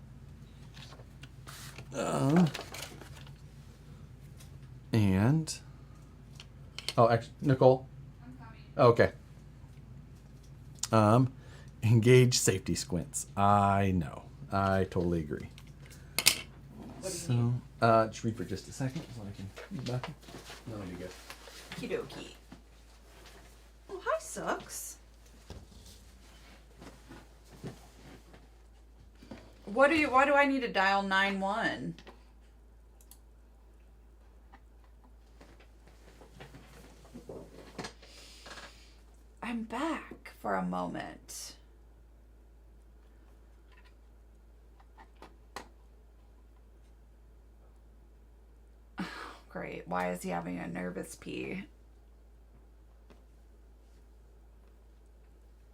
And actually, Nicole. I'm coming. Okay. Engage safety squints. I know. I totally agree. What do you need? Just read for just a second so I can read back. No, you're good. Okie dokie. Oh, hi, Sucks. Why do I need to dial 9-1? I'm back for a moment. Oh, great. Why is he having a nervous pee?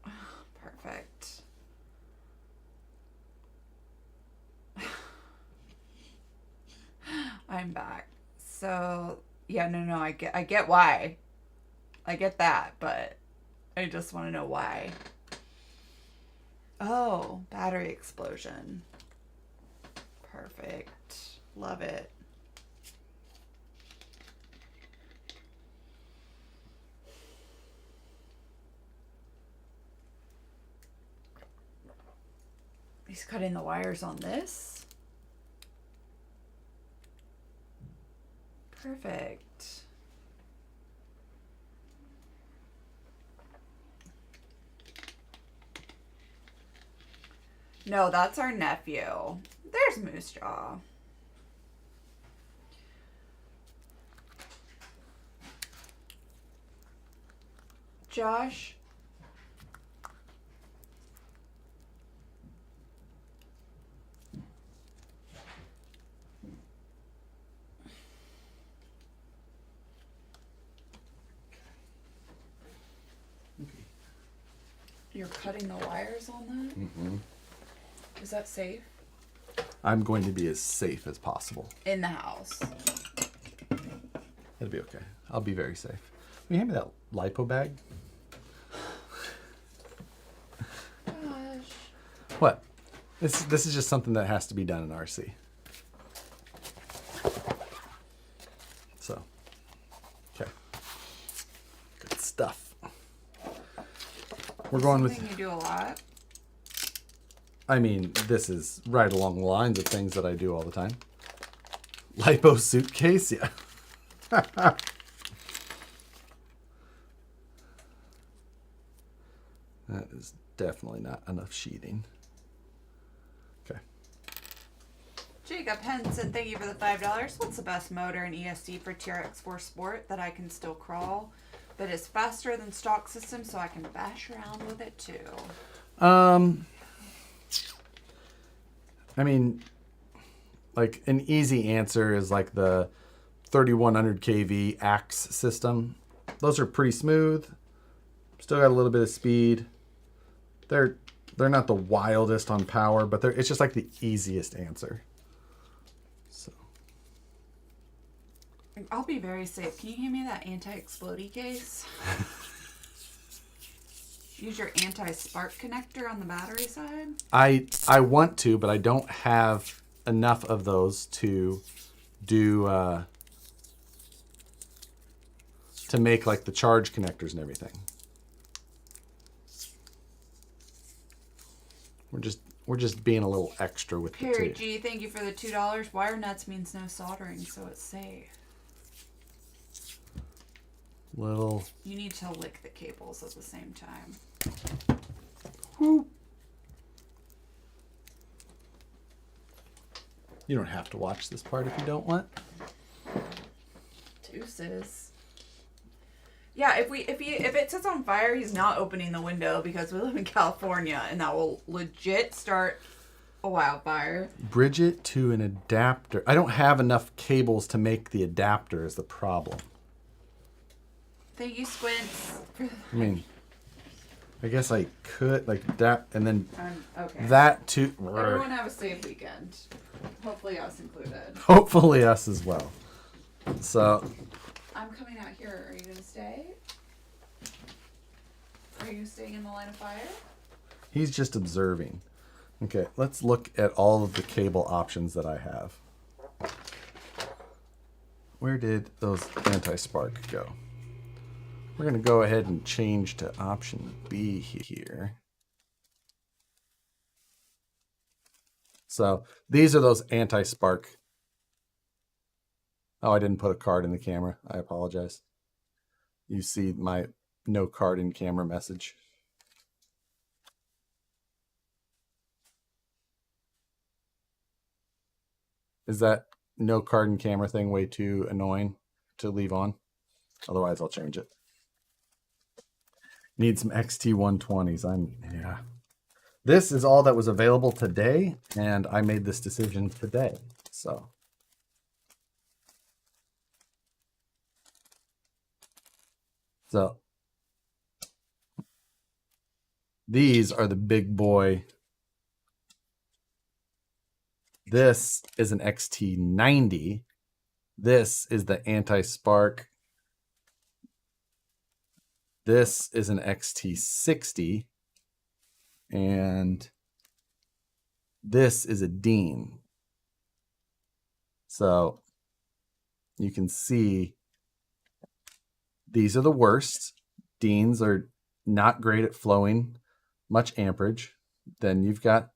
Oh, perfect. I'm back. So, yeah, no, I get why. I get that, but I just want to know why. Oh, battery explosion. Perfect. Love it. He's cutting the wires on this. Perfect. No, that's our nephew. There's Moose Jaw. Josh. You're cutting the wires on that? Mm-hmm. Is that safe? I'm going to be as safe as possible. In the house. It'll be okay. I'll be very safe. Will you hand me that lipo bag? Gosh. What? This is just something that has to be done in RC. So, okay. Good stuff. We're going with... Something you do a lot. I mean, this is right along the lines of things that I do all the time. Lipo suitcase, yeah. That is definitely not enough sheathing. Okay. Jacob Henson, thank you for the $5. What's the best motor in ESC for TRX4 Sport that I can still crawl, but is faster than stock system so I can bash around with it too? I mean, like an easy answer is like the 3100 kV Axe system. Those are pretty smooth. Still got a little bit of speed. They're not the wildest on power, but it's just like the easiest answer. So I'll be very safe. Can you hand me that anti-explodey case? Use your anti-spark connector on the battery side. I want to, but I don't have enough of those to do to make like the charge connectors and everything. We're just being a little extra with the Perry tape. G, thank you for the $2. Wire nuts means no soldering, so it's safe. Little. You need to lick the cables at the same time. Whoop. You don't have to watch this part if you don't want. Deuces. Yeah, if it sets on fire, he's not opening the window because we live in California and that will legit start a wildfire. Bridge it to an adapter. I don't have enough cables to make the adapter is the problem. Thank you, Squints. I mean, I guess I could like that and then Okay. that too. Everyone have a safe weekend. Hopefully us included. Hopefully us as well. So I'm coming out here. Are you going to stay? Are you staying in the line of fire? he's just observing. Okay, let's look at all of the cable options that I have. Where did those anti-spark go? We're going to go ahead and change to option B here. So these are those anti-spark. Oh, I didn't put a card in the camera. I apologize. You see my no card in camera message. Is that no card in camera thing way too annoying to leave on? Otherwise, I'll change it. Need some XT120s. Yeah. This is all that was available today, and I made this decision today. So. These are the big boy. This is an XT90. This is the anti-spark. This is an XT60. And this is a Dean. So you can see these are the worst. Deans are not great at flowing much amperage. Then you've got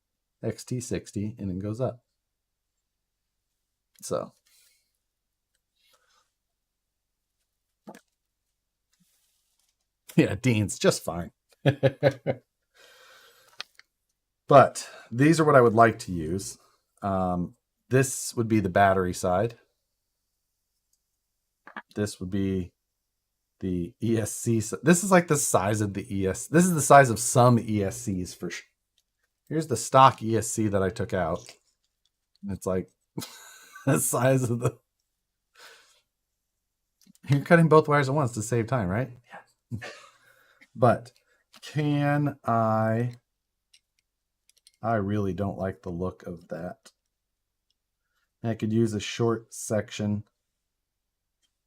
XT60 and it goes up. So yeah, Dean's just fine. But these are what I would like to use. This would be the battery side. This would be the ESC. This is like the size of the ES. This is the size of some ESCs for sure. Here's the stock ESC that I took out. It's like the size of the... You're cutting both wires at once to save time, right? Yeah. But can I really don't like the look of that. I could use a short section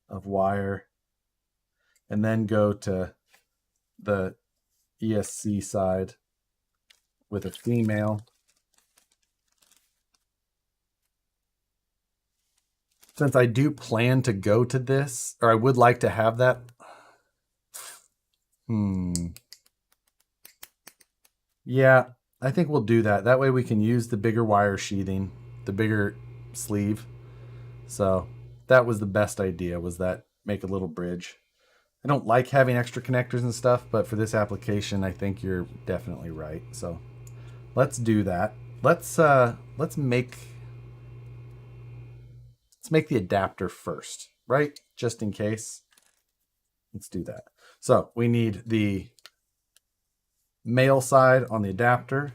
of wire and then go to the ESC side with a female. Since I do plan to go to this, or I would like to have that. Yeah, I think we'll do that. That way we can use the bigger wire sheathing, the bigger sleeve. So that was the best idea, was that make a little bridge. I don't like having extra connectors and stuff, but for this application, I think you're definitely right. So let's do that. Let's make the adapter first, right? Just in case. Let's do that. So we need the male side on the adapter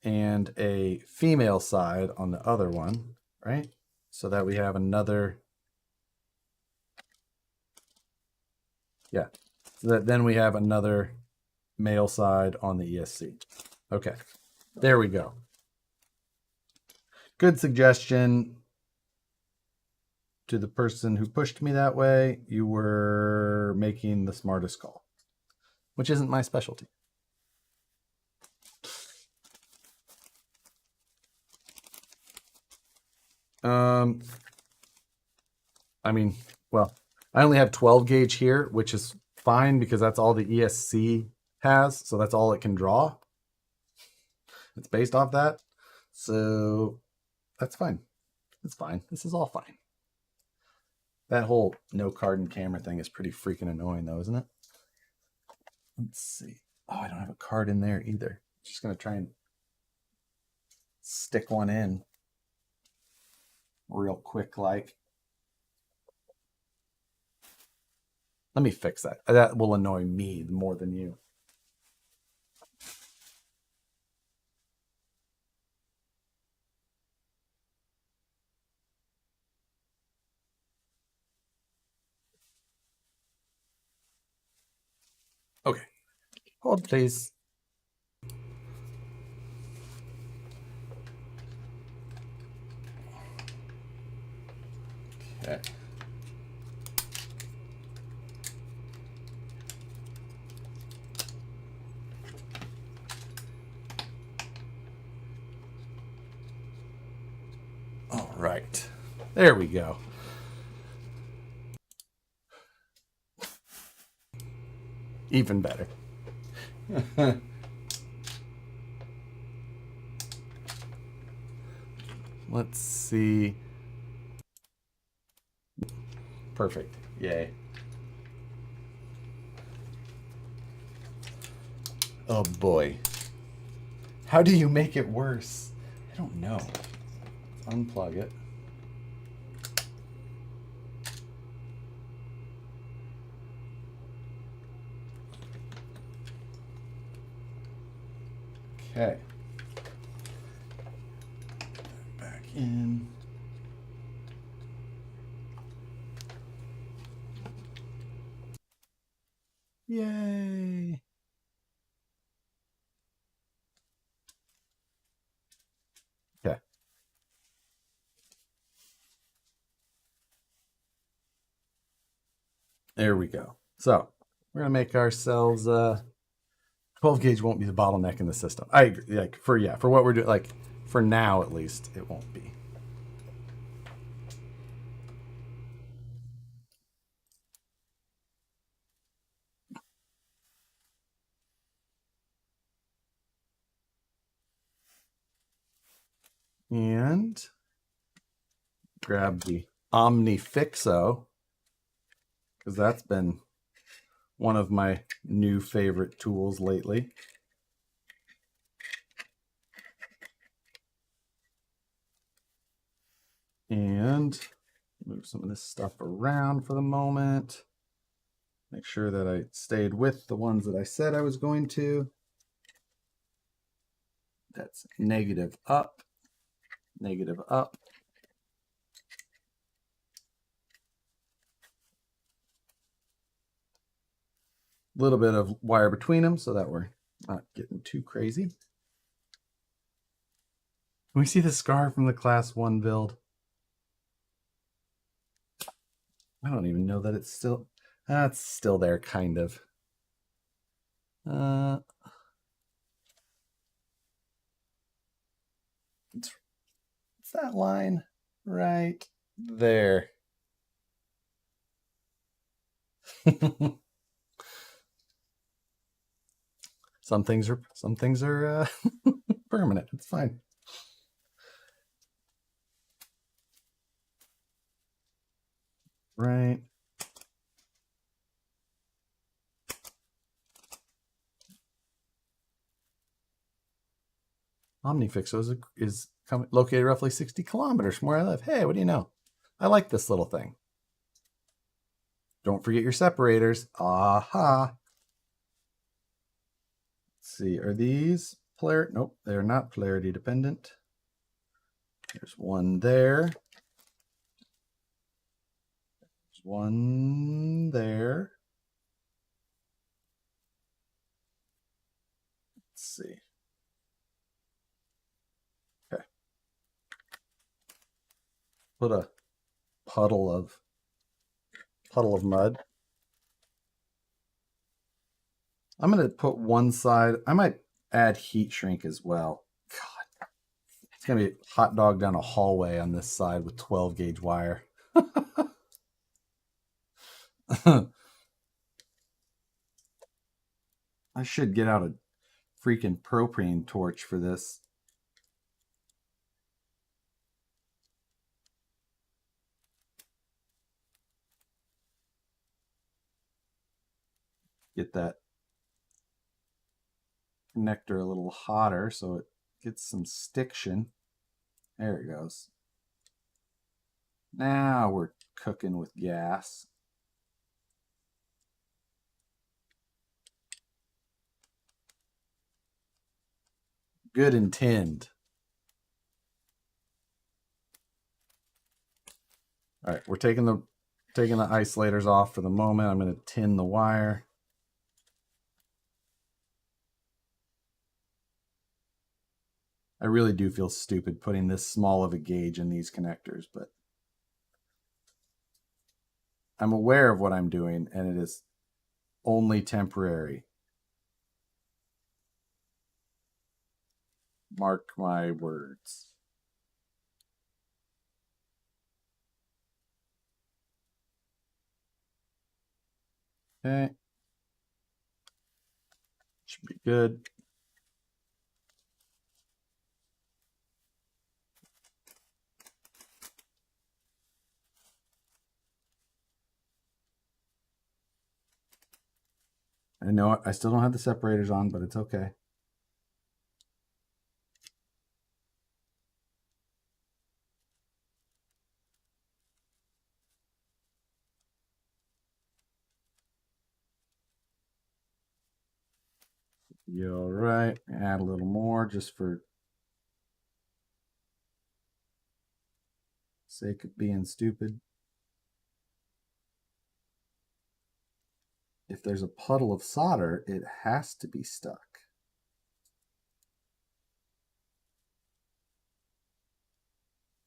and a female side on the other one, right? So that we have another, yeah. So that then we have another male side on the ESC. Okay, there we go. Good suggestion to the person who pushed me that way. You were making the smartest call, which isn't my specialty. I mean, well, I only have 12 gauge here, which is fine because that's all the ESC has. So that's all it can draw. It's based off that. So that's fine. It's fine. This is all fine. That whole no card and camera thing is pretty freaking annoying though, isn't it? Let's see. Oh, I don't have a card in there either. Just going to try and stick one in real quick like. Let me fix that. That will annoy me more than you. Okay. Hold, please. Okay. All right. There we go. Even better. Let's see. Perfect. Yay. Oh boy. How do you make it worse? I don't know. Let's unplug it. Okay. Back in. Yay. Okay. There we go. So we're going to make ourselves a 12 gauge won't be the bottleneck in the system. I agree. Like for what we're doing, like for now at least, it won't be. And grab the OmniFixo, because that's been one of my new favorite tools lately. And move some of this stuff around for the moment. Make sure that I stayed with the ones that I said I was going to. That's negative up, negative up. A little bit of wire between them so that we're not getting too crazy. Can we see the scar from the class 1 build? I don't even know that it's still, that's still there, kind of. It's that line right there. Some things are permanent. It's fine. Right. OmniFixo is located roughly 60 kilometers from where I live. Hey, what do you know? I like this little thing. Don't forget your separators. Aha. Let's see, are these polarity? Nope, they're not polarity dependent. There's one there. There's one there. Let's see. Okay. Put a puddle of mud. I'm going to put one side. I might add heat shrink as well. God, it's going to be hot dog down a hallway on this side with 12 gauge wire. I should get out a freaking propane torch for this. Get that connector a little hotter so it gets some stiction. There it goes. Now we're cooking with gas. Good intent. All right, we're taking the isolators off for the moment. I'm going to tin the wire. I really do feel stupid putting this small of a gauge in these connectors, but I'm aware of what I'm doing, and it is only temporary. Mark my words. Okay. Should be good. I know I still don't have the separators on, but it's okay. You all right? Add a little more just for sake of being stupid. If there's a puddle of solder, it has to be stuck.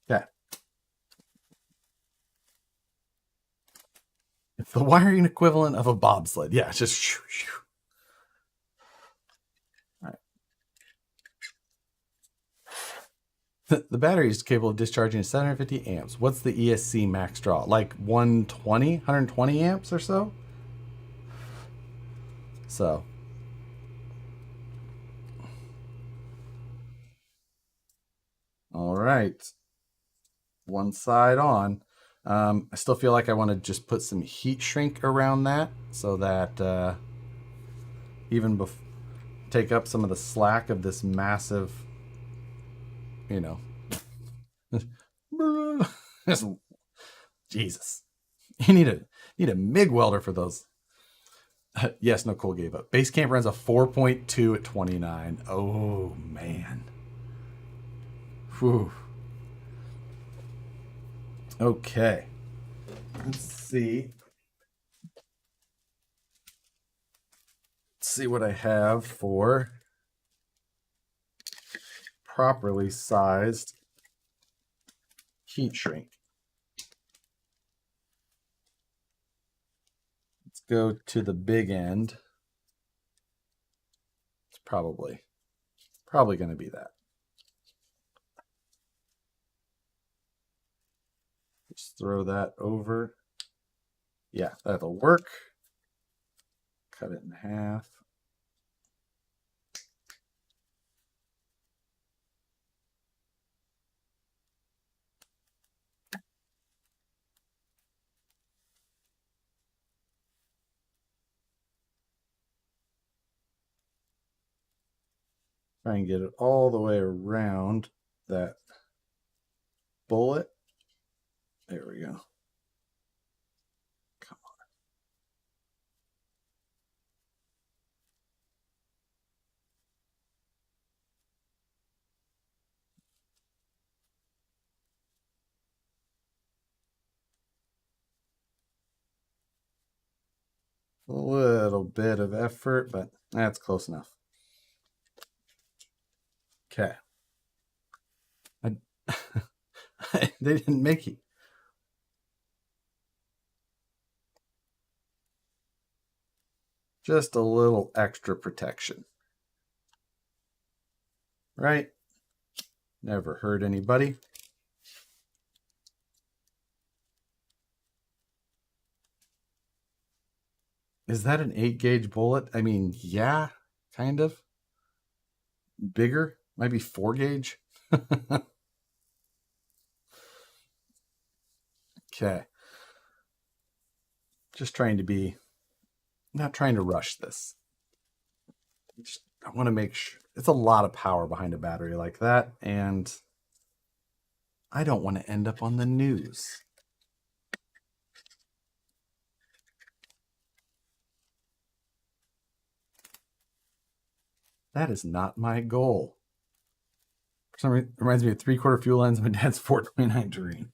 Okay. It's the wiring equivalent of a bobsled. Yeah, it's just shoo, shoo. The battery is capable of discharging 750 amps. What's the ESC max draw? Like 120 amps or so? So. All right. One side on. I still feel like I want to just put some heat shrink around that so that even take up some of the slack of this massive, you know. Jesus. You need a MIG welder for those. Yes, Nicole gave up. Basecamp runs a 4.2 at 29. Oh, man. Whew. Okay. Let's see. Let's see what I have for properly sized heat shrink. Let's go to the big end. It's probably going to be that. Just throw that over. Yeah, that'll work. Cut it in half. Try and get it all the way around that bullet. There we go. Come on. A little bit of effort, but that's close enough. Okay. They didn't make it. Just a little extra protection. Right? Never hurt anybody. Is that an 8-gauge bullet? I mean, yeah, kind of. Bigger? Might be 4-gauge. Okay. Just trying to be, not trying to rush this. I want to make sure. It's a lot of power behind a battery like that, and I don't want to end up on the news. That is not my goal. For some reason, it reminds me of 3/4 fuel lines. My dad's 429 terrain.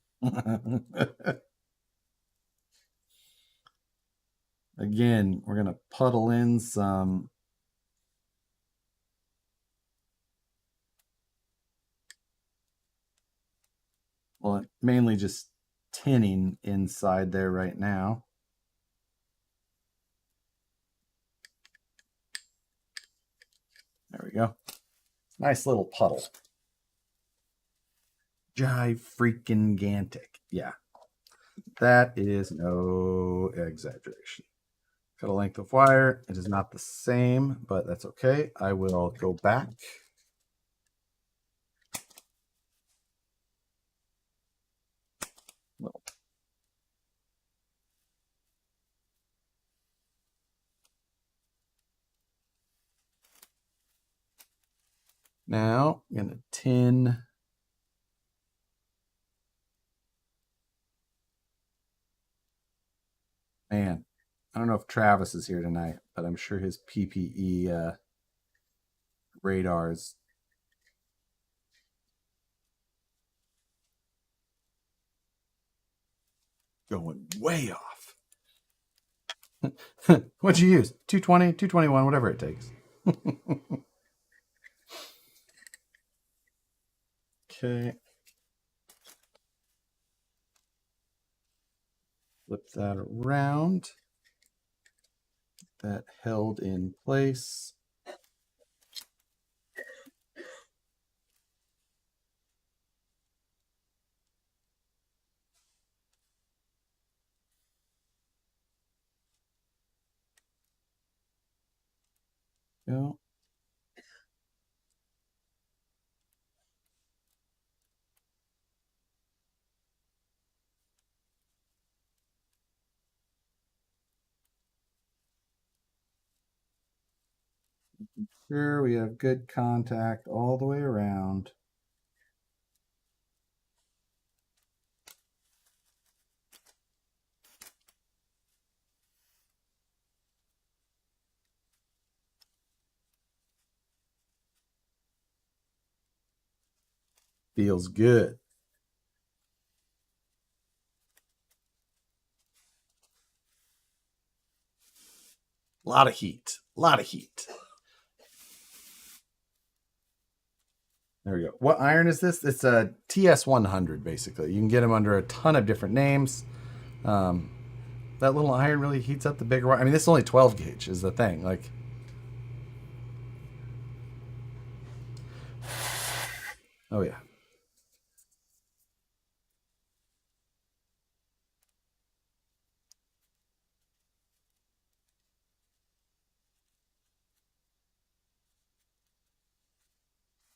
Again, we're going to puddle in some mainly just tinning inside there right now. There we go. Nice little puddle. Jive freaking gantic. Yeah. That is no exaggeration. Got a length of wire. It is not the same, but that's okay. I will go back. Now I'm going to tin. Man, I don't know if Travis is here tonight, but I'm sure his PPE radars going way off. What'd you use? 220, 221, whatever it takes. Okay. Flip that around. That held in place. Go. Sure, we have good contact all the way around. Feels good. A lot of heat. A lot of heat. There we go. What iron is this? It's a TS100, basically. You can get them under a ton of different names. That little iron really heats up the bigger wire. I mean, this is only 12 gauge is the thing. Like, oh yeah.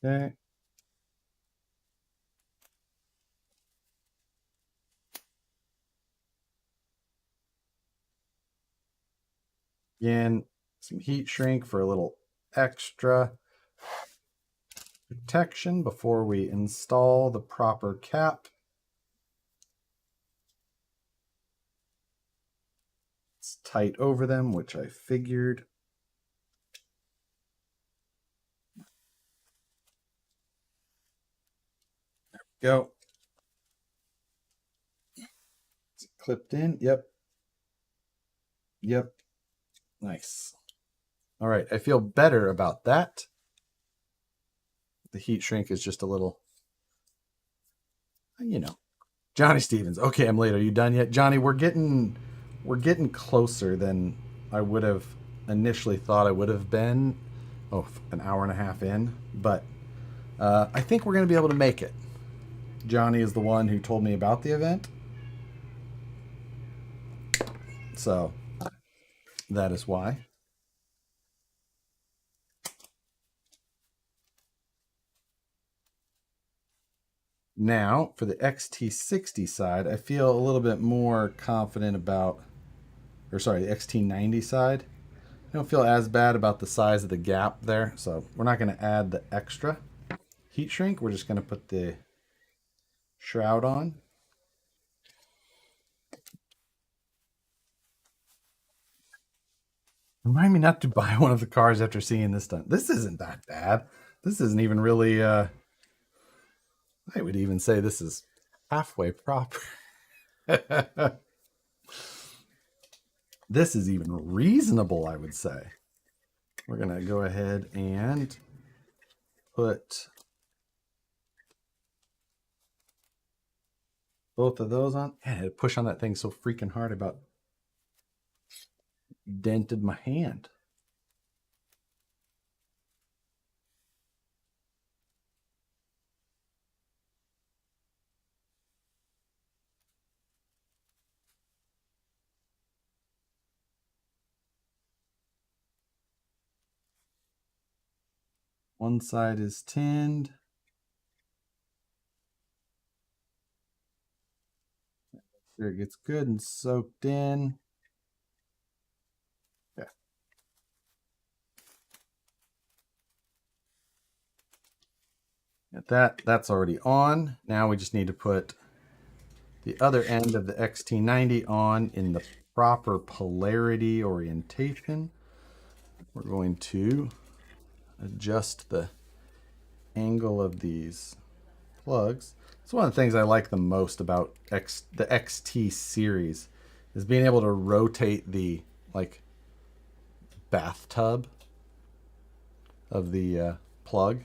Okay. Again, some heat shrink for a little extra protection before we install the proper cap. It's tight over them, which I figured. There we go. It's clipped in. Yep. Yep. Nice. All right. I feel better about that. The heat shrink is just a little, you know. Johnny Stevens. Okay, I'm late. Are you done yet? Johnny, we're getting closer than I would have initially thought I would have been. Oh, an hour and a half in. But I think we're going to be able to make it. Johnny is the one who told me about the event. So that is why. Now, for the XT60 side, I feel a little bit more confident about, or sorry, the XT90 side. I don't feel as bad about the size of the gap there, so we're not going to add the extra heat shrink. We're just going to put the shroud on. Remind me not to buy one of the cars after seeing this done. This isn't that bad. This isn't even really, I would even say this is halfway proper. This is even reasonable, I would say. We're going to go ahead and put both of those on. Man, I had to push on that thing so freaking hard, about dented my hand. One side is tinned. Sure it gets good and soaked in. Yeah. At that's already on. Now we just need to put the other end of the XT90 on in the proper polarity orientation. We're going to adjust the angle of these plugs. It's one of the things I like the most about the XT series is being able to rotate the like bathtub of the plug.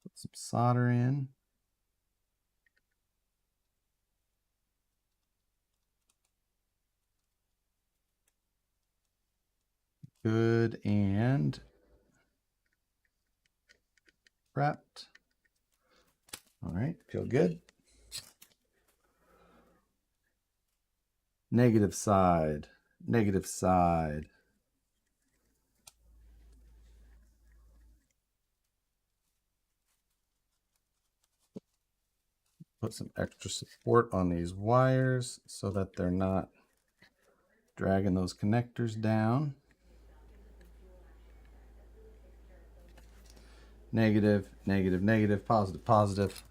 Put some solder in. Good and prepped. All right, feel good. Negative side, negative side. Put some extra support on these wires so that they're not dragging those connectors down. Negative, negative, negative, positive, positive.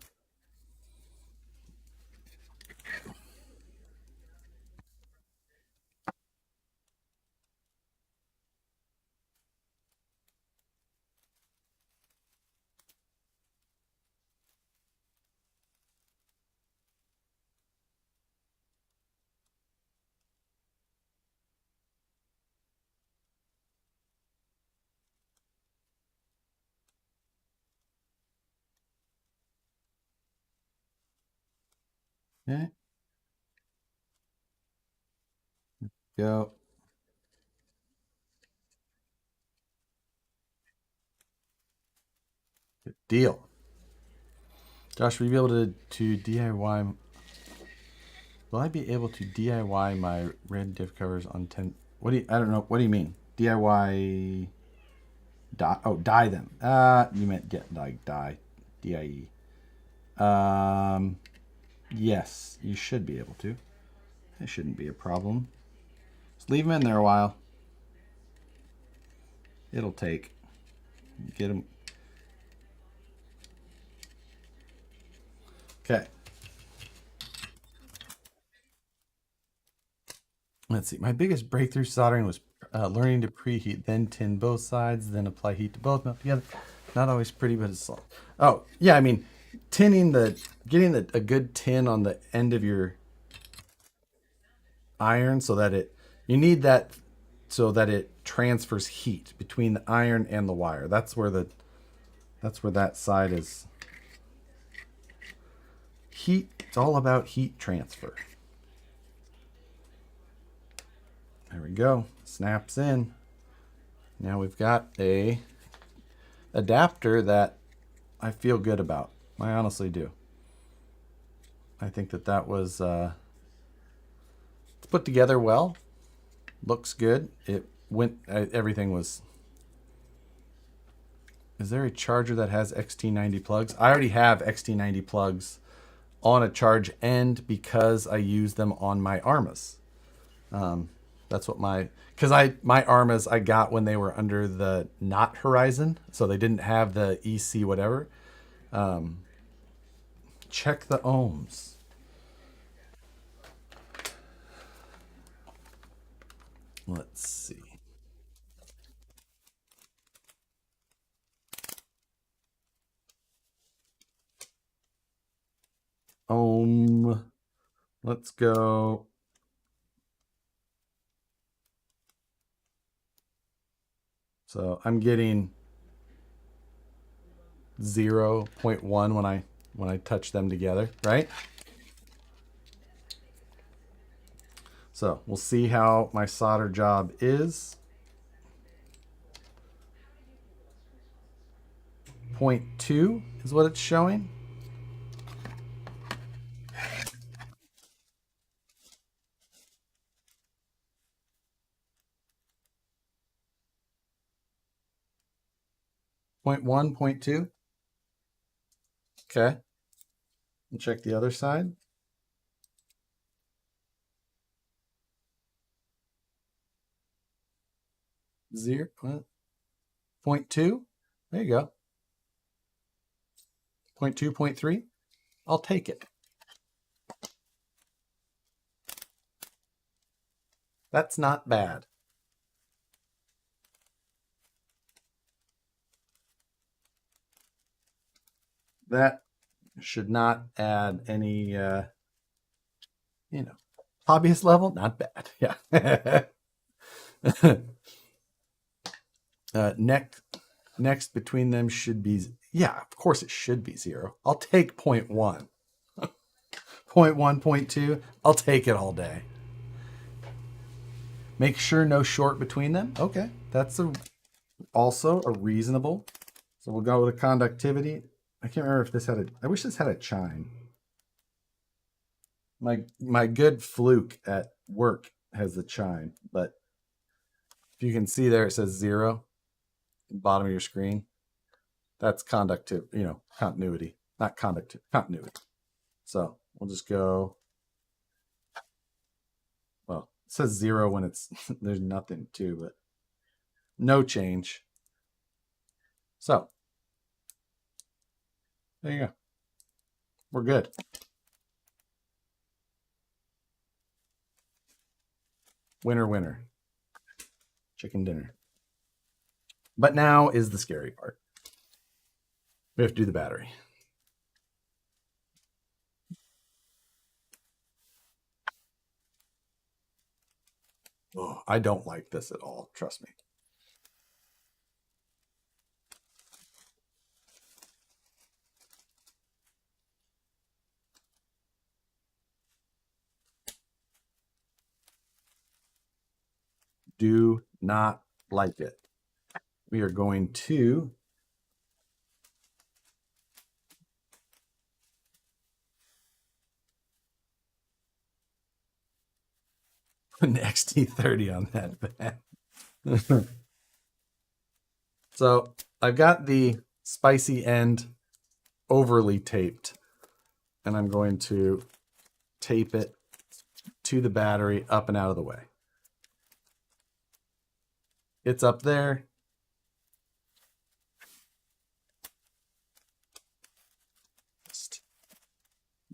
Okay, go. Good deal. Josh, will you be able to DIY? Will I be able to DIY my red diff covers on 10? What do you? I don't know. What do you mean? DIY? Dye? Oh, dye them. You meant get like dye, DIE. Yes, you should be able to. It shouldn't be a problem. Just leave them in there a while. It'll take. Get them. Okay. Let's see. My biggest breakthrough soldering was learning to preheat, then tin both sides, then apply heat to both, melt together. Not always pretty, but it's solid. Oh, yeah, I mean, getting a good tin on the end of your iron so that you need that so that it transfers heat between the iron and the wire. That's where that side is. Heat, it's all about heat transfer. There we go. Snaps in. Now we've got a adapter that I feel good about. I honestly do. I think that was it's put together well. Looks good. It went. Everything was. Is there a charger that has XT90 plugs? I already have XT90 plugs on a charge end because I use them on my Armas. That's what my Armas I got when they were under the not Horizon, so they didn't have the EC whatever. Check the ohms. Let's see. Ohm. Let's go. So I'm getting 0.1 when I touch them together, right? So we'll see how my solder job is. 0.2 is what it's showing. Point 1, 0.2. Okay. And check the other side. Zero. 0.2. There you go. 0.2, 0.3. I'll take it. That's not bad. That should not add any, hobbyist level, not bad. Yeah. Next between them should be, yeah, of course it should be 0. I'll take 0.1. 0.1, 0.2, I'll take it all day. Make sure no short between them. Okay, that's also a reasonable. So we'll go with a conductivity. I can't remember if this had a, I wish this had a chime. My good fluke at work has the chime, but if you can see there, it says 0, bottom of your screen. That's continuity, not continuity. So we'll just go, well, it says 0 when it's, there's nothing to, but no change. So there you go. We're good. Winner, winner. Chicken dinner. But now is the scary part. We have to do the battery. Oh, I don't like this at all. Trust me. Do not like it. We are going to put an XT30 on that bag. So I've got the spicy end overly taped, and I'm going to tape it to the battery up and out of the way. It's up there. Just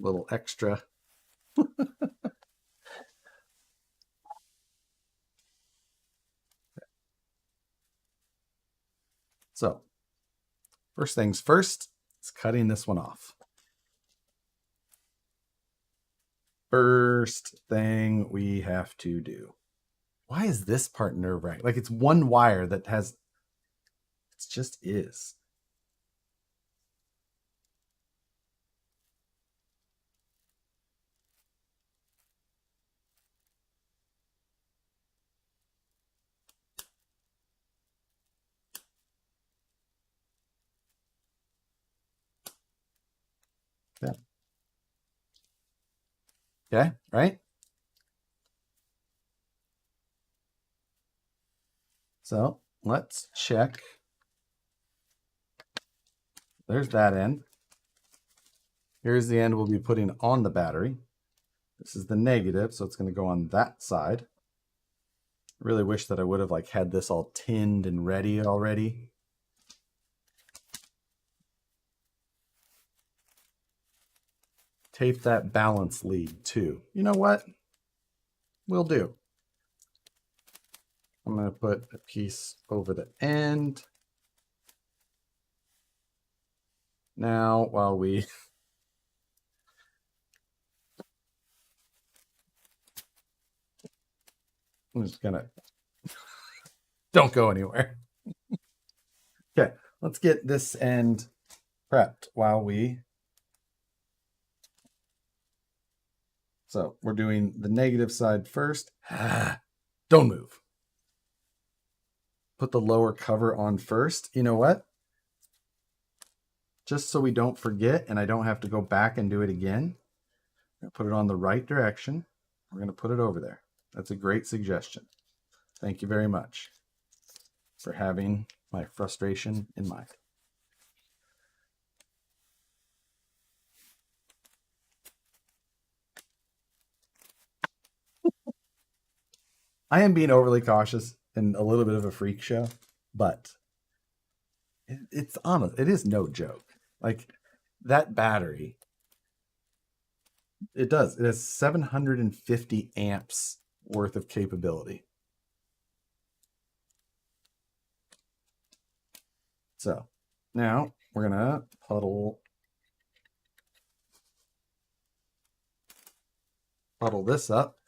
a little extra. So first things first, it's cutting this one off. First thing we have to do. Why is this part nerve-wracking? Like, it's one wire that has, it just is. Yeah. Okay, right? So let's check. There's that end. Here's the end we'll be putting on the battery. This is the negative, so it's going to go on that side. I really wish that I would have had this all tinned and ready already. Tape that balance lead too. You know what? We'll do. I'm going to put a piece over the end. Now, while we I'm just gonna don't go anywhere. Okay, let's get this end prepped while we. So we're doing the negative side first. Don't move. Put the lower cover on first. You know what? Just so we don't forget and I don't have to go back and do it again, I'm gonna put it on the right direction. We're gonna put it over there. That's a great suggestion. Thank you very much for having my frustration in mind. I am being overly cautious and a little bit of a freak show, but it's honest. It is no joke. Like, that battery, it does. It has 750 amps worth of capability. So now we're gonna puddle this up.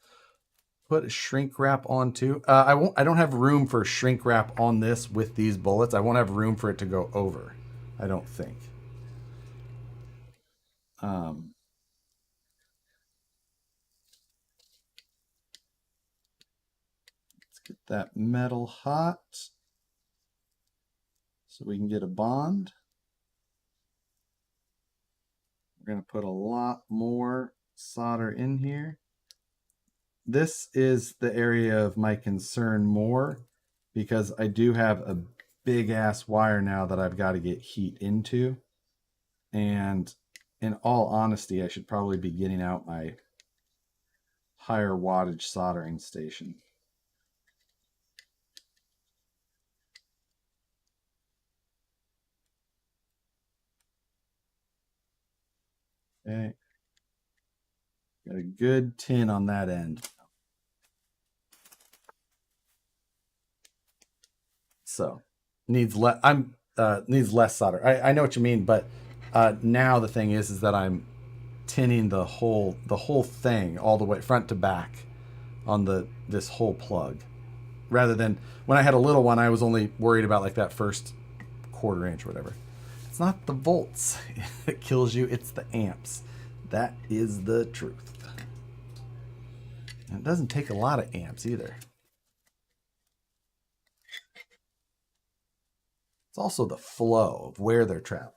Put a shrink wrap onto. I don't have room for shrink wrap on this with these bullets. I won't have room for it to go over, I don't think. Let's get that metal hot so we can get a bond. We're going to put a lot more solder in here. This is the area of my concern more because I do have a big ass wire now that I've got to get heat into. And in all honesty, I should probably be getting out my higher wattage soldering station. Okay. Got a good tin on that end. So needs less. Needs less solder. I know what you mean, but now the thing is that I'm tinning the whole thing all the way front to back on this whole plug, rather than when I had a little one, I was only worried about like that first quarter inch or whatever. It's not the volts that kills you; it's the amps. That is the truth. And it doesn't take a lot of amps either. It's also the flow of where they're traveling.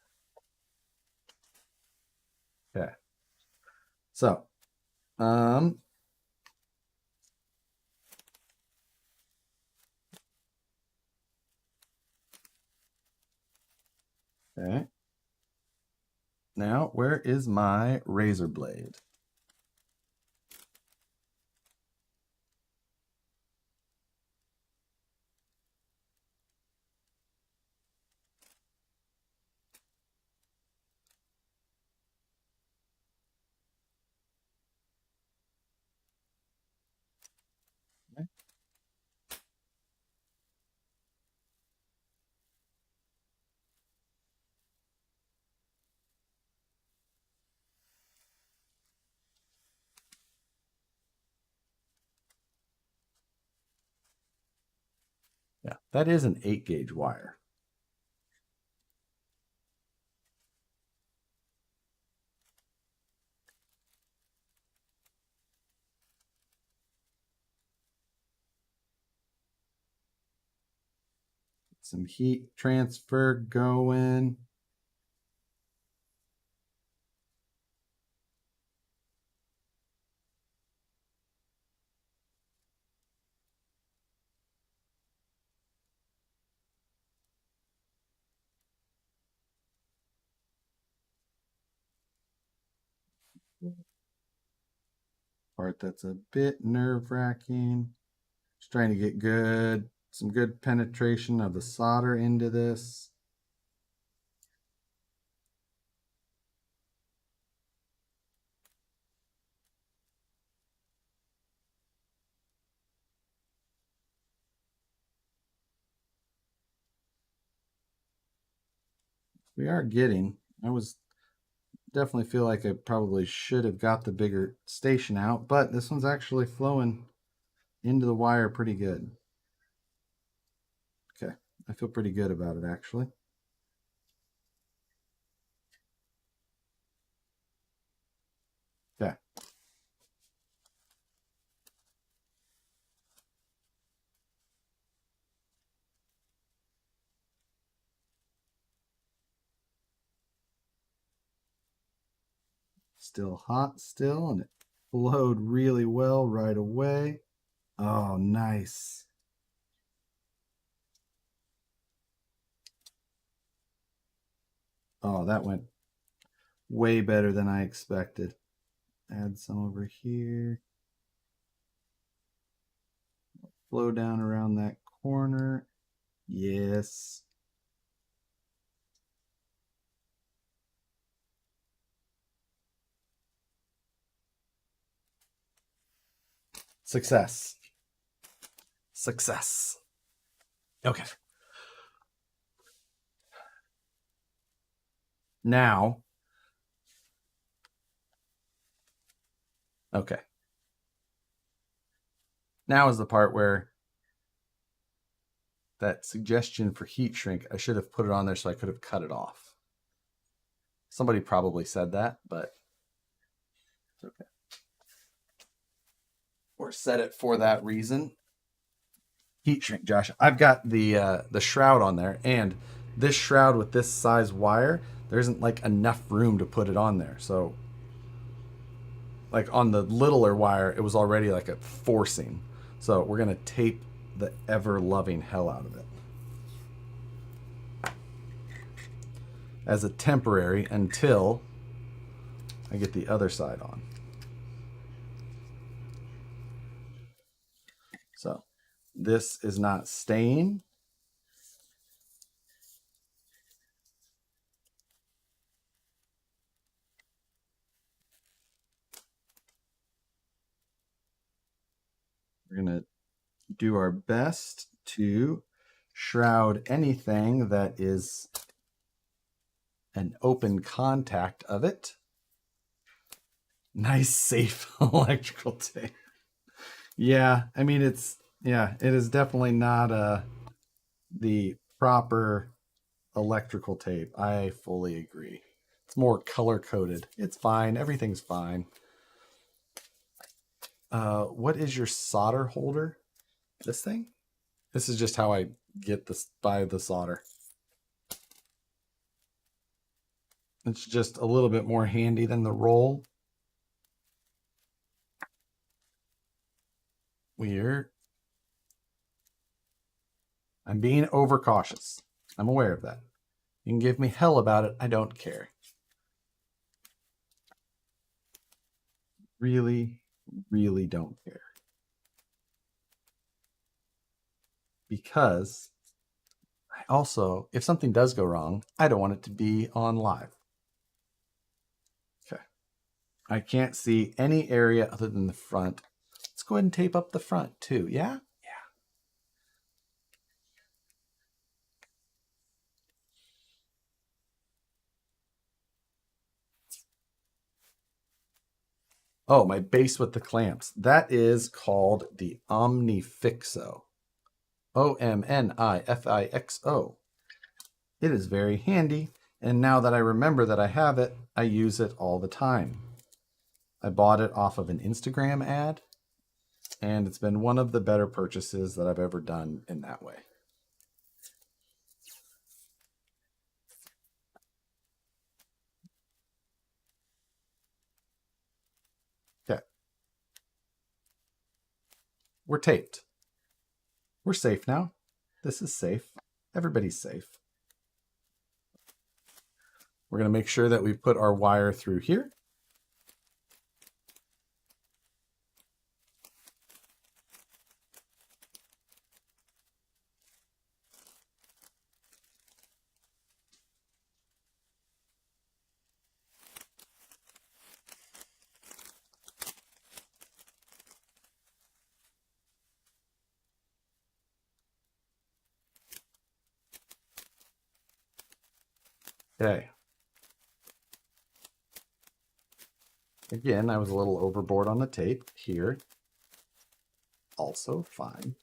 Okay. So, okay. Now, where is my razor blade? Okay. Yeah, that is an 8-gauge wire. Some heat transfer going. Part that's a bit nerve-wracking. Just trying to get some good penetration of the solder into this. We are getting, I was definitely feel like I probably should have got the bigger station out, but this one's actually flowing into the wire pretty good. Okay, I feel pretty good about it actually. Okay. Still hot still, and it flowed really well right away. Oh, nice. Oh, that went way better than I expected. Add some over here. Flow down around that corner. Yes. Success. Success. Okay. Now, okay. Now is the part where that suggestion for heat shrink, I should have put it on there so I could have cut it off. Somebody probably said that, but it's okay. Or set it for that reason. Heat shrink, Josh. I've got the shroud on there, and this shroud with this size wire, there isn't like enough room to put it on there. So like on the littler wire, it was already like a forcing. So we're going to tape the ever-loving hell out of it as a temporary until I get the other side on. So this is not staying. We're going to do our best to shroud anything that is an open contact of it. Nice, safe electrical tape. Yeah, I mean, it is definitely not the proper electrical tape. I fully agree. It's more color coded. It's fine. Everything's fine. What is your solder holder? This thing? This is just how I get this by the solder. It's just a little bit more handy than the roll. I'm being overcautious. I'm aware of that. You can give me hell about it. I don't care. Really, really don't care. Because I also, if something does go wrong, I don't want it to be on live. Okay. I can't see any area other than the front. Let's go ahead and tape up the front too. Yeah? Yeah. Oh, my base with the clamps. That is called the Omnifixo. Omnifixo. It is very handy, and now that I remember that I have it, I use it all the time. I bought it off of an Instagram ad, and it's been one of the better purchases that I've ever done in that way. Okay. We're taped. We're safe now. This is safe. Everybody's safe. We're going to make sure that we put our wire through here. Okay. Again, I was a little overboard on the tape here. Also fine.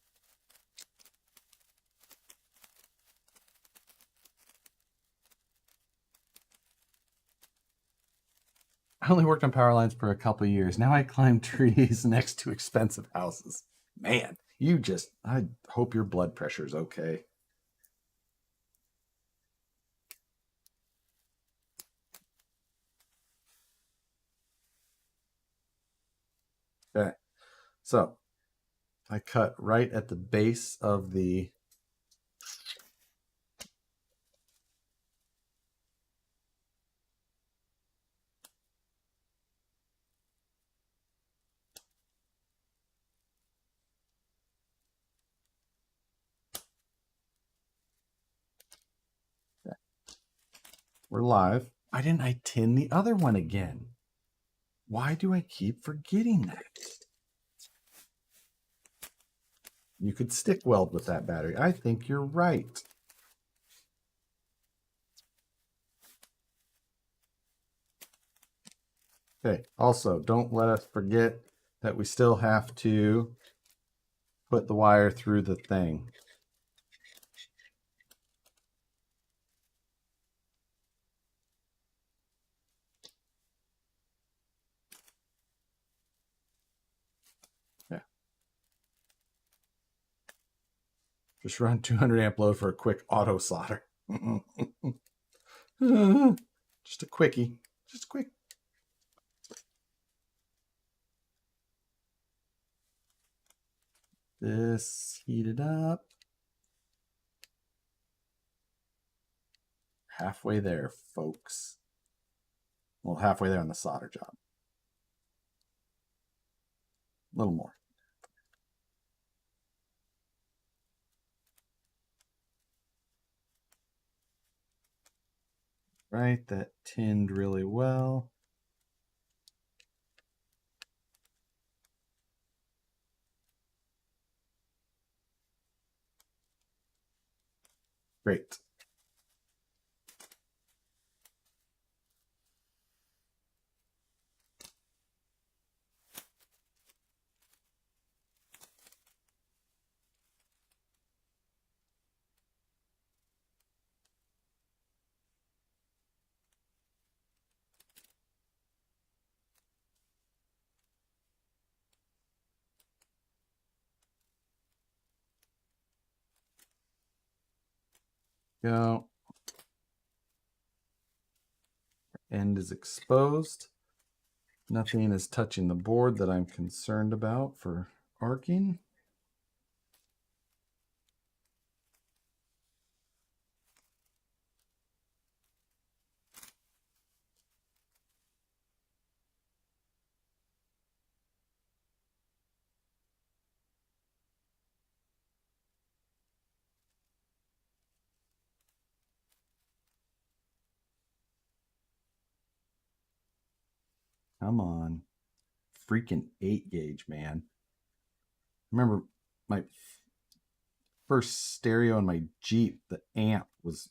I only worked on power lines for a couple of years. Now I climb trees next to expensive houses. Man, I hope your blood pressure's okay. Okay, so I cut right at the base of the We're live. Why didn't I tin the other one again? Why do I keep forgetting that? You could stick weld with that battery. I think you're right. Okay, also, don't let us forget that we still have to put the wire through the thing. Yeah. Just run 200 amp load for a quick auto solder. Just a quickie. Just quick. This heated up. Halfway there, folks. Well, halfway there on the solder job. A little more. Right, that tinned really well. Great. Go. End is exposed. Nothing is touching the board that I'm concerned about for arcing. Come on. Freaking 8 gauge, man. Remember my first stereo in my Jeep, the amp was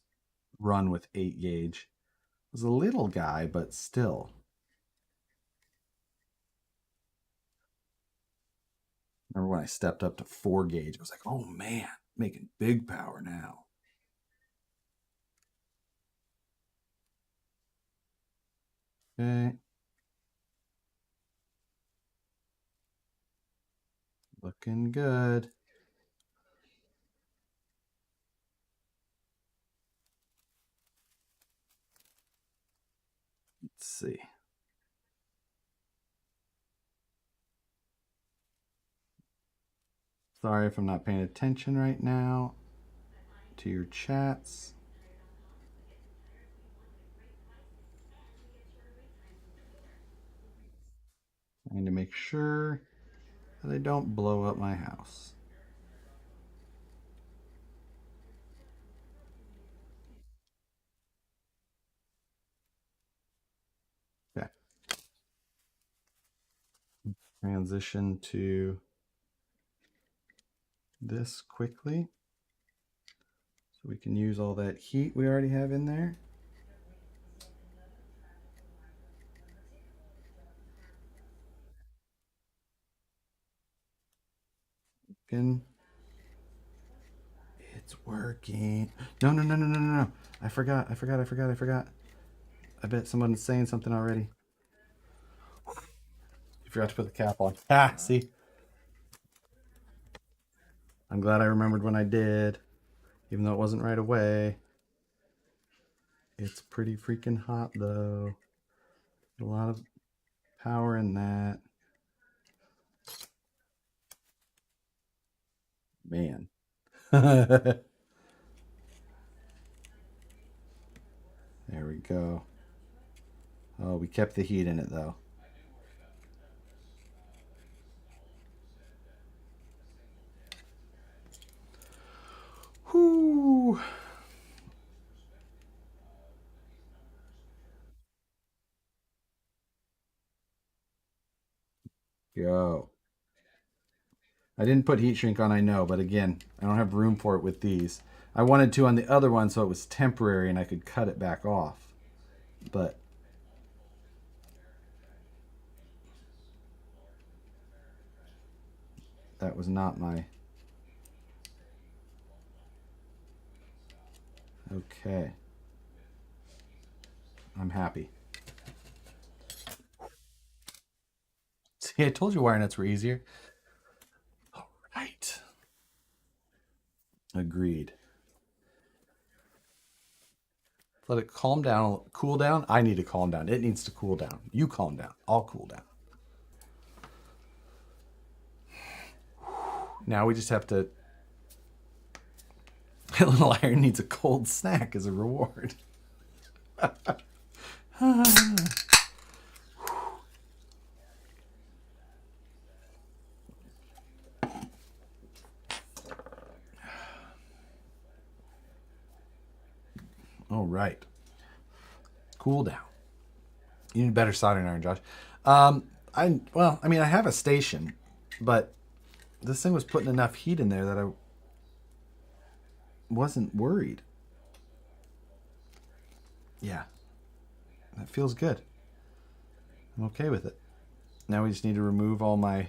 run with 8 gauge. It was a little guy, but still. Remember when I stepped up to 4 gauge, I was like, oh man, making big power now. Okay. Looking good. Let's see. Sorry if I'm not paying attention right now to your chats. Trying to make sure that I don't blow up my house. Okay. Transition to this quickly so we can use all that heat we already have in there. It's working. No. I forgot. I bet someone's saying something already. You forgot to put the cap on. Ah, see? I'm glad I remembered when I did, even though it wasn't right away. It's pretty freaking hot, though. A lot of power in that. Man. There we go. Oh, we kept the heat in it, though. Whoo! Go. I didn't put heat shrink on, I know, but again, I don't have room for it with these. I wanted to on the other one so it was temporary and I could cut it back off. But that was not my... Okay. I'm happy. See, I told you wire nuts were easier. All right. Agreed. Let it calm down, cool down. I need to calm down. It needs to cool down. You calm down. I'll cool down. Now we just have to... My little iron needs a cold snack as a reward. All right. Cool down. You need a better soldering iron, Josh. I have a station, but this thing was putting enough heat in there that I wasn't worried. Yeah. That feels good. I'm okay with it. Now we just need to remove all my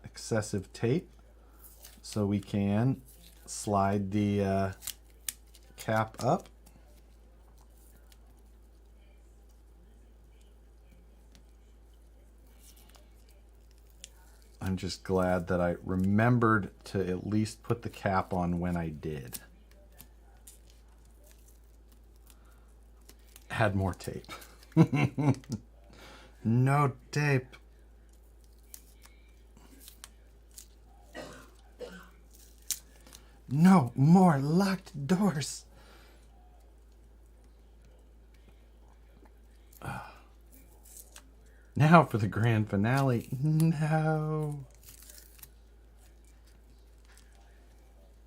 excessive tape so we can slide the cap up. I'm just glad that I remembered to at least put the cap on when I did. Had more tape. No tape. No more locked doors. Now for the grand finale. No.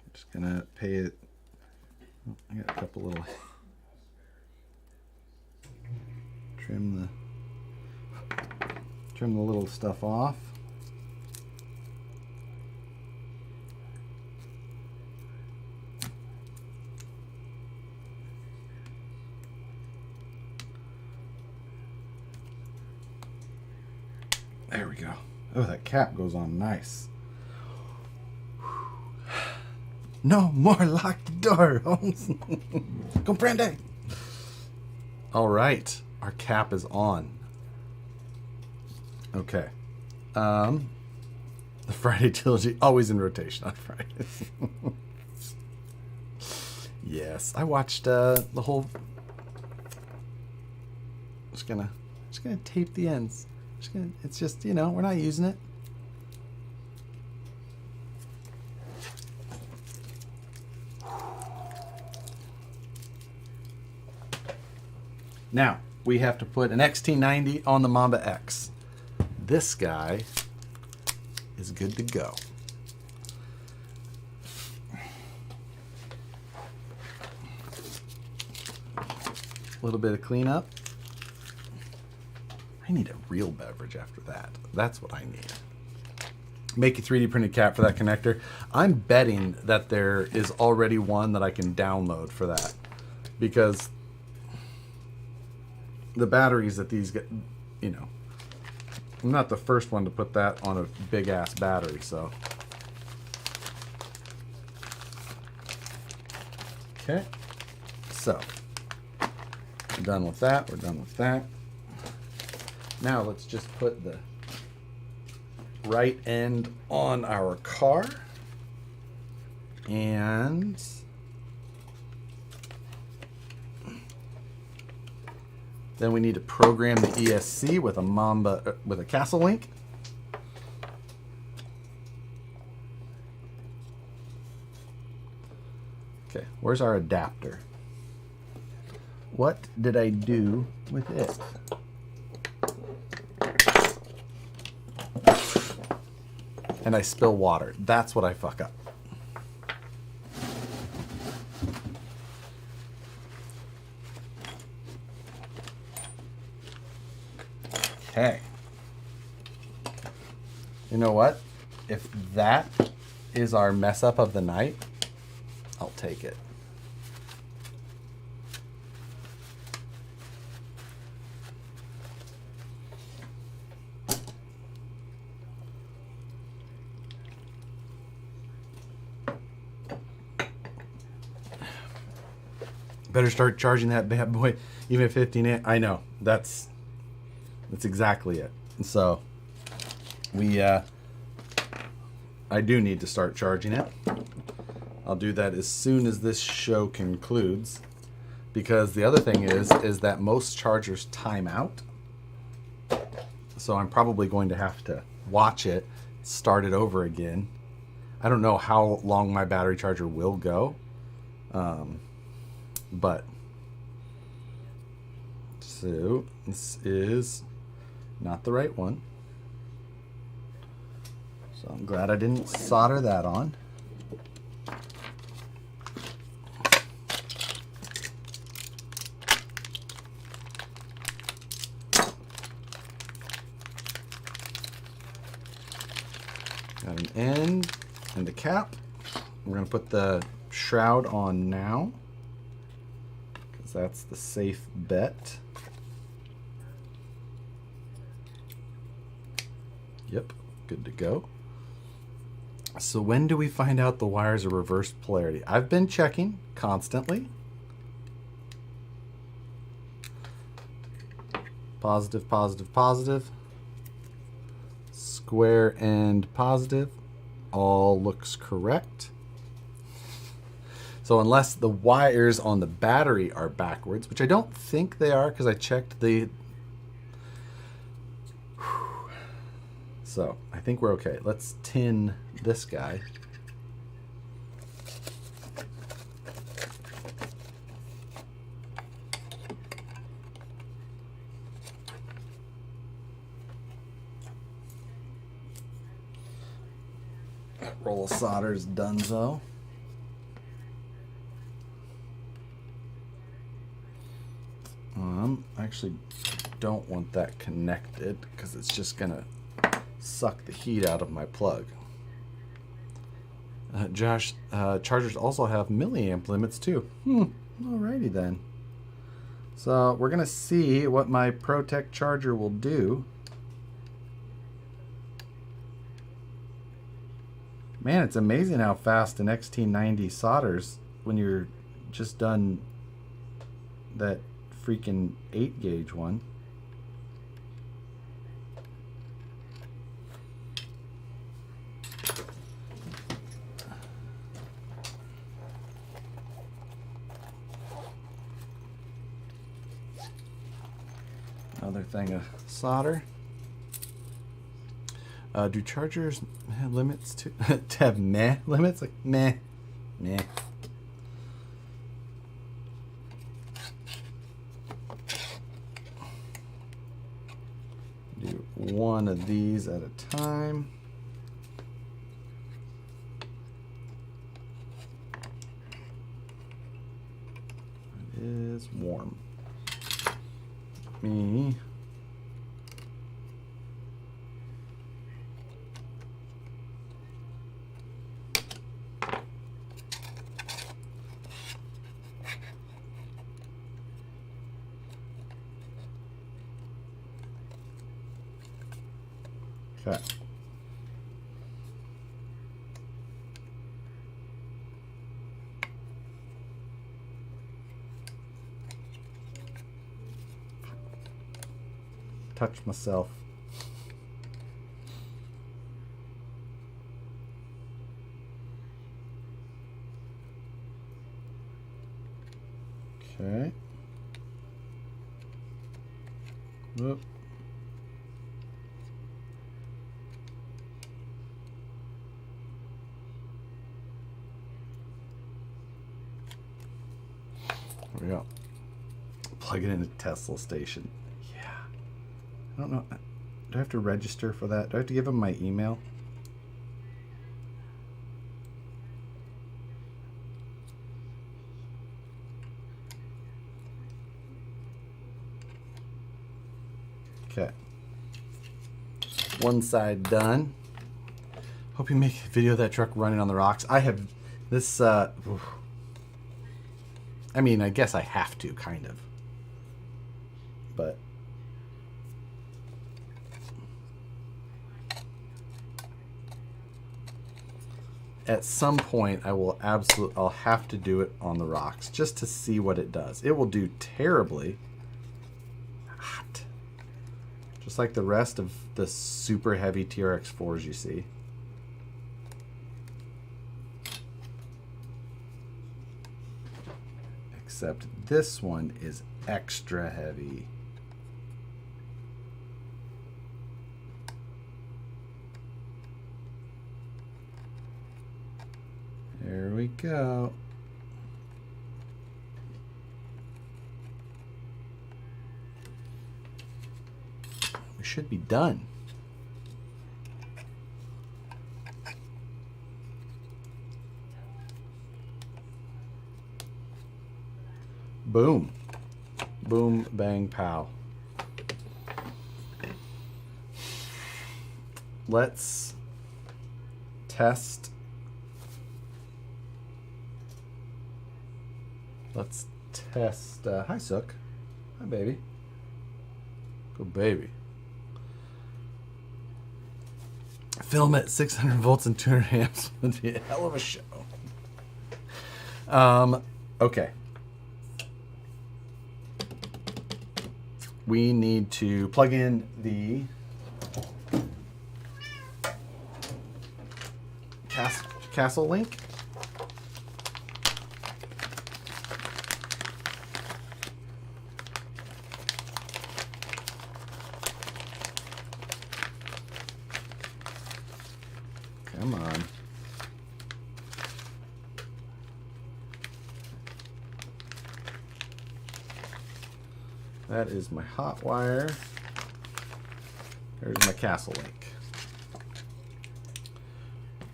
I'm just gonna pay it. I got a couple little. Trim the little stuff off. There we go. Oh, that cap goes on nice. No more locked door, Holmes. Comprende? All right, our cap is on. Okay. The Friday trilogy, always in rotation on Fridays. Yes, I watched the whole. Just gonna tape the ends. It's just, we're not using it. Now, we have to put an XT90 on the Mamba X. This guy is good to go. A little bit of cleanup. I need a real beverage after that. That's what I need. Make a 3D printed cap for that connector. I'm betting that there is already one that I can download for that, because the batteries that these get, I'm not the first one to put that on a big ass battery, so. Okay. So, we're done with that. We're done with that. Now let's just put the right end on our car, and then we need to program the ESC with a Mamba with a Castle Link. Okay, where's our adapter? What did I do with it? And I spill water. That's what I fuck up. Okay. You know what? If that is our mess up of the night, I'll take it. Better start charging that bad boy, even at 15 amp. I know, that's exactly it. And so I do need to start charging it. I'll do that as soon as this show concludes. because the other thing is that most chargers time out. So I'm probably going to have to watch it, start it over again. I don't know how long my battery charger will go, but so this is not the right one. So I'm glad I didn't solder that on. Got an end and a cap. We're going to put the shroud on now, because that's the safe bet. Yep, good to go. So when do we find out the wires are reversed polarity? I've been checking constantly. Positive, positive, positive. Square and positive. All looks correct. So unless the wires on the battery are backwards, which I don't think they are because I checked the... So I think we're okay. Let's tin this guy. That roll of solder is donezo. Actually don't want that connected because it's just gonna suck the heat out of my plug. Josh, chargers also have milliamp limits too. Alrighty then. So we're gonna see what my ProTech charger will do. Man, it's amazing how fast an XT90 solders when you're just done that freaking 8 gauge one. Another thing of solder. Do chargers have limits to have meh limits? Like meh. Do one of these at a time. It is warm. Me. Okay. Touch myself. Okay. Whoop. There we go. Plug it in a Tesla station. Yeah. I don't know. Do I have to register for that? Do I have to give them my email? Okay. One side done. Hope you make a video of that truck running on the rocks. I have this, I mean, I guess I have to, kind of. But at some point I'll have to do it on the rocks just to see what it does. It will do terribly hot. Just like the rest of the super heavy TRX4s you see. except this one is extra heavy. There we go. We should be done. Boom. Boom, bang, pow. Let's test. Let's test. Hi, Sook. Hi, baby. Good baby. Film at 600 volts and 200 amps would be a hell of a show. Okay. We need to plug in the Castle link. Come on. That is my hot wire. There's my Castle link.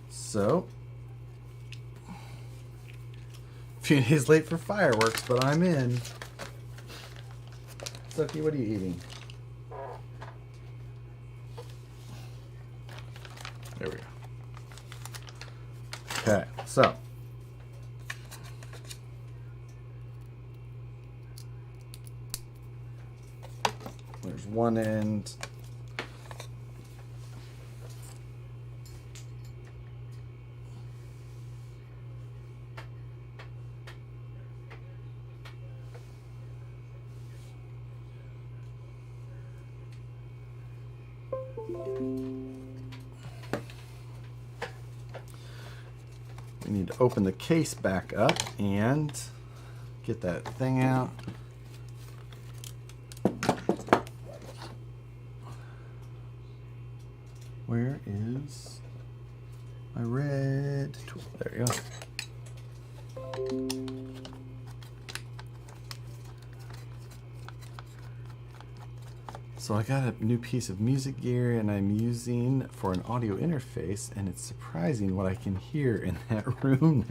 So, a few days late for fireworks, but I'm in. Suki, what are you eating? There we go. Okay, so. There's one end. We need to open the case back up and get that thing out. Where is my red tool? There you go. So I got a new piece of music gear and I'm using for an audio interface, and it's surprising what I can hear in that room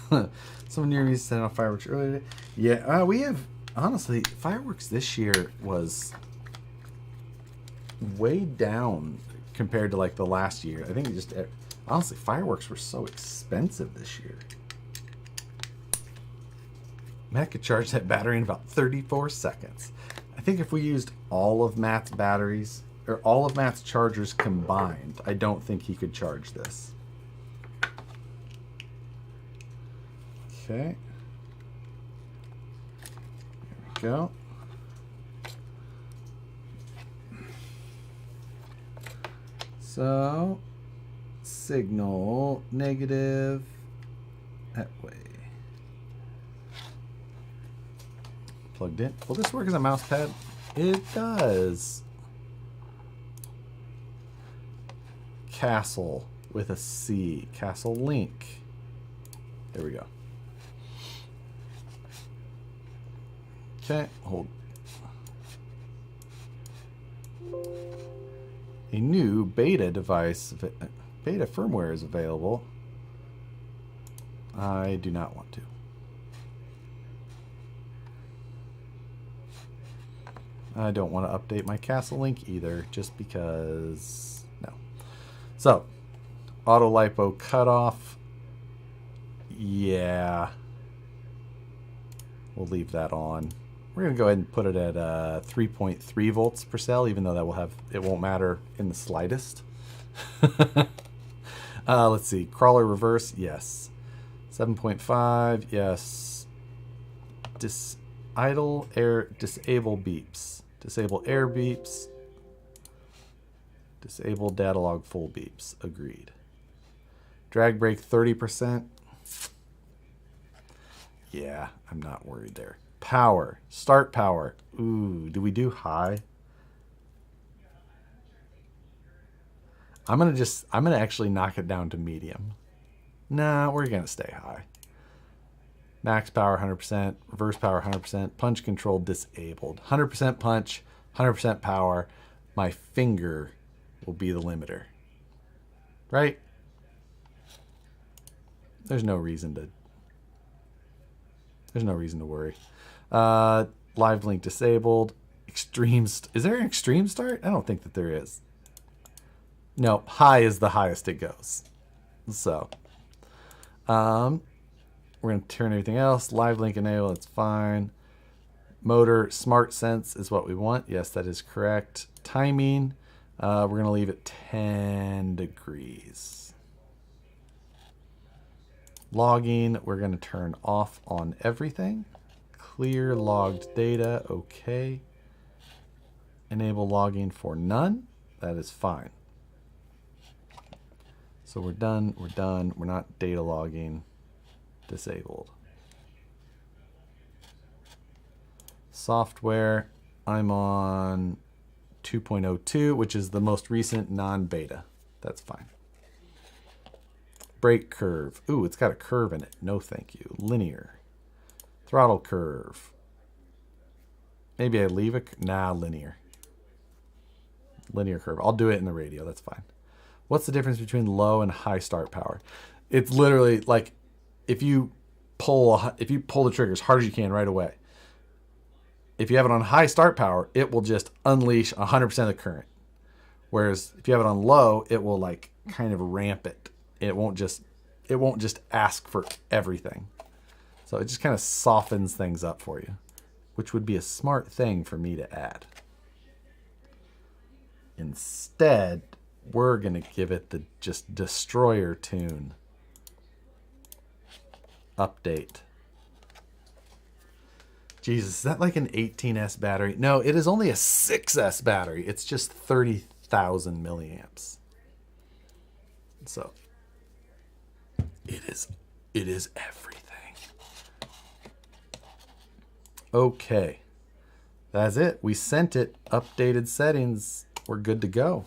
now. Someone near me set off fireworks earlier today. Yeah, we have, honestly, fireworks this year was way down compared to like the last year. I think it just, honestly, fireworks were so expensive this year. Matt could charge that battery in about 34 seconds. I think if we used all of Matt's batteries, or all of Matt's chargers combined, I don't think he could charge this. Okay. There we go. So, signal negative that way. Plugged in. Will this work as a mouse pad? It does. Castle with a C. Castle link. There we go. Okay, hold. A new beta device, beta firmware is available. I do not want to. I don't want to update my Castle link either, just because, no. So, auto lipo cutoff. Yeah. We'll leave that on. We're going to go ahead and put it at 3.3 volts per cell, even though that will have, it won't matter in the slightest. Let's see. Crawler reverse, yes. 7.5, yes. Idle air, disable beeps. Disable air beeps. Disable data log full beeps. Agreed. Drag brake 30%. Yeah, I'm not worried there. Power. Start power. Ooh, do we do high? I'm gonna actually knock it down to medium. Nah, we're gonna stay high. Max power 100%, reverse power 100%, punch control disabled. 100% punch, 100% power. My finger will be the limiter. Right? There's no reason to worry. Live link disabled. Extreme. Is there an extreme start? I don't think that there is. No, high is the highest it goes. So, we're going to turn everything else. Live link enable, that's fine. Motor smart sense is what we want. Yes, that is correct. Timing, we're going to leave it 10 degrees. Logging, we're going to turn off on everything. Clear logged data, okay. Enable logging for none, that is fine. So we're done, we're not data logging, disabled. Software, I'm on 2.02, which is the most recent non-beta. That's fine. Brake curve. Ooh, it's got a curve in it. No, thank you. Linear. Throttle curve. Maybe I leave it. Nah, linear. Linear curve. I'll do it in the radio. That's fine. What's the difference between low and high start power? It's literally like if you pull the trigger as hard as you can right away. If you have it on high start power, it will just unleash 100% of the current. Whereas if you have it on low, it will like kind of ramp it. It won't just ask for everything. So it just kind of softens things up for you, which would be a smart thing for me to add. Instead, we're going to give it the just destroyer tune. Update. Jesus, is that like an 18S battery? No, it is only a 6S battery. It's just 30,000 milliamps. So it is everything. Okay. That's it. We sent it. Updated settings. We're good to go.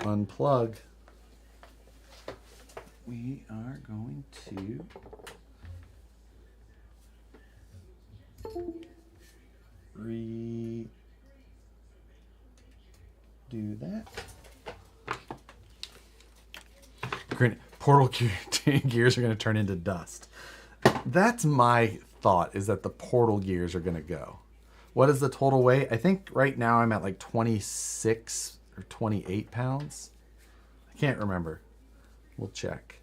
Unplug. We are going to redo that. Portal gears are going to turn into dust. That's my thought, is that the portal gears are going to go. What is the total weight? I think right now I'm at like 26 or 28 pounds. I can't remember. We'll check.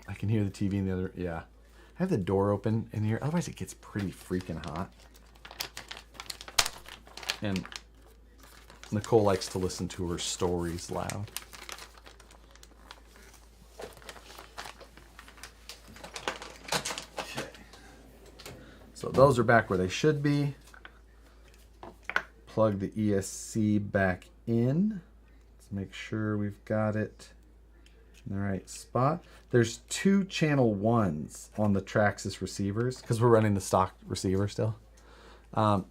I can hear the TV in the other. Yeah. I have the door open in here. Otherwise it gets pretty freaking hot. And Nicole likes to listen to her stories loud. Okay. So those are back where they should be. Plug the ESC back in. Let's make sure we've got it in the right spot. There's 2 channel 1s on the Traxxas receivers because we're running the stock receiver still. Okay.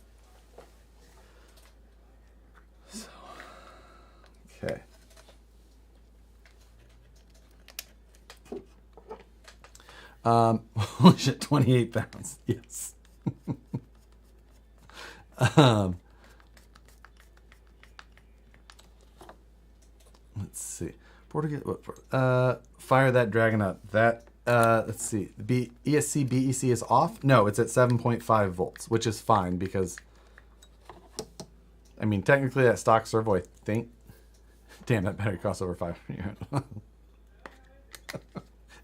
Holy shit, 28 pounds. Yes. Let's see. Fire that dragon up. That let's see. The ESC BEC is off. No, it's at 7.5 volts, which is fine because I mean technically that stock servo, I think. Damn, that battery costs over $500.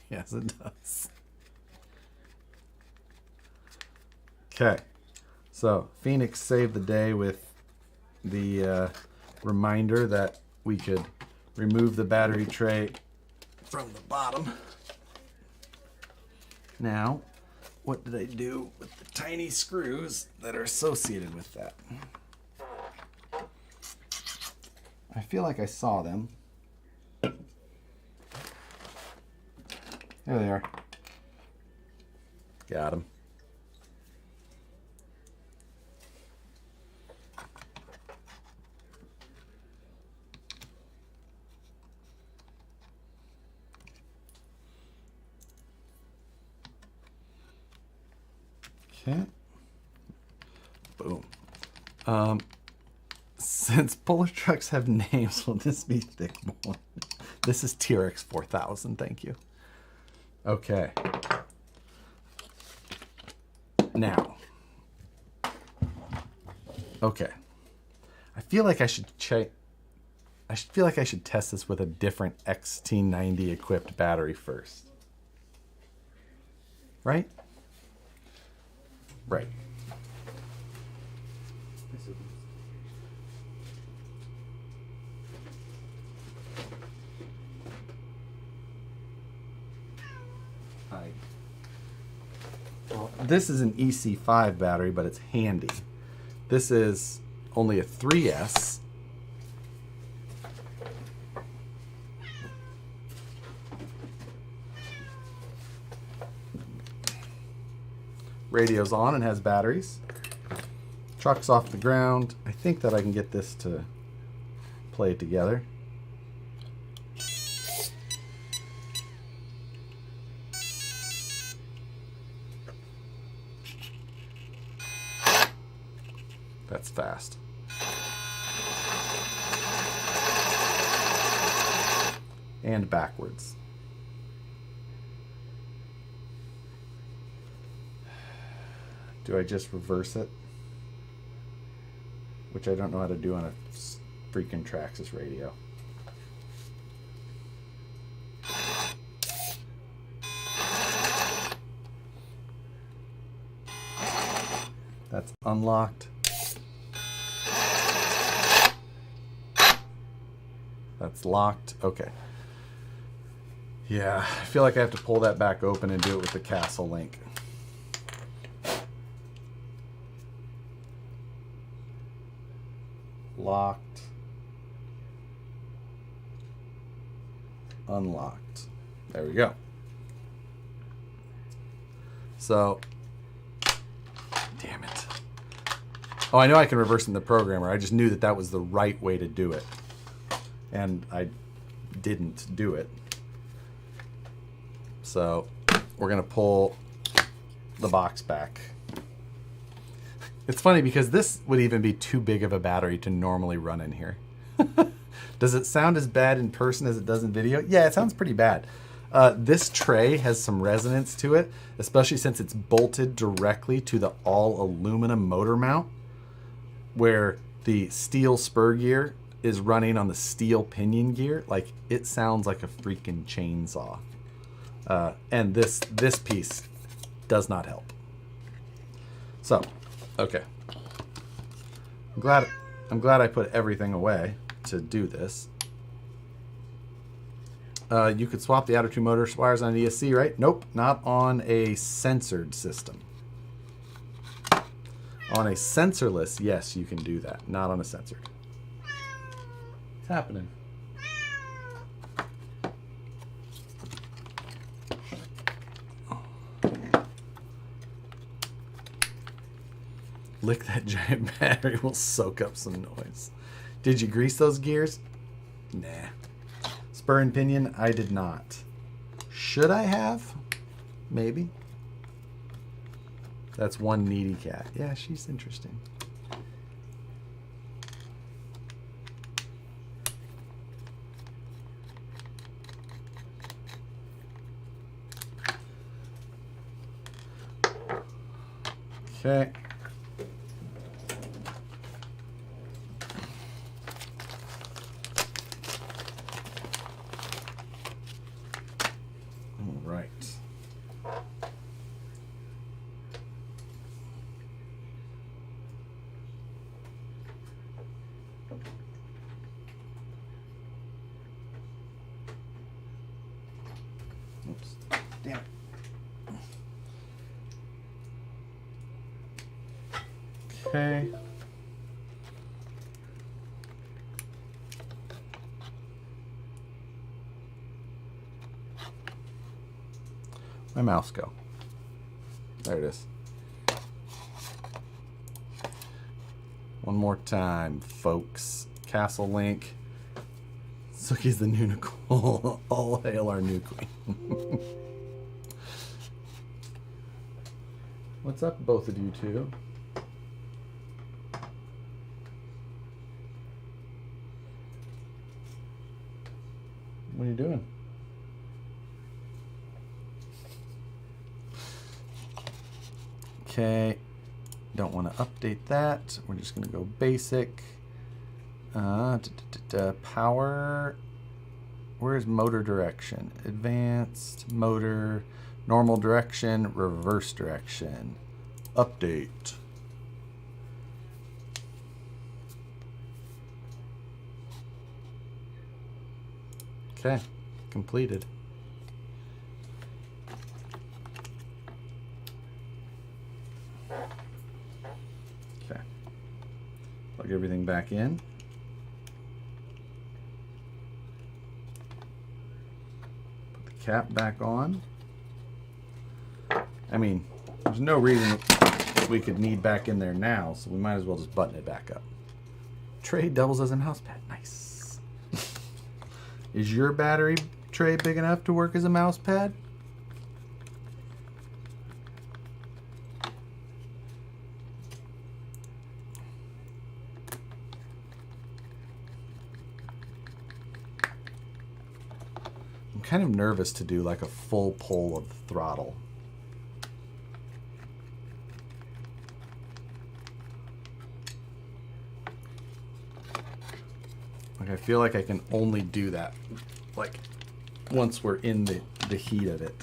Yes, it does. Okay, so Phoenix saved the day with the reminder that we could remove the battery tray from the bottom. Now, what did I do with the tiny screws that are associated with that? I feel like I saw them. There they are. Got him. Okay. Boom. Since Polar trucks have names, will this be thick more? This is TRX4000, thank you. Okay. Now. Okay. I feel like I should check. I feel like I should test this with a different XT90 equipped battery first. Right? Right. Well, this is an EC5 battery, but it's handy. This is only a 3S. Radio's on and has batteries. Truck's off the ground. I think that I can get this to play together. That's fast. And backwards. Do I just reverse it? Which I don't know how to do on a freaking Traxxas radio. That's unlocked. That's locked. Okay. Yeah, I feel like I have to pull that back open and do it with the Castle link. Locked. Unlocked. There we go. So, damn it. Oh, I know I can reverse in the programmer. I just knew that that was the right way to do it. And I didn't do it. So, we're going to pull the box back. It's funny because this would even be too big of a battery to normally run in here. Does it sound as bad in person as it does in video? Yeah, it sounds pretty bad. This tray has some resonance to it, especially since it's bolted directly to the all aluminum motor mount, where the steel spur gear is running on the steel pinion gear. Like, it sounds like a freaking chainsaw. And this piece does not help. So, okay. I'm glad I put everything away to do this. You could swap the outer two motor wires on an ESC, right? Nope, not on a censored system. On a sensorless, yes, you can do that. Not on a censored. What's happening? Lick that giant battery will soak up some noise. Did you grease those gears? Nah. Spur and pinion, I did not. Should I have? Maybe. That's one needy cat. Yeah, she's interesting. Okay. All right. Oops. Damn it. Okay. My mouse go. There it is. One more time, folks. Castle Link. Suki's the new Nicole. All hail our new queen. What's up, both of you two? What are you doing? Okay. Don't want to update that. We're just going to go basic. Power. Where's motor direction? Advanced, motor, normal direction, reverse direction. Update. Okay, completed. Okay. Plug everything back in. Put the cap back on. I mean, there's no reason we could need back in there now, so we might as well just button it back up. Tray doubles as a mouse pad. Nice. Is your battery tray big enough to work as a mouse pad? I'm kind of nervous to do like a full pull of the throttle. Like I feel like I can only do that like once we're in the heat of it.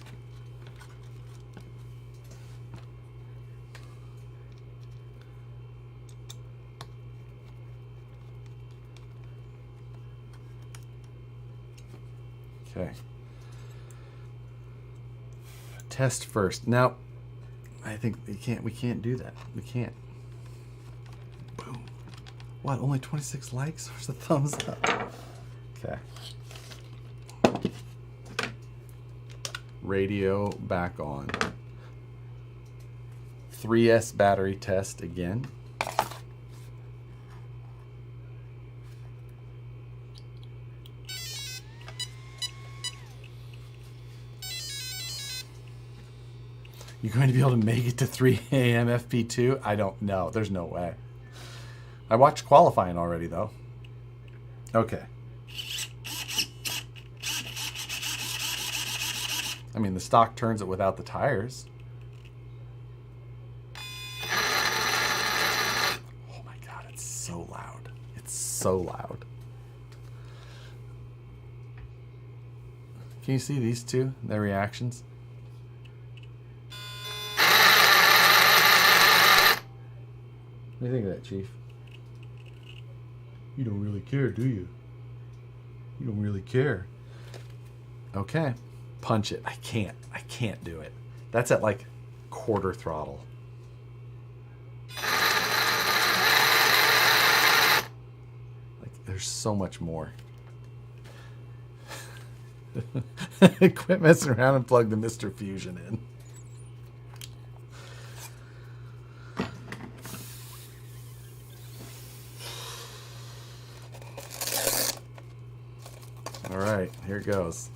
Okay. Test first. Now, I think we can't do that. We can't. Boom. What, only 26 likes? Where's the thumbs up? Okay. Radio back on. 3S battery test again. You're going to be able to make it to 3 a.m. FP2? I don't know. There's no way. I watched qualifying already, though. Okay. I mean, the stock turns it without the tires. Oh my God, it's so loud. It's so loud. Can you see these two, their reactions? What do you think of that, Chief? You don't really care, do you? You don't really care. Okay. Punch it. I can't do it. That's at like quarter throttle. Like there's so much more. Quit messing around and plug the Mr. Fusion in. All right, here it goes.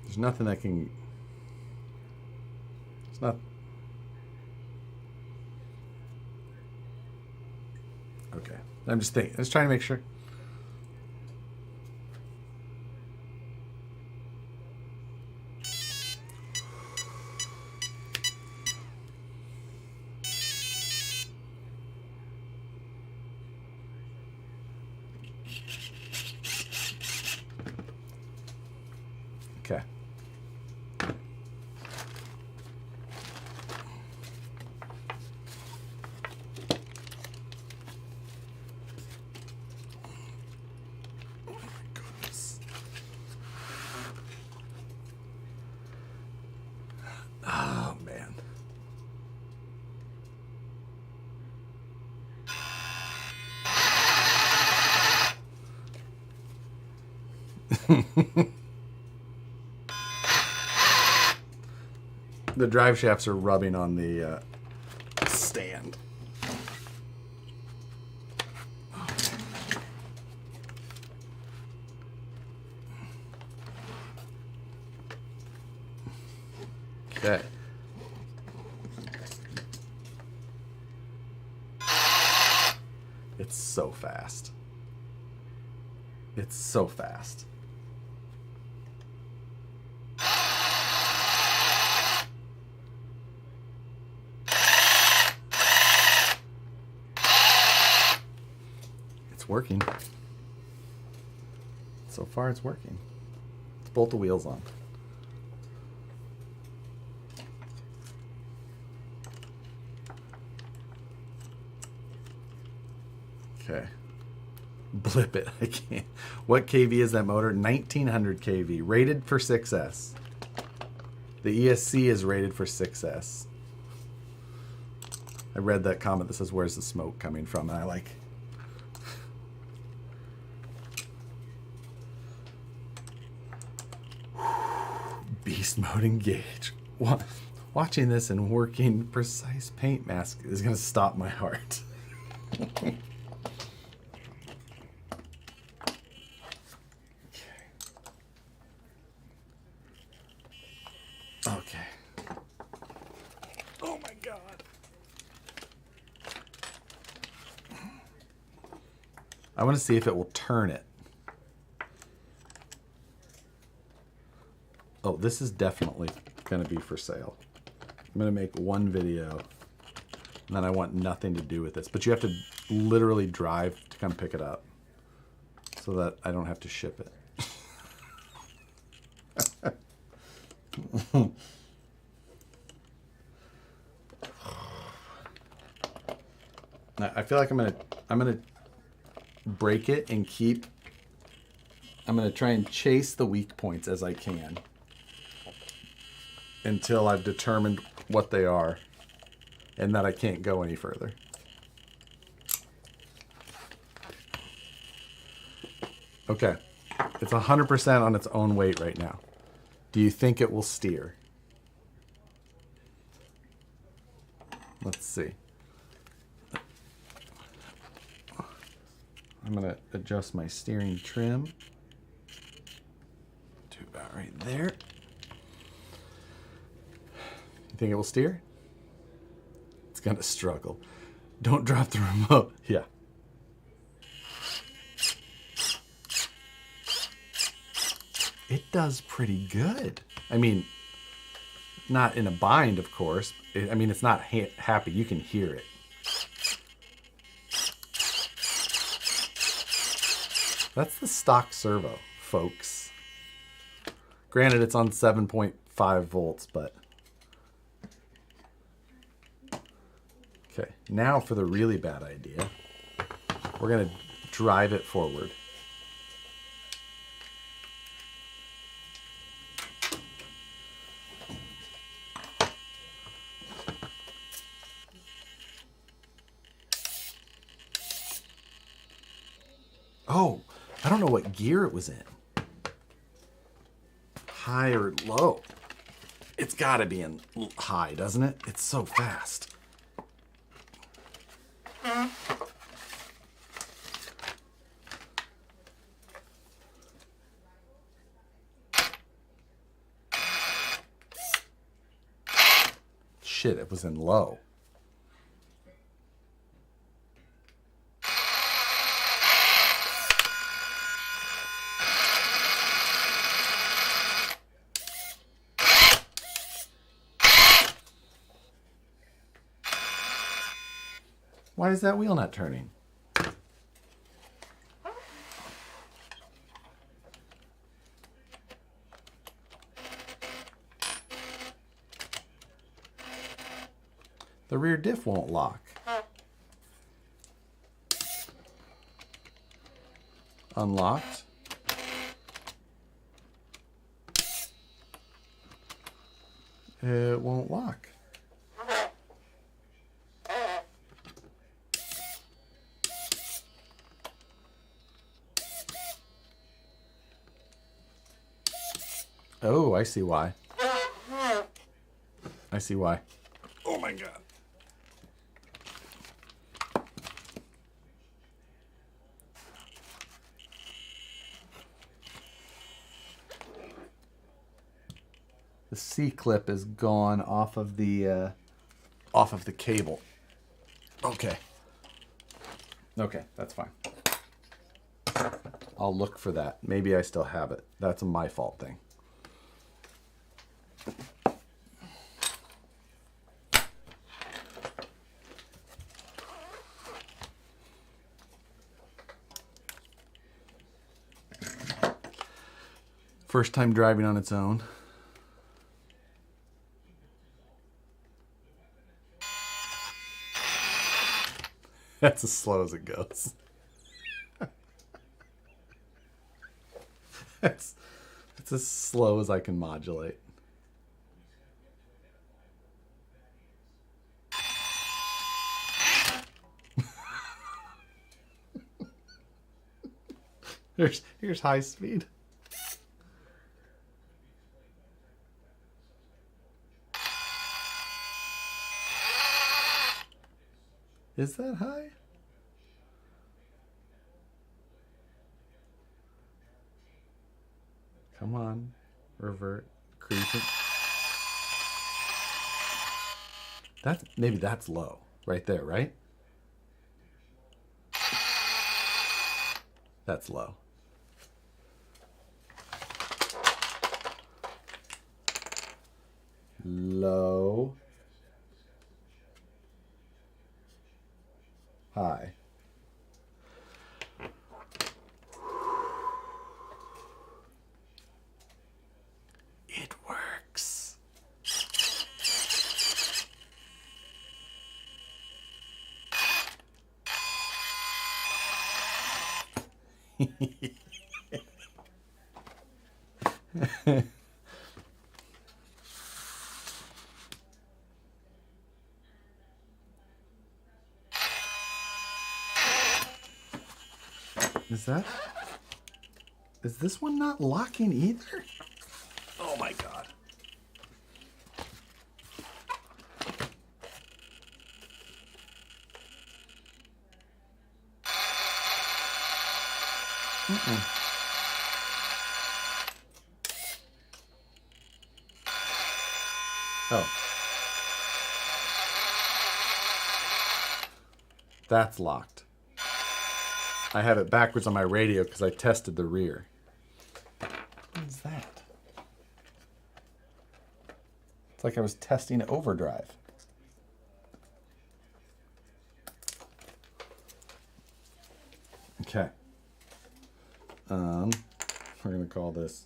There's nothing that can... It's not... Okay. I'm just thinking. Just trying to make sure. Okay. The drive shafts are rubbing on the stand. Okay. It's so fast. It's so fast. It's working. So far, it's working. Let's bolt the wheels on. Okay. Blip it. I can't. What kV is that motor? 1900 kV. Rated for 6S. The ESC is rated for 6S. I read that comment that says, where's the smoke coming from? And I like... Beast mode engage. Watching this and working precise paint mask is going to stop my heart. Okay. Oh my God. I want to see if it will turn it. Oh, this is definitely going to be for sale. I'm going to make one video, and then I want nothing to do with this. But you have to literally drive to come pick it up so that I don't have to ship it. I feel like I'm gonna break it and I'm gonna try and chase the weak points as I can until I've determined what they are and that I can't go any further. Okay, it's 100% on its own weight right now. Do you think it will steer? Let's see. I'm going to adjust my steering trim to about right there. You think it will steer? It's going to struggle. Don't drop the remote. Yeah. It does pretty good. I mean, not in a bind, of course. I mean, it's not happy. You can hear it. That's the stock servo, folks. Granted, it's on 7.5 volts, but... Okay, now for the really bad idea. We're going to drive it forward. Oh, I don't know what gear it was in. High or low? It's got to be in high, doesn't it? It's so fast. Shit, it was in low. Why is that wheel not turning? The rear diff won't lock. Unlocked. It won't lock. Oh, I see why. I see why. Oh my god. The C clip is gone off of the cable. Okay. Okay, that's fine. I'll look for that. Maybe I still have it. That's a my fault thing. First time driving on its own. That's as slow as it goes. It's as slow as I can modulate. Here's high speed. Is that high? Come on, revert, creasing. Maybe that's low right there, right? That's low. Low. High. It works. Is this one not locking either? Oh my god. Oh. That's locked. I have it backwards on my radio because I tested the rear. What is that? It's like I was testing overdrive. Okay. We're going to call this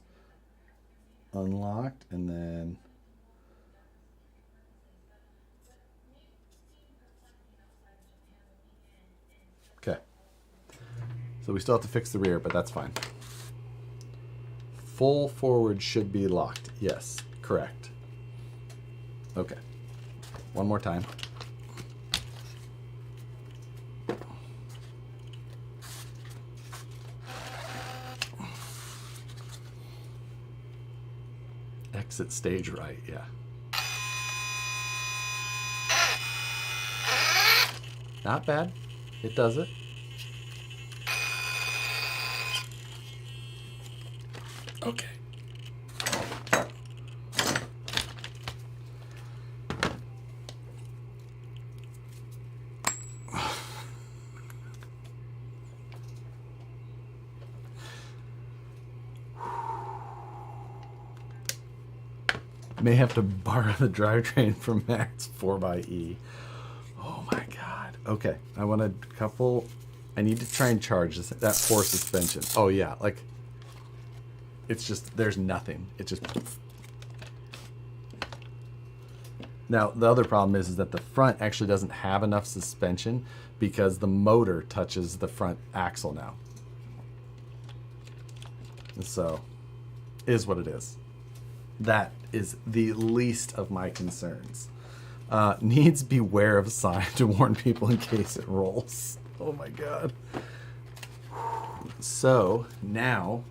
unlocked and then okay. So we still have to fix the rear, but that's fine. Full forward should be locked. Yes, correct. Okay. One more time. Exit stage right, yeah. Not bad. It does it. Okay. May have to borrow the drivetrain from Max 4xe. Oh my god. Okay, I want a couple. I need to try and charge this, that 4 suspension. Oh yeah, like it's just there's nothing. It just. Now the other problem is that the front actually doesn't have enough suspension because the motor touches the front axle now. So, is what it is. That is the least of my concerns. Needs beware of sign to warn people in case it rolls. Oh my god. So now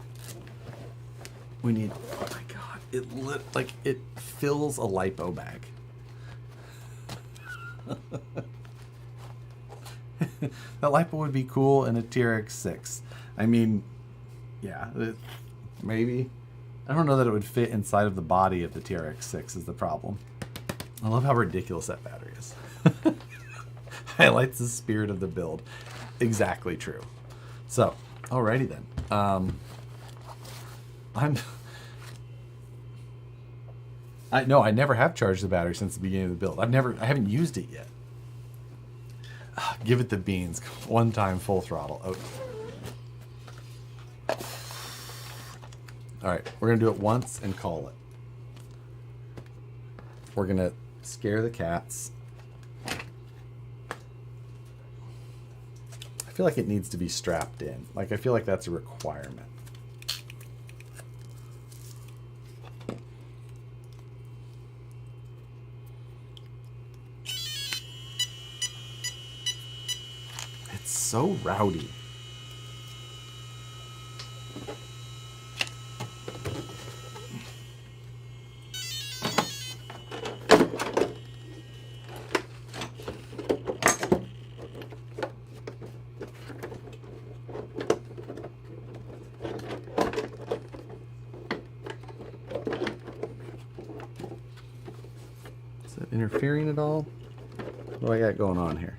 we need. Oh my god. it fills a lipo bag. That lipo would be cool in a TRX6. I mean, yeah, maybe. I don't know that it would fit inside of the body of the TRX6 is the problem. I love how ridiculous that battery is. Highlights the spirit of the build. Exactly true. So, alrighty then. I never have charged the battery since the beginning of the build. I haven't used it yet. Give it the beans. One time full throttle. Okay. All right, we're gonna do it once and call it. We're gonna scare the cats. I feel like it needs to be strapped in. Like, I feel like that's a requirement. It's so rowdy. Interfering at all? What do I got going on here?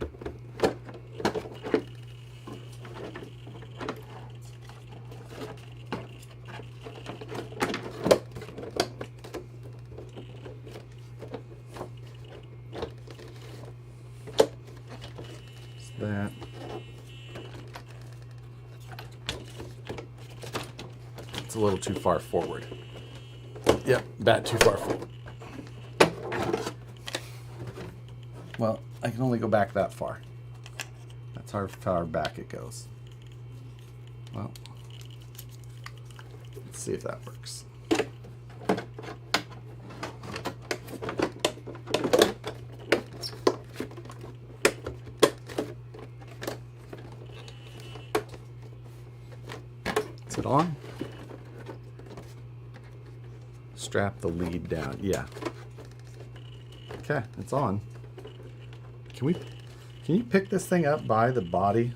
What's that? It's a little too far forward. Yep, bat too far forward. Well, I can only go back that far. That's how far back it goes. Well, let's see if that works. Is it on? Strap the lead down. Yeah. Okay, it's on. Can you pick this thing up by the body?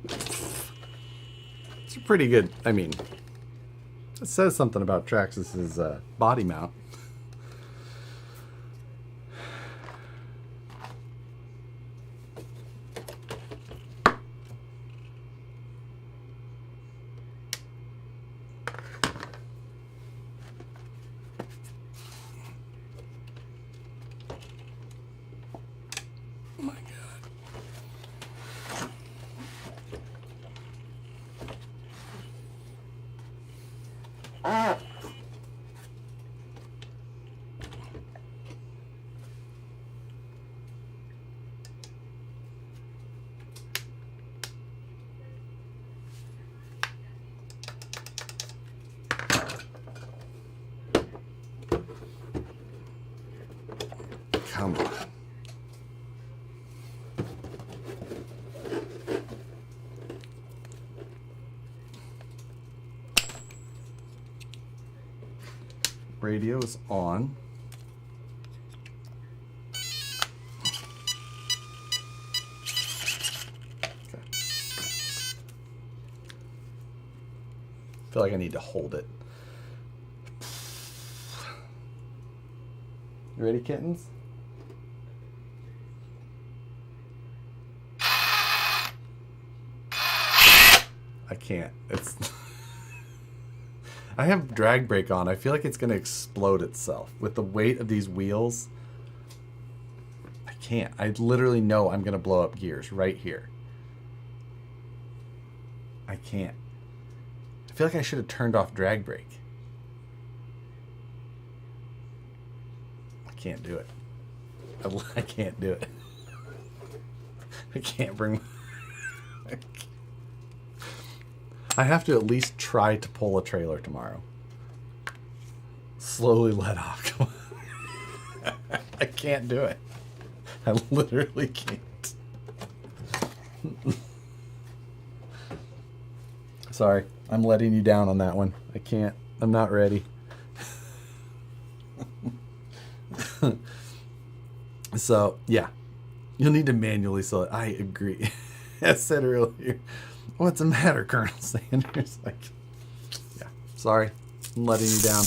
It's pretty good. I mean, it says something about Traxxas's body mount. Come on. Radio is on. Okay. I feel like I need to hold it. You ready, kittens? I can't. It's I have drag brake on. I feel like it's going to explode itself with the weight of these wheels. I can't. I literally know I'm going to blow up gears right here. I can't. I feel like I should have turned off drag brake. I can't do it. I can't do it. I can't bring... I have to at least try to pull a trailer tomorrow. Slowly let off. Come on. I can't do it. I literally can't. sorry. I'm letting you down on that one. I can't. I'm not ready. So, yeah. You'll need to manually select. I agree. As said earlier. What's the matter, Colonel Sanders? Like, yeah. Sorry. I'm letting you down.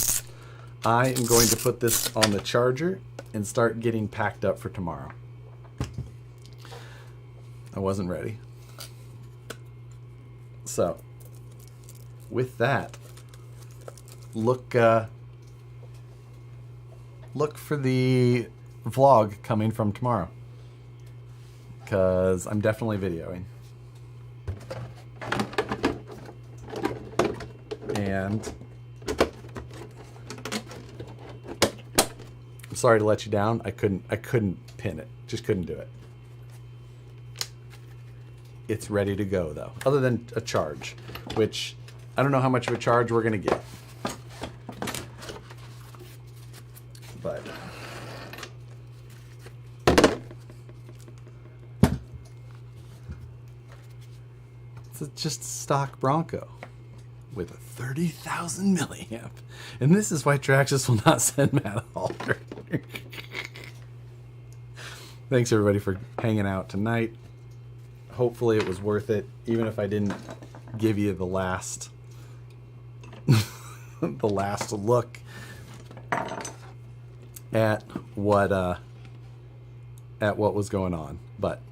I am going to put this on the charger and start getting packed up for tomorrow. I wasn't ready. So, with that, look for the vlog coming from tomorrow, because I'm definitely videoing. And I'm sorry to let you down. I couldn't pin it. Just couldn't do it. It's ready to go though, other than a charge, which I don't know how much of a charge we're gonna get. But it's just a stock Bronco with a 30,000 milliamp. And this is why Traxxas will not send Matt a halter. Thanks everybody for hanging out tonight. Hopefully it was worth it, even if I didn't give you the last the last look at what was going on. But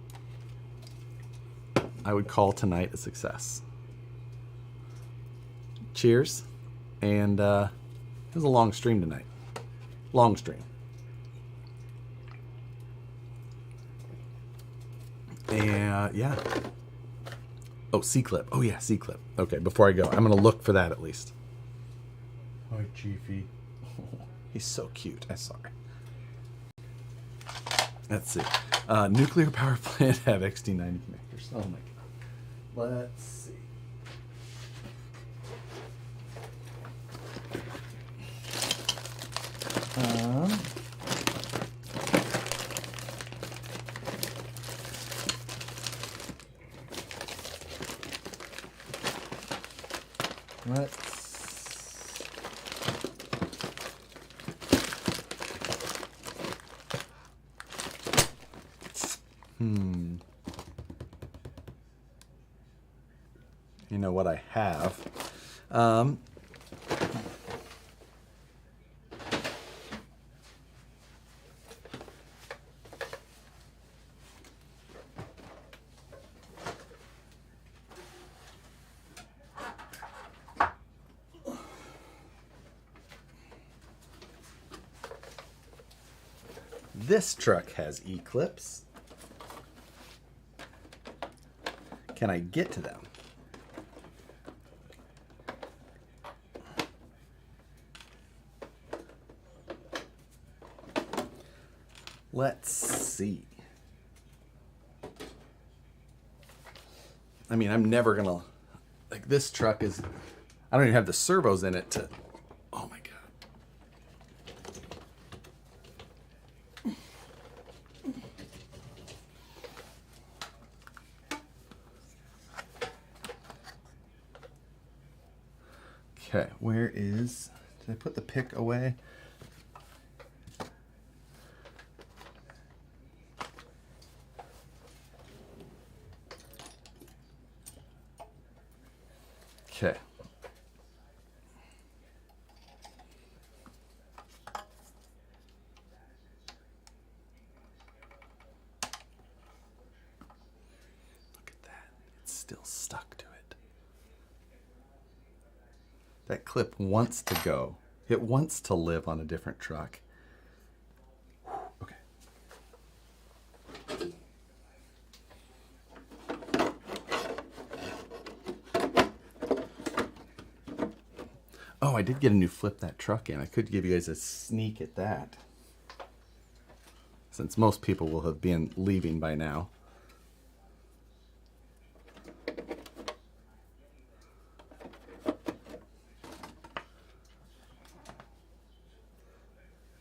I would call tonight a success. Cheers. And it was a long stream tonight. Long stream. And yeah. Oh, C-clip. Oh yeah, C-clip. Okay, before I go, I'm gonna look for that at least. Hi, Chiefy. He's so cute. I'm sorry. Let's see. Nuclear power plant have XT90 connectors. Oh my god. Let's see. Let's. You know what I have? This truck has E-clips. Can I get to them? Let's see. I mean, I'm never gonna, like, this truck is, I don't even have the servos in it to, oh my god. Okay, where is, did I put the pick away? Okay. Look at that. It's still stuck to it. That clip wants to go. It wants to live on a different truck. Okay. Oh, I did get a new flip that truck in. I could give you guys a sneak at that, since most people will have been leaving by now.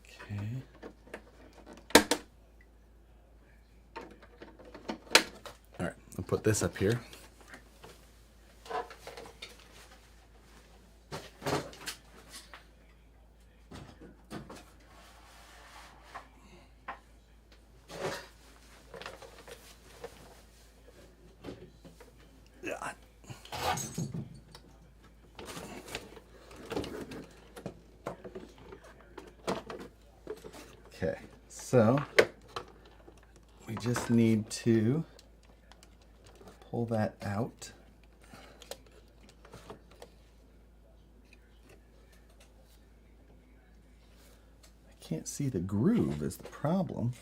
Okay. All right, I'll put this up here. So we just need to pull that out. I can't see the groove is the problem.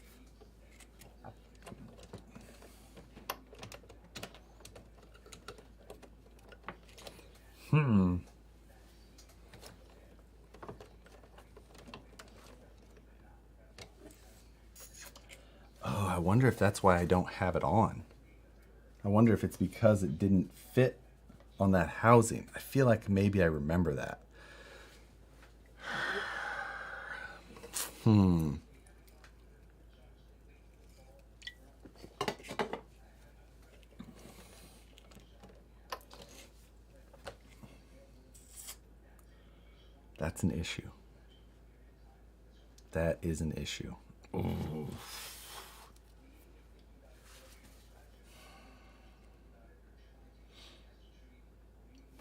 Oh, I wonder if that's why I don't have it on. I wonder if it's because it didn't fit on that housing. I feel like maybe I remember that. That's an issue. That is an issue. Ooh.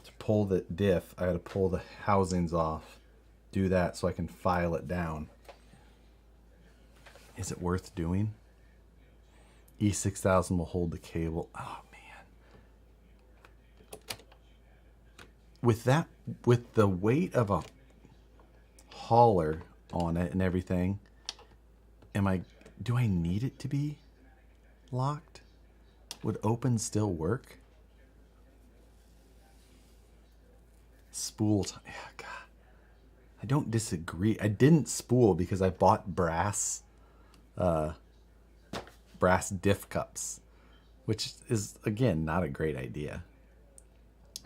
To pull the diff, I got to pull the housings off. Do that so I can file it down. Is it worth doing? E6000 will hold the cable. Oh man. With the weight of a hauler on it and everything, do I need it to be locked? Would open still work? Spool time. Yeah, God. I don't disagree. I didn't spool because I bought brass diff cups, which is again not a great idea.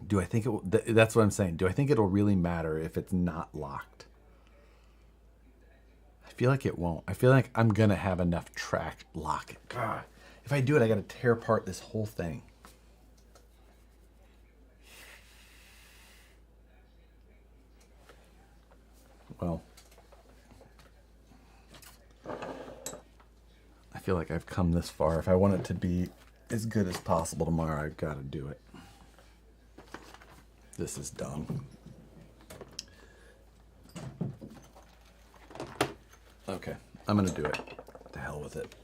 Do I think it will, that's what I'm saying. Do I think it'll really matter if it's not locked? I feel like it won't. I feel like I'm gonna have enough track lock it. God. If I do it, I gotta tear apart this whole thing. Well, I feel like I've come this far. If I want it to be as good as possible tomorrow, I've got to do it. This is dumb. Okay, I'm gonna do it. To hell with it.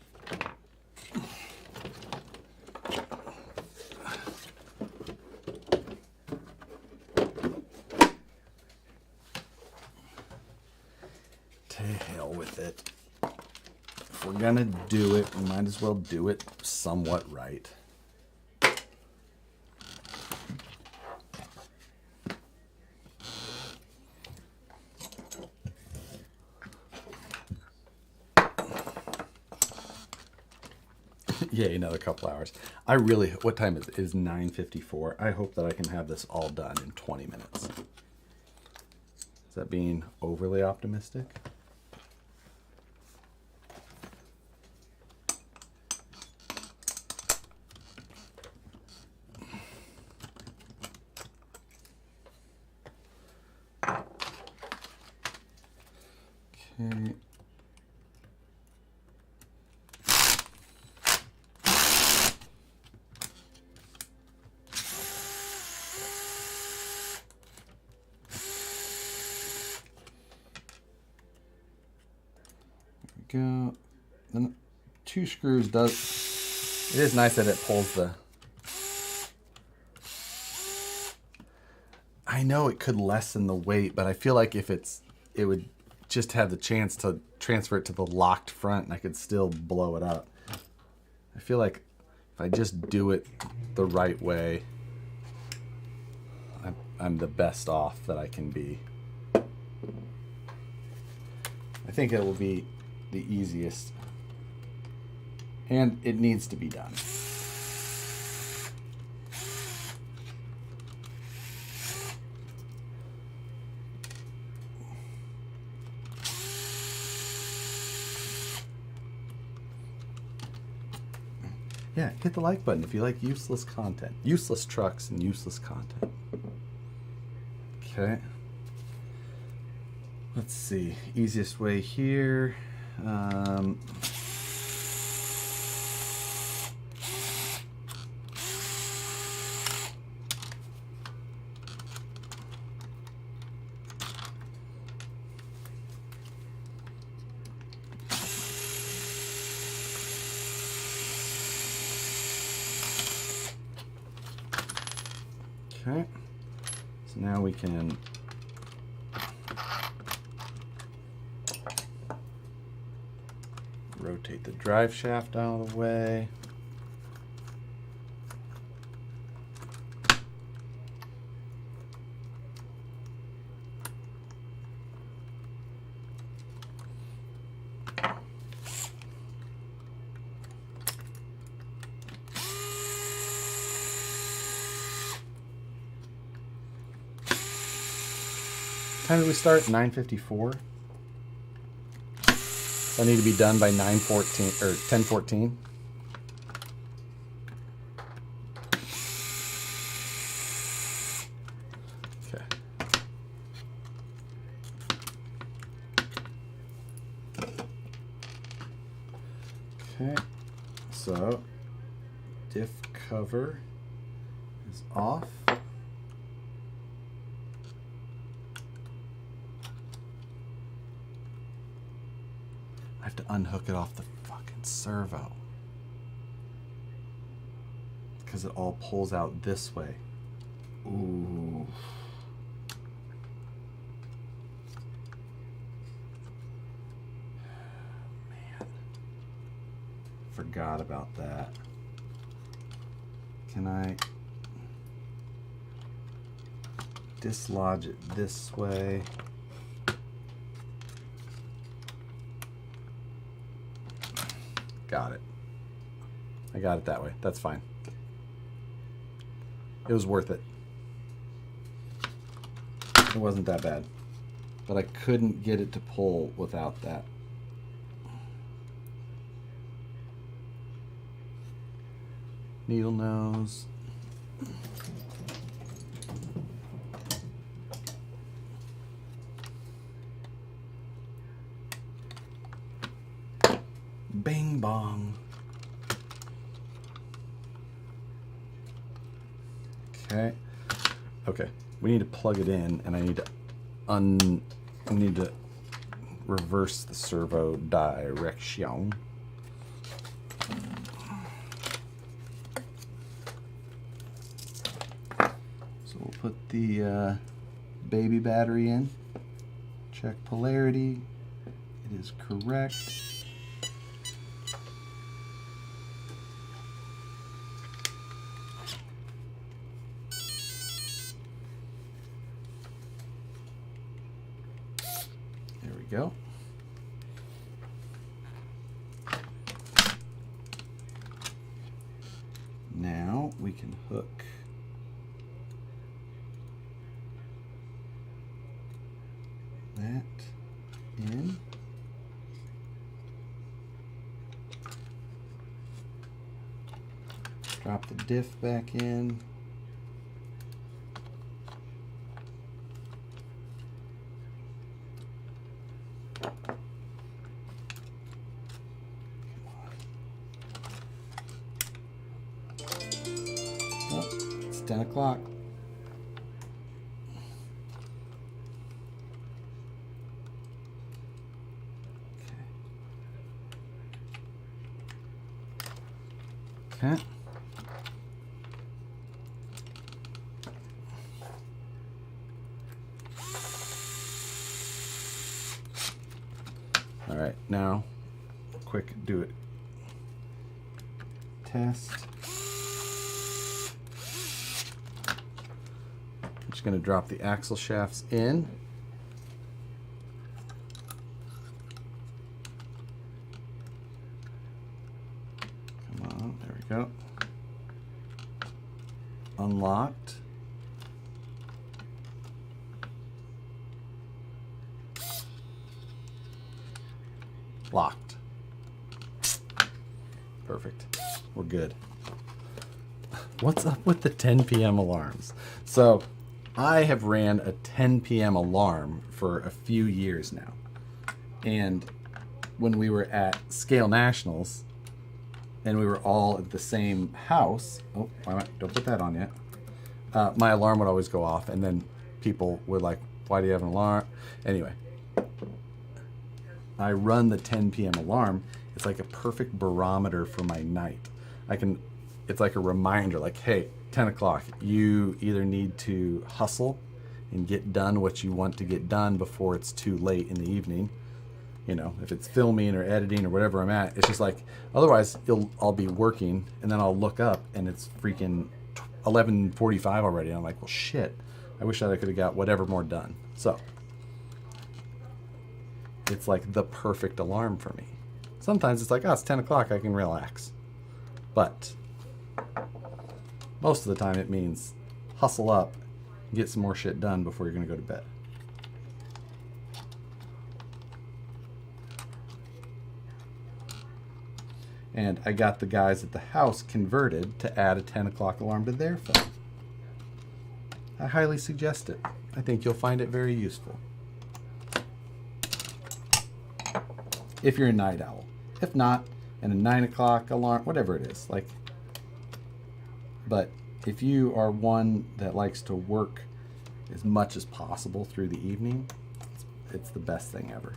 To hell with it. If we're gonna do it, we might as well do it somewhat right. Yay, another couple hours. What time is it? It is 9:54. I hope that I can have this all done in 20 minutes. Is that being overly optimistic? Okay. Go. Then 2 screws does. It is nice that it pulls the. I know it could lessen the weight, but I feel like if it would just have the chance to transfer it to the locked front, and I could still blow it up. I feel like if I just do it the right way, I'm the best off that I can be. I think it will be the easiest, and it needs to be done. Yeah, hit the like button if you like useless content, useless trucks and useless content. Okay. Let's see, easiest way here. Okay. So now we can rotate the drive shaft out of the way. Time did we start? 9:54. I need to be done by 9:14 or 10:14. Okay. Okay. So diff cover is off. I have to unhook it off the fucking servo because it all pulls out this way. Ooh. Man. Forgot about that. Can I dislodge it this way? Got it. I got it that way. That's fine. It was worth it. It wasn't that bad. But I couldn't get it to pull without that. Needle nose. Bing bong. Okay. Okay. We need to plug it in, and I need to reverse the servo direction. So we'll put the baby battery in. Check polarity. It is correct. Go. Now we can hook that in. Drop the diff back in. Oh, it's 10 o'clock. Okay. All right, now, quick, do it. Test. I'm just going to drop the axle shafts in. Come on, there we go. Unlocked. Locked. Perfect. We're good. What's up with the 10 p.m. alarms? So I have ran a 10 p.m. alarm for a few years now. And when we were at Scale Nationals and we were all at the same house, oh, don't put that on yet. My alarm would always go off, and then people were like, why do you have an alarm? Anyway, I run the 10 p.m. alarm. It's like a perfect barometer for my night. It's like a reminder, like, hey, 10 o'clock. You either need to hustle and get done what you want to get done before it's too late in the evening. You know, if it's filming or editing or whatever I'm at, it's just like, otherwise I'll be working and then I'll look up and it's freaking 11:45 already. And I'm like, well, shit, I wish I could have got whatever more done. So it's like the perfect alarm for me. Sometimes it's like, oh, it's 10 o'clock, I can relax. But most of the time it means hustle up and get some more shit done before you're going to go to bed. And I got the guys at the house converted to add a 10 o'clock alarm to their phone. I highly suggest it. I think you'll find it very useful. If you're a night owl. If not, and a 9 o'clock alarm, whatever it is. Like, but if you are one that likes to work as much as possible through the evening, it's the best thing ever.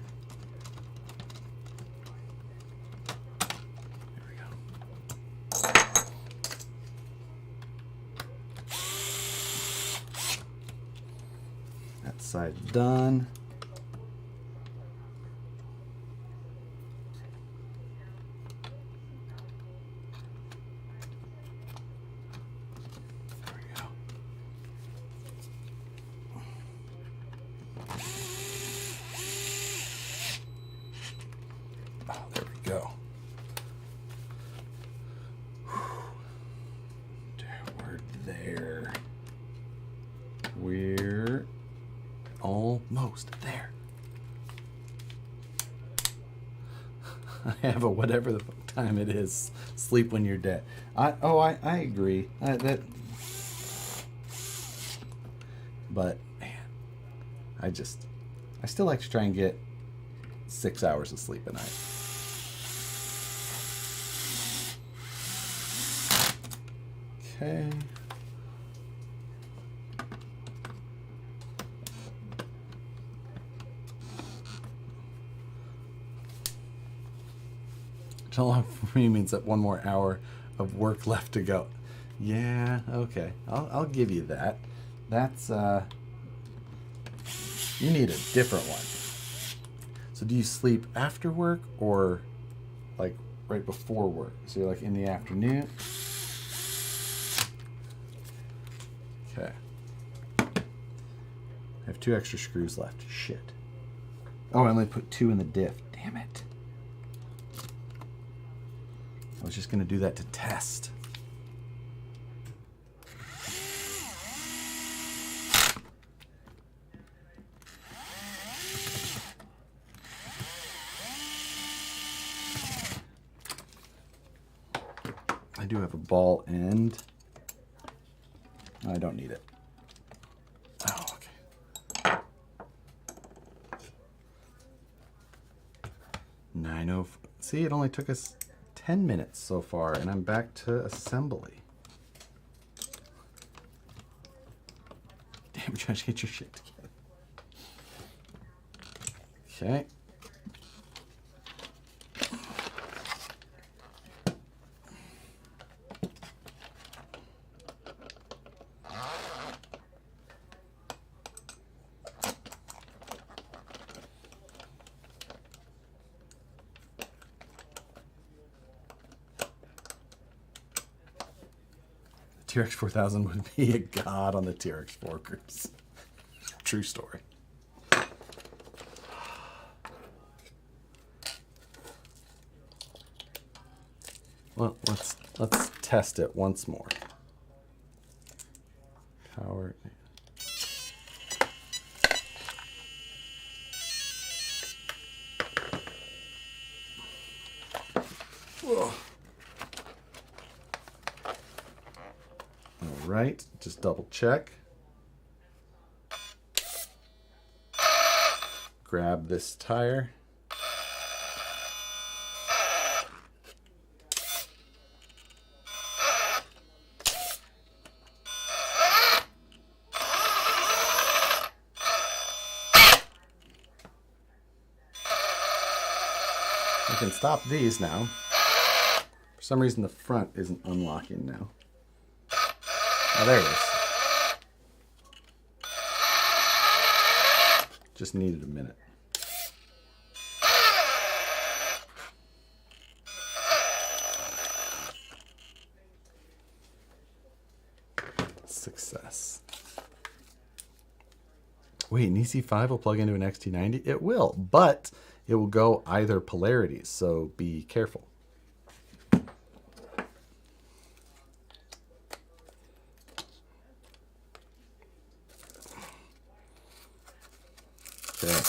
There we go. That side's done. We're almost there. I have a whatever the time it is, sleep when you're dead. I agree. But man, I still like to try and get 6 hours of sleep a night. Okay. July for me means that one more hour of work left to go. Yeah, okay. I'll give you that. That's you need a different one. So do you sleep after work or like right before work? So you're like in the afternoon? Okay. I have 2 extra screws left. Shit. Oh, I only put 2 in the diff. Damn it. I was just going to do that to test. I do have a ball end. I don't need it. Oh, okay. 9:04. See, it only took us 10 minutes so far, and I'm back to assembly. Damn, Josh, get your shit together. Okay. TRX4000 would be a god on the TRX forkers. True story. Well, let's test it once more. Power. Whoa. Right, just double check. Grab this tire. I can stop these now. For some reason the front isn't unlocking now. Oh, there it is. Just needed a minute. Success. Wait, an EC5 will plug into an XT90? It will, but it will go either polarities, so be careful. Okay.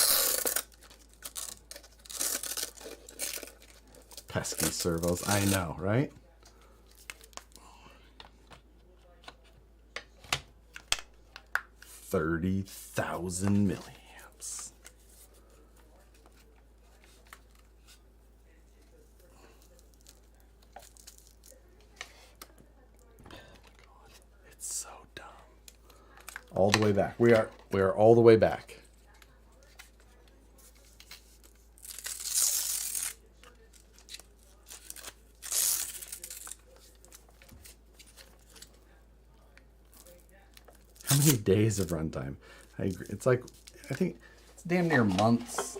Pesky servos, I know, right? $30,000 milliamps. Oh my God, it's so dumb. All the way back. We are all the way back. How many days of runtime? I agree. It's like, I think it's damn near months.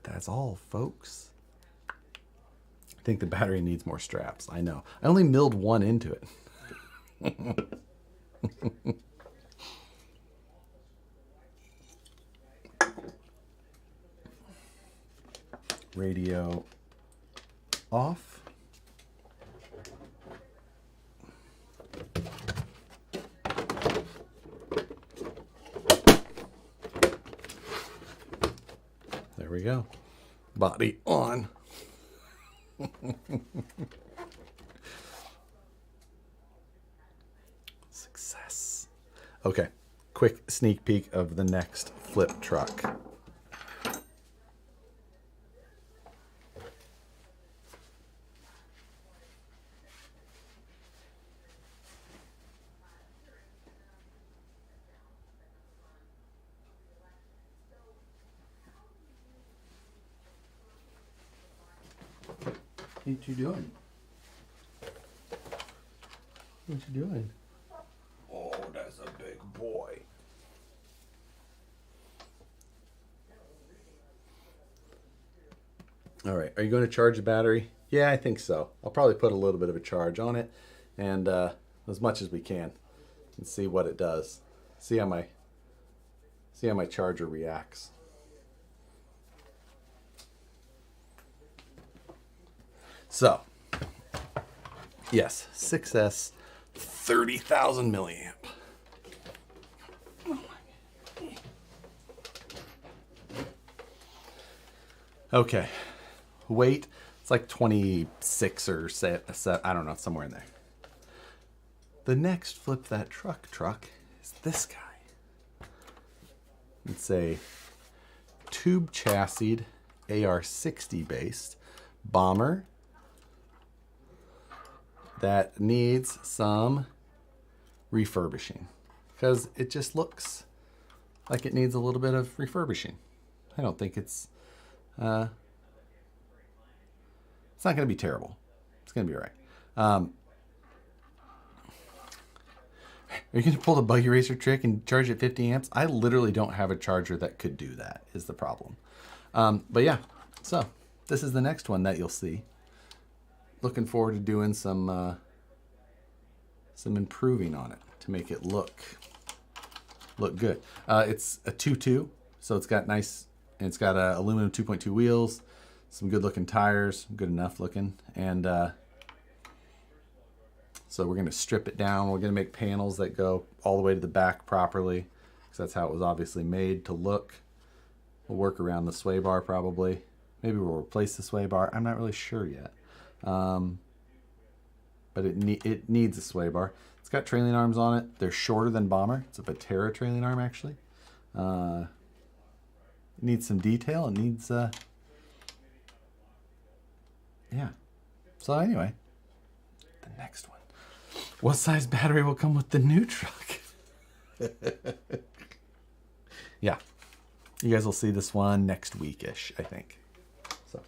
That's all, folks. I think the battery needs more straps. I know. I only milled one into it. Radio off. There we go. Body on. Success. Okay, quick sneak peek of the next flip truck. What you doing? What you doing? Oh, that's a big boy. All right, are you going to charge the battery? Yeah, I think so. I'll probably put a little bit of a charge on it, and as much as we can, and see what it does. See how my charger reacts. So, yes, 6S, 30,000 milliamp. Okay, weight, it's like 26 or I don't know, somewhere in there. The next flip that truck is this guy. It's a tube chassis AR60 based bomber that needs some refurbishing because it just looks like it needs a little bit of refurbishing. I don't think it's not going to be terrible. It's going to be all right. Are you going to pull the buggy racer trick and charge at 50 amps? I literally don't have a charger that could do that, is the problem. But yeah, so this is the next one that you'll see. Looking forward to doing some improving on it to make it look good. It's a 2.2, so it's got nice, and it's got aluminum 2.2 wheels, some good looking tires, good enough looking, and so we're going to strip it down. We're going to make panels that go all the way to the back properly, because that's how it was obviously made to look. We'll work around the sway bar probably. Maybe we'll replace the sway bar. I'm not really sure yet. But it needs a sway bar. It's got trailing arms on it. They're shorter than Bomber. It's a Patera trailing arm, actually. It needs some detail. It needs, yeah. So anyway, the next one. What size battery will come with the new truck? Yeah. You guys will see this one next week-ish, I think. So.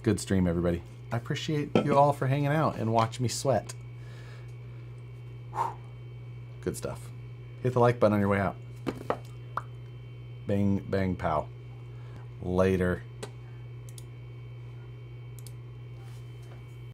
Good stream, everybody. I appreciate you all for hanging out and watching me sweat. Whew. Good stuff. Hit the like button on your way out. Bang, bang, pow. Later.